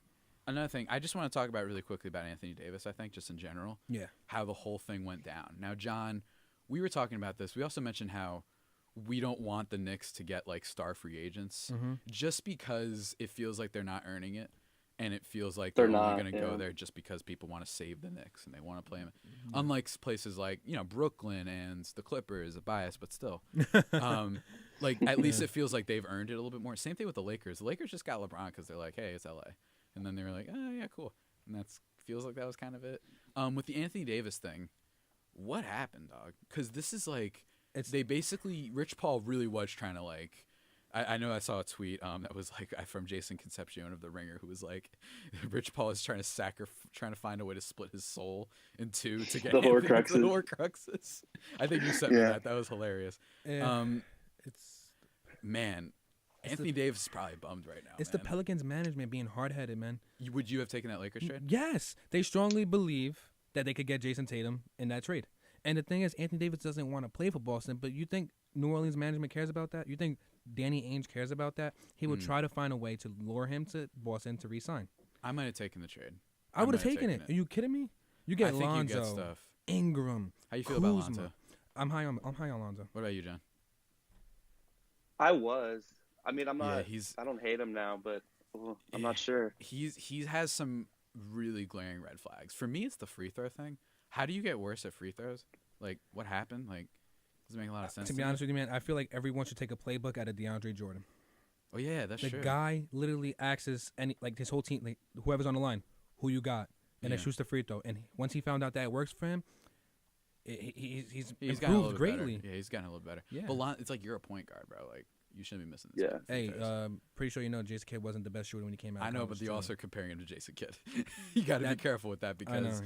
Another thing, I just want to talk about really quickly about Anthony Davis, I think, just in general. Yeah. How the whole thing went down. Now, John, we were talking about this. We also mentioned how we don't want the Knicks to get, like, star free agents just because it feels like they're not earning it. And it feels like they're only going to go there just because people want to save the Knicks and they want to play them. Unlike places like, Brooklyn and the Clippers, a bias, but still. Like, at least it feels like they've earned it a little bit more. Same thing with the Lakers. The Lakers just got LeBron because they're like, hey, it's LA. And then they were like, oh, yeah, cool. And that feels like that was kind of it. With the Anthony Davis thing, what happened, dog? Because this is like, they basically, Rich Paul really was trying to, like, I know I saw a tweet that was like from Jason Concepcion of The Ringer, who was like, Rich Paul is trying to find a way to split his soul in two to get the Horcruxes. I think you sent me that. That was hilarious. Yeah. Anthony Davis is probably bummed right now. It's the Pelicans management being hard-headed, man. Would you have taken that Lakers trade? Yes. They strongly believe that they could get Jason Tatum in that trade. And the thing is, Anthony Davis doesn't want to play for Boston, but you think New Orleans management cares about that? You think Danny Ainge cares about that? He would try to find a way to lure him to Boston to re-sign. I might have taken the trade. I would have taken it. Are you kidding me? You get Lonzo, you get stuff. Ingram. How you feel Kuzma. about Lonzo? I'm high on Lonzo. What about you, John? I mean, I'm not. I don't hate him now, but I'm not sure. He has some really glaring red flags. For me, it's the free throw thing. How do you get worse at free throws? Like, what happened? Like, doesn't make a lot of sense. To be honest with you, man, I feel like everyone should take a playbook out of DeAndre Jordan. Oh yeah, that's true. The guy literally acts as his whole team, like whoever's on the line, who you got, and then shoots the free throw. And once he found out that it works for him, he's improved greatly. Better. Yeah, he's gotten a little better. Yeah, but it's like you're a point guard, bro. Like, you shouldn't be missing this. Yeah. Hey, pretty sure you know Jason Kidd wasn't the best shooter when he came out. I know, but you're also comparing him to Jason Kidd. You got to be careful with that because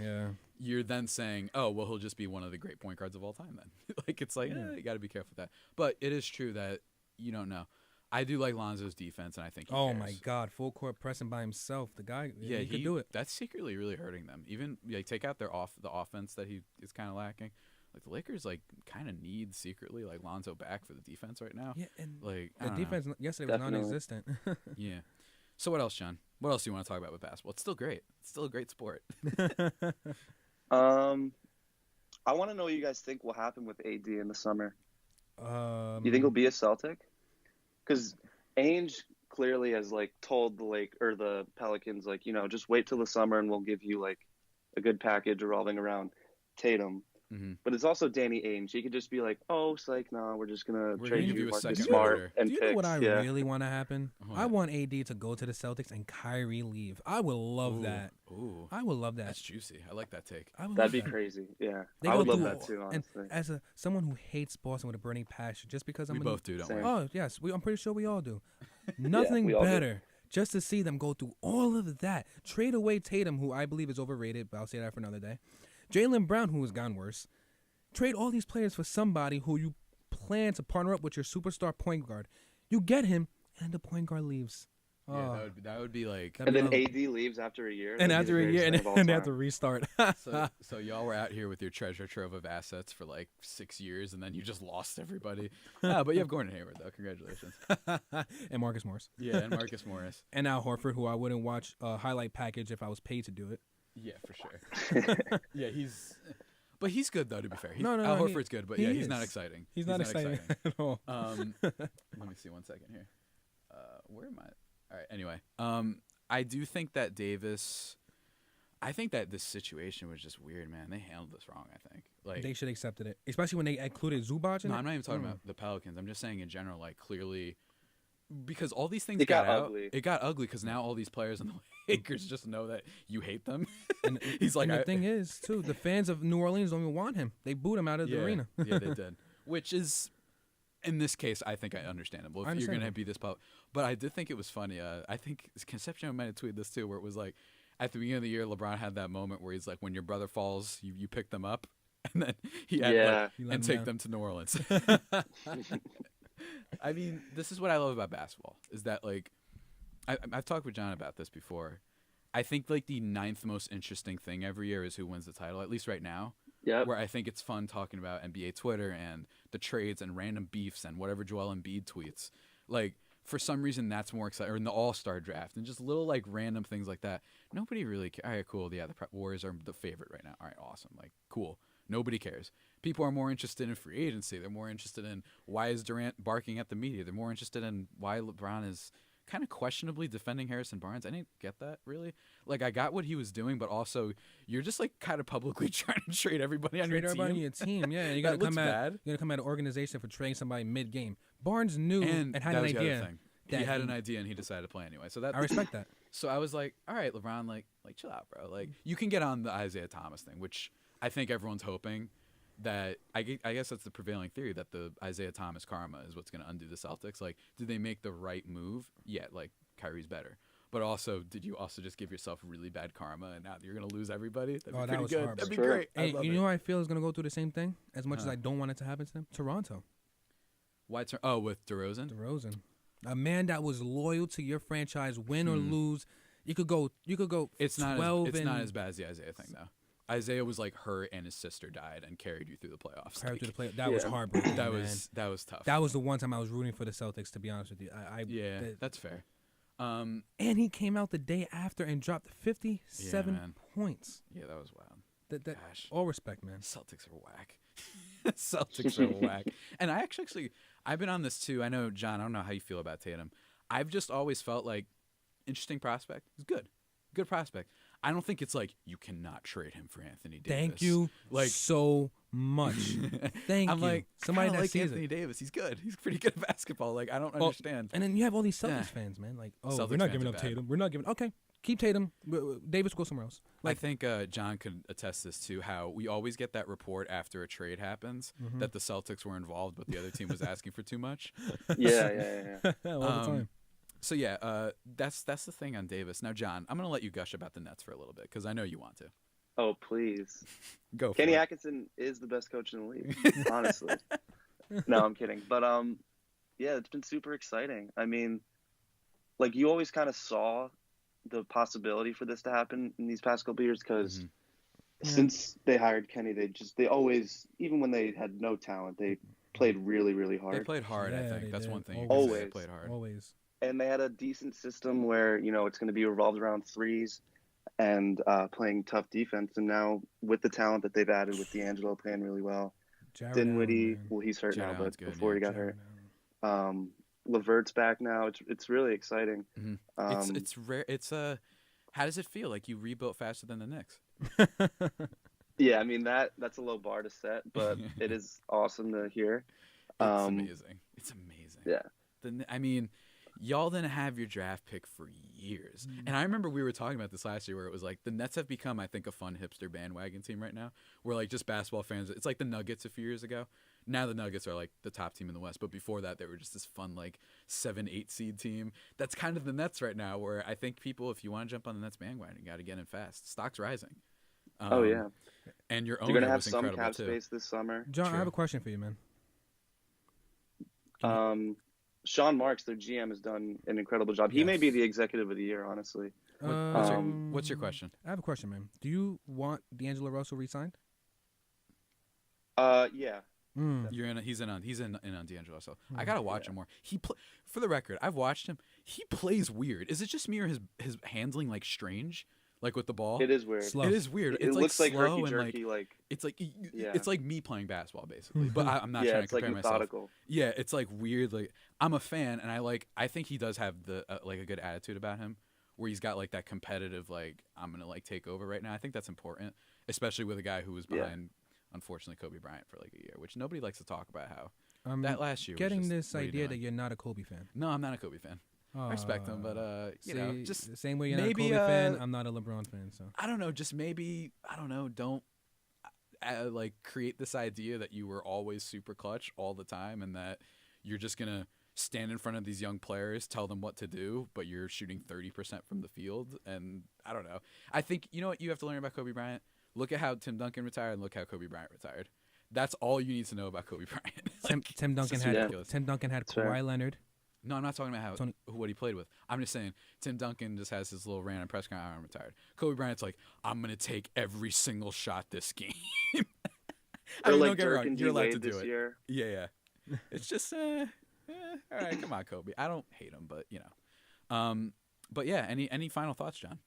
you're then saying, oh, well, he'll just be one of the great point guards of all time then. Like, it's like, you got to be careful with that. But it is true that you don't know. I do like Lonzo's defense, and I think he cares. My God, full court pressing by himself. The guy, he could do it. That's secretly really hurting them. Even take out the offense that he is kind of lacking. Like, the Lakers, like, kind of need secretly, like, Lonzo back for the defense right now. Yeah, and like, the defense yesterday was non-existent. Yeah. So what else, John? What else do you want to talk about with basketball? It's still great. It's still a great sport. I want to know what you guys think will happen with AD in the summer. You think he'll be a Celtic? Because Ainge clearly has, like, told the Pelicans, like, just wait till the summer and we'll give you, like, a good package revolving around Tatum. Mm-hmm. But it's also Danny Ainge. He could just be like, "Oh, psych, no, we're just gonna trade you Marcus Smart and picks." Do you know what I really want to happen? I want AD to go to the Celtics and Kyrie leave. I would love that. Ooh, I would love that. That's juicy. I like that take. That'd be crazy. Yeah, I would love that too. Honestly, and as someone who hates Boston with a burning passion, just because we both do, don't we? Oh yes, I'm pretty sure we all do. Nothing better. Just to see them go through all of that. Trade away Tatum, who I believe is overrated, but I'll say that for another day. Jaylen Brown, who has gone worse. Trade all these players for somebody who you plan to partner up with your superstar point guard. You get him, and the point guard leaves. Yeah, that would be like. And then AD leaves after a year. And after a year, and they have to restart. So y'all were out here with your treasure trove of assets for like 6 years, and then you just lost everybody. But you have Gordon Hayward, though. Congratulations. And Marcus Morris. Yeah, and Marcus Morris. And Al Horford, who I wouldn't watch a highlight package if I was paid to do it. Yeah, for sure. Yeah, But he's good, though, to be fair. Al Horford's good, but he's not exciting. He's not exciting at all. Let me see 1 second here. Where am I? All right, anyway. I do think that I think that this situation was just weird, man. They handled this wrong, I think. Like, they should have accepted it, especially when they included Zubac in it. No, I'm not even talking about the Pelicans. I'm just saying in general, like, clearly, because all these things got out. Ugly. It got ugly because now all these players in the Lakers just know that you hate them. And he's like, and the thing is, too, the fans of New Orleans don't even want him. They booed him out of the arena. Yeah, they did. Which is, in this case, I think understandable. If you're going to be this public. But I did think it was funny. I think Concepcion might have tweeted this, too, where it was like, at the beginning of the year, LeBron had that moment where he's like, when your brother falls, you pick them up. And then he had and take them to New Orleans. I mean, this is what I love about basketball, is that, like, I've talked with John about this before. I think, like, the 9th most interesting thing every year is who wins the title, at least right now. Yeah. Where I think it's fun talking about NBA Twitter and the trades and random beefs and whatever Joel Embiid tweets. Like, for some reason, that's more exciting. Or in the All-Star draft and just little, like, random things like that. Nobody really cares. All right, cool. Yeah, the Warriors are the favorite right now. All right, awesome. Like, cool. Nobody cares. People are more interested in free agency. They're more interested in why is Durant barking at the media. They're more interested in why LeBron is kind of questionably defending Harrison Barnes. I didn't get that, really. Like, I got what he was doing, but also you're just, like, kind of publicly trying to trade everybody on your team. Everybody on your team, yeah. You got to come at an organization for trading somebody mid-game. Barnes knew and had an idea. He had an idea and he decided to play anyway. So that I respect that. So I was like, all right, LeBron, like chill out, bro. Like, you can get on the Isaiah Thomas thing, which I think everyone's hoping. that I guess that's the prevailing theory, that the Isaiah Thomas karma is what's going to undo the Celtics. Like, did they make the right move? Yeah, like Kyrie's better. But also, did you also just give yourself really bad karma and now you're going to lose everybody? That'd be pretty good. Horrible. That'd be great. Hey, you know who I feel is going to go through the same thing? As much as I don't want it to happen to them? Toronto. Why? With DeRozan? DeRozan. A man that was loyal to your franchise, win or lose. You could go it's 12 not not as bad as the Isaiah thing, though. Isaiah was like hurt and his sister died and carried you through the playoffs. That was heartbreaking. That was tough. That was the one time I was rooting for the Celtics, to be honest with you. That's fair. And he came out the day after and dropped 57 points. Yeah, that was wild. Gosh. All respect, man. Celtics are whack. Celtics are whack. And I've been on this too. I know, John, I don't know how you feel about Tatum. I've just always felt like interesting prospect. He's good. Good prospect. I don't think it's like you cannot trade him for Anthony Davis. Thank you so much. Thank I'm you. like, somebody that like sees Anthony Davis. He's good. He's pretty good at basketball. Like, I don't understand. And then you have all these Celtics fans, man. Like, Celtics we're not giving up Tatum. We're not giving. Okay, keep Tatum. Davis, go somewhere else. Like, I think John could attest this to how we always get that report after a trade happens that the Celtics were involved, but the other team was asking for too much. Yeah. All the time. So yeah, that's the thing on Davis. Now, John, I'm gonna let you gush about the Nets for a little bit because I know you want to. Oh, please. Go. Kenny Atkinson is the best coach in the league, honestly. No, I'm kidding. But yeah, it's been super exciting. I mean, like, you always kind of saw the possibility for this to happen in these past couple of years because since they hired Kenny, they always, even when they had no talent, they played really, really hard. They played hard. Yeah, I think that's did. one thing. Always. They played hard. Always. And they had a decent system where, it's going to be revolved around threes and playing tough defense. And now with the talent that they've added with D'Angelo playing really well, Dinwiddie, well, he's hurt now, but before he got hurt. LeVert's back now. It's really exciting. Mm-hmm. It's rare. How does it feel? Like you rebuilt faster than the Knicks? Yeah, I mean that's a low bar to set, but it is awesome to hear. It's amazing. It's amazing. Yeah. I mean, y'all didn't have your draft pick for years. And I remember we were talking about this last year where it was like the Nets have become, I think, a fun hipster bandwagon team right now where like just basketball fans, it's like the Nuggets a few years ago. Now the Nuggets are like the top team in the West, but before that they were just this fun like 7-8 seed team. That's kind of the Nets right now where I think people, if you want to jump on the Nets bandwagon, you got to get in fast. Stock's rising. Oh yeah. And your owner You're gonna have was some incredible cap too. space this summer. John, I have a question for you, man. Sean Marks, their GM, has done an incredible job. He may be the executive of the year, honestly. What's your question? I have a question, man. Do you want D'Angelo Russell re-signed? Yeah. He's in on D'Angelo Russell. I gotta watch him more. For the record, I've watched him. He plays weird. Is it just me or his handling like strange, like with the ball? It is weird. Slow. It is weird. It It's looks like slow herky and jerky. it's like Yeah. it's like me playing basketball basically. But I'm not trying to compare like methodical. myself. Yeah, it's like weird. Like I'm a fan, and I think he does have the like a good attitude about him, where he's got like that competitive like I'm gonna like take over right now. I think that's important, especially with a guy who was behind. Unfortunately, Kobe Bryant for like a year, which nobody likes to talk about how that last year. Getting was just, this idea that you're not a Kobe fan. No, I'm not a Kobe fan. I respect him, but just the same way you're maybe, not a Kobe fan, I'm not a LeBron fan. So I don't know, just maybe don't like create this idea that you were always super clutch all the time, and that you're just gonna stand in front of these young players, tell them what to do, but you're shooting 30% from the field. And I don't know. I think you know what you have to learn about Kobe Bryant. Look at how Tim Duncan retired and look how Kobe Bryant retired. That's all you need to know about Kobe Bryant. Tim Duncan had Kawhi Leonard. No, I'm not talking about what he played with. I'm just saying Tim Duncan just has his little random press conference. I'm retired. Kobe Bryant's like, I'm going to take every single shot this game. I mean, like don't get me wrong. You're allowed to do it. Year. Yeah. It's just, all right, come on, Kobe. I don't hate him, but, you know. But, yeah, any final thoughts, John?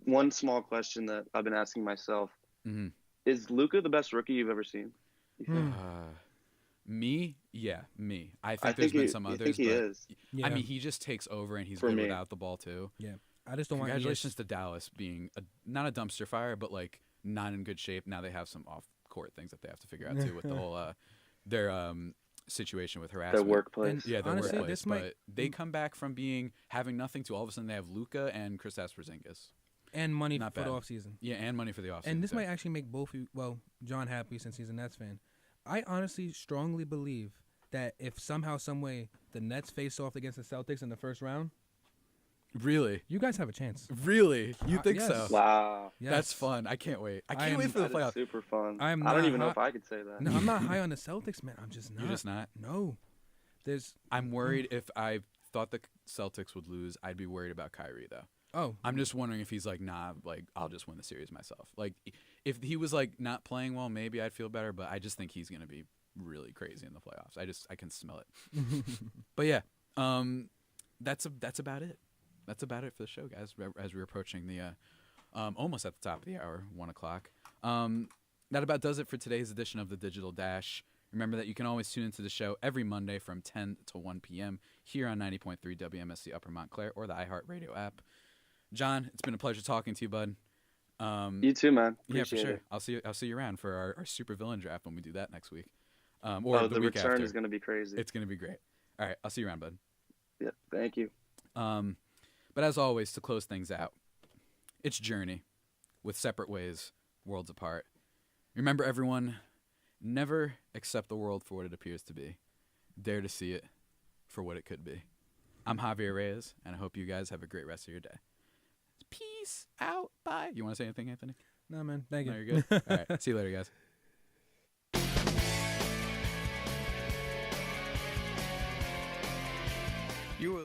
One small question that I've been asking myself. Mm-hmm. Is Luka the best rookie you've ever seen? Me? Yeah, me. I think there's been some others. I think he is. I mean, he just takes over, and he's good without the ball, too. Yeah. I just don't want Congratulations to Dallas being not a dumpster fire, but, like, not in good shape. Now they have some off-court things that they have to figure out, too, with the whole their situation with harassment. Their workplace. Their honestly, workplace. But they come back from having nothing to all of a sudden they have Luka and Kristaps Porzingis. And money Not for bad. the offseason. Yeah, and money for the offseason. And this might actually make both you, well, John happy since he's a Nets fan. I honestly strongly believe that if somehow, some way, the Nets face off against the Celtics in the first round, really, you guys have a chance. Really, you think yes. so? Wow. Yes. That's fun. I can't wait. I can't wait for the That is playoffs. super fun. I I don't even know if I could say that. No, I'm not high on the Celtics, man. I'm just not. You're just not. No. I'm worried if I thought the Celtics would lose, I'd be worried about Kyrie though. Oh. I'm just wondering if he's like, nah, like I'll just win the series myself. Like if he was like not playing well, maybe I'd feel better, but I just think he's gonna be really crazy in the playoffs. I can smell it. But yeah, that's about it. That's about it for the show, guys. As we're approaching the almost at the top of the hour, 1:00. That about does it for today's edition of the Digital Dash. Remember that you can always tune into the show every Monday from 10 to 1 p.m. here on 90.3 WMSC Upper Montclair or the iHeartRadio app. John, it's been a pleasure talking to you, bud. You too, man. Appreciate Yeah, for sure. it. I'll see you around for our super villain draft when we do that next week. Or the week return after. is going to be crazy. It's going to be great. All right, I'll see you around, bud. Yeah, thank you. But as always, to close things out, it's Journey with separate ways, worlds apart. Remember, everyone, never accept the world for what it appears to be. Dare to see it for what it could be. I'm Javier Reyes, and I hope you guys have a great rest of your day. Peace out. Bye. You want to say anything, Anthony? No, man. Thank you. No, you're good. All right. See you later, guys.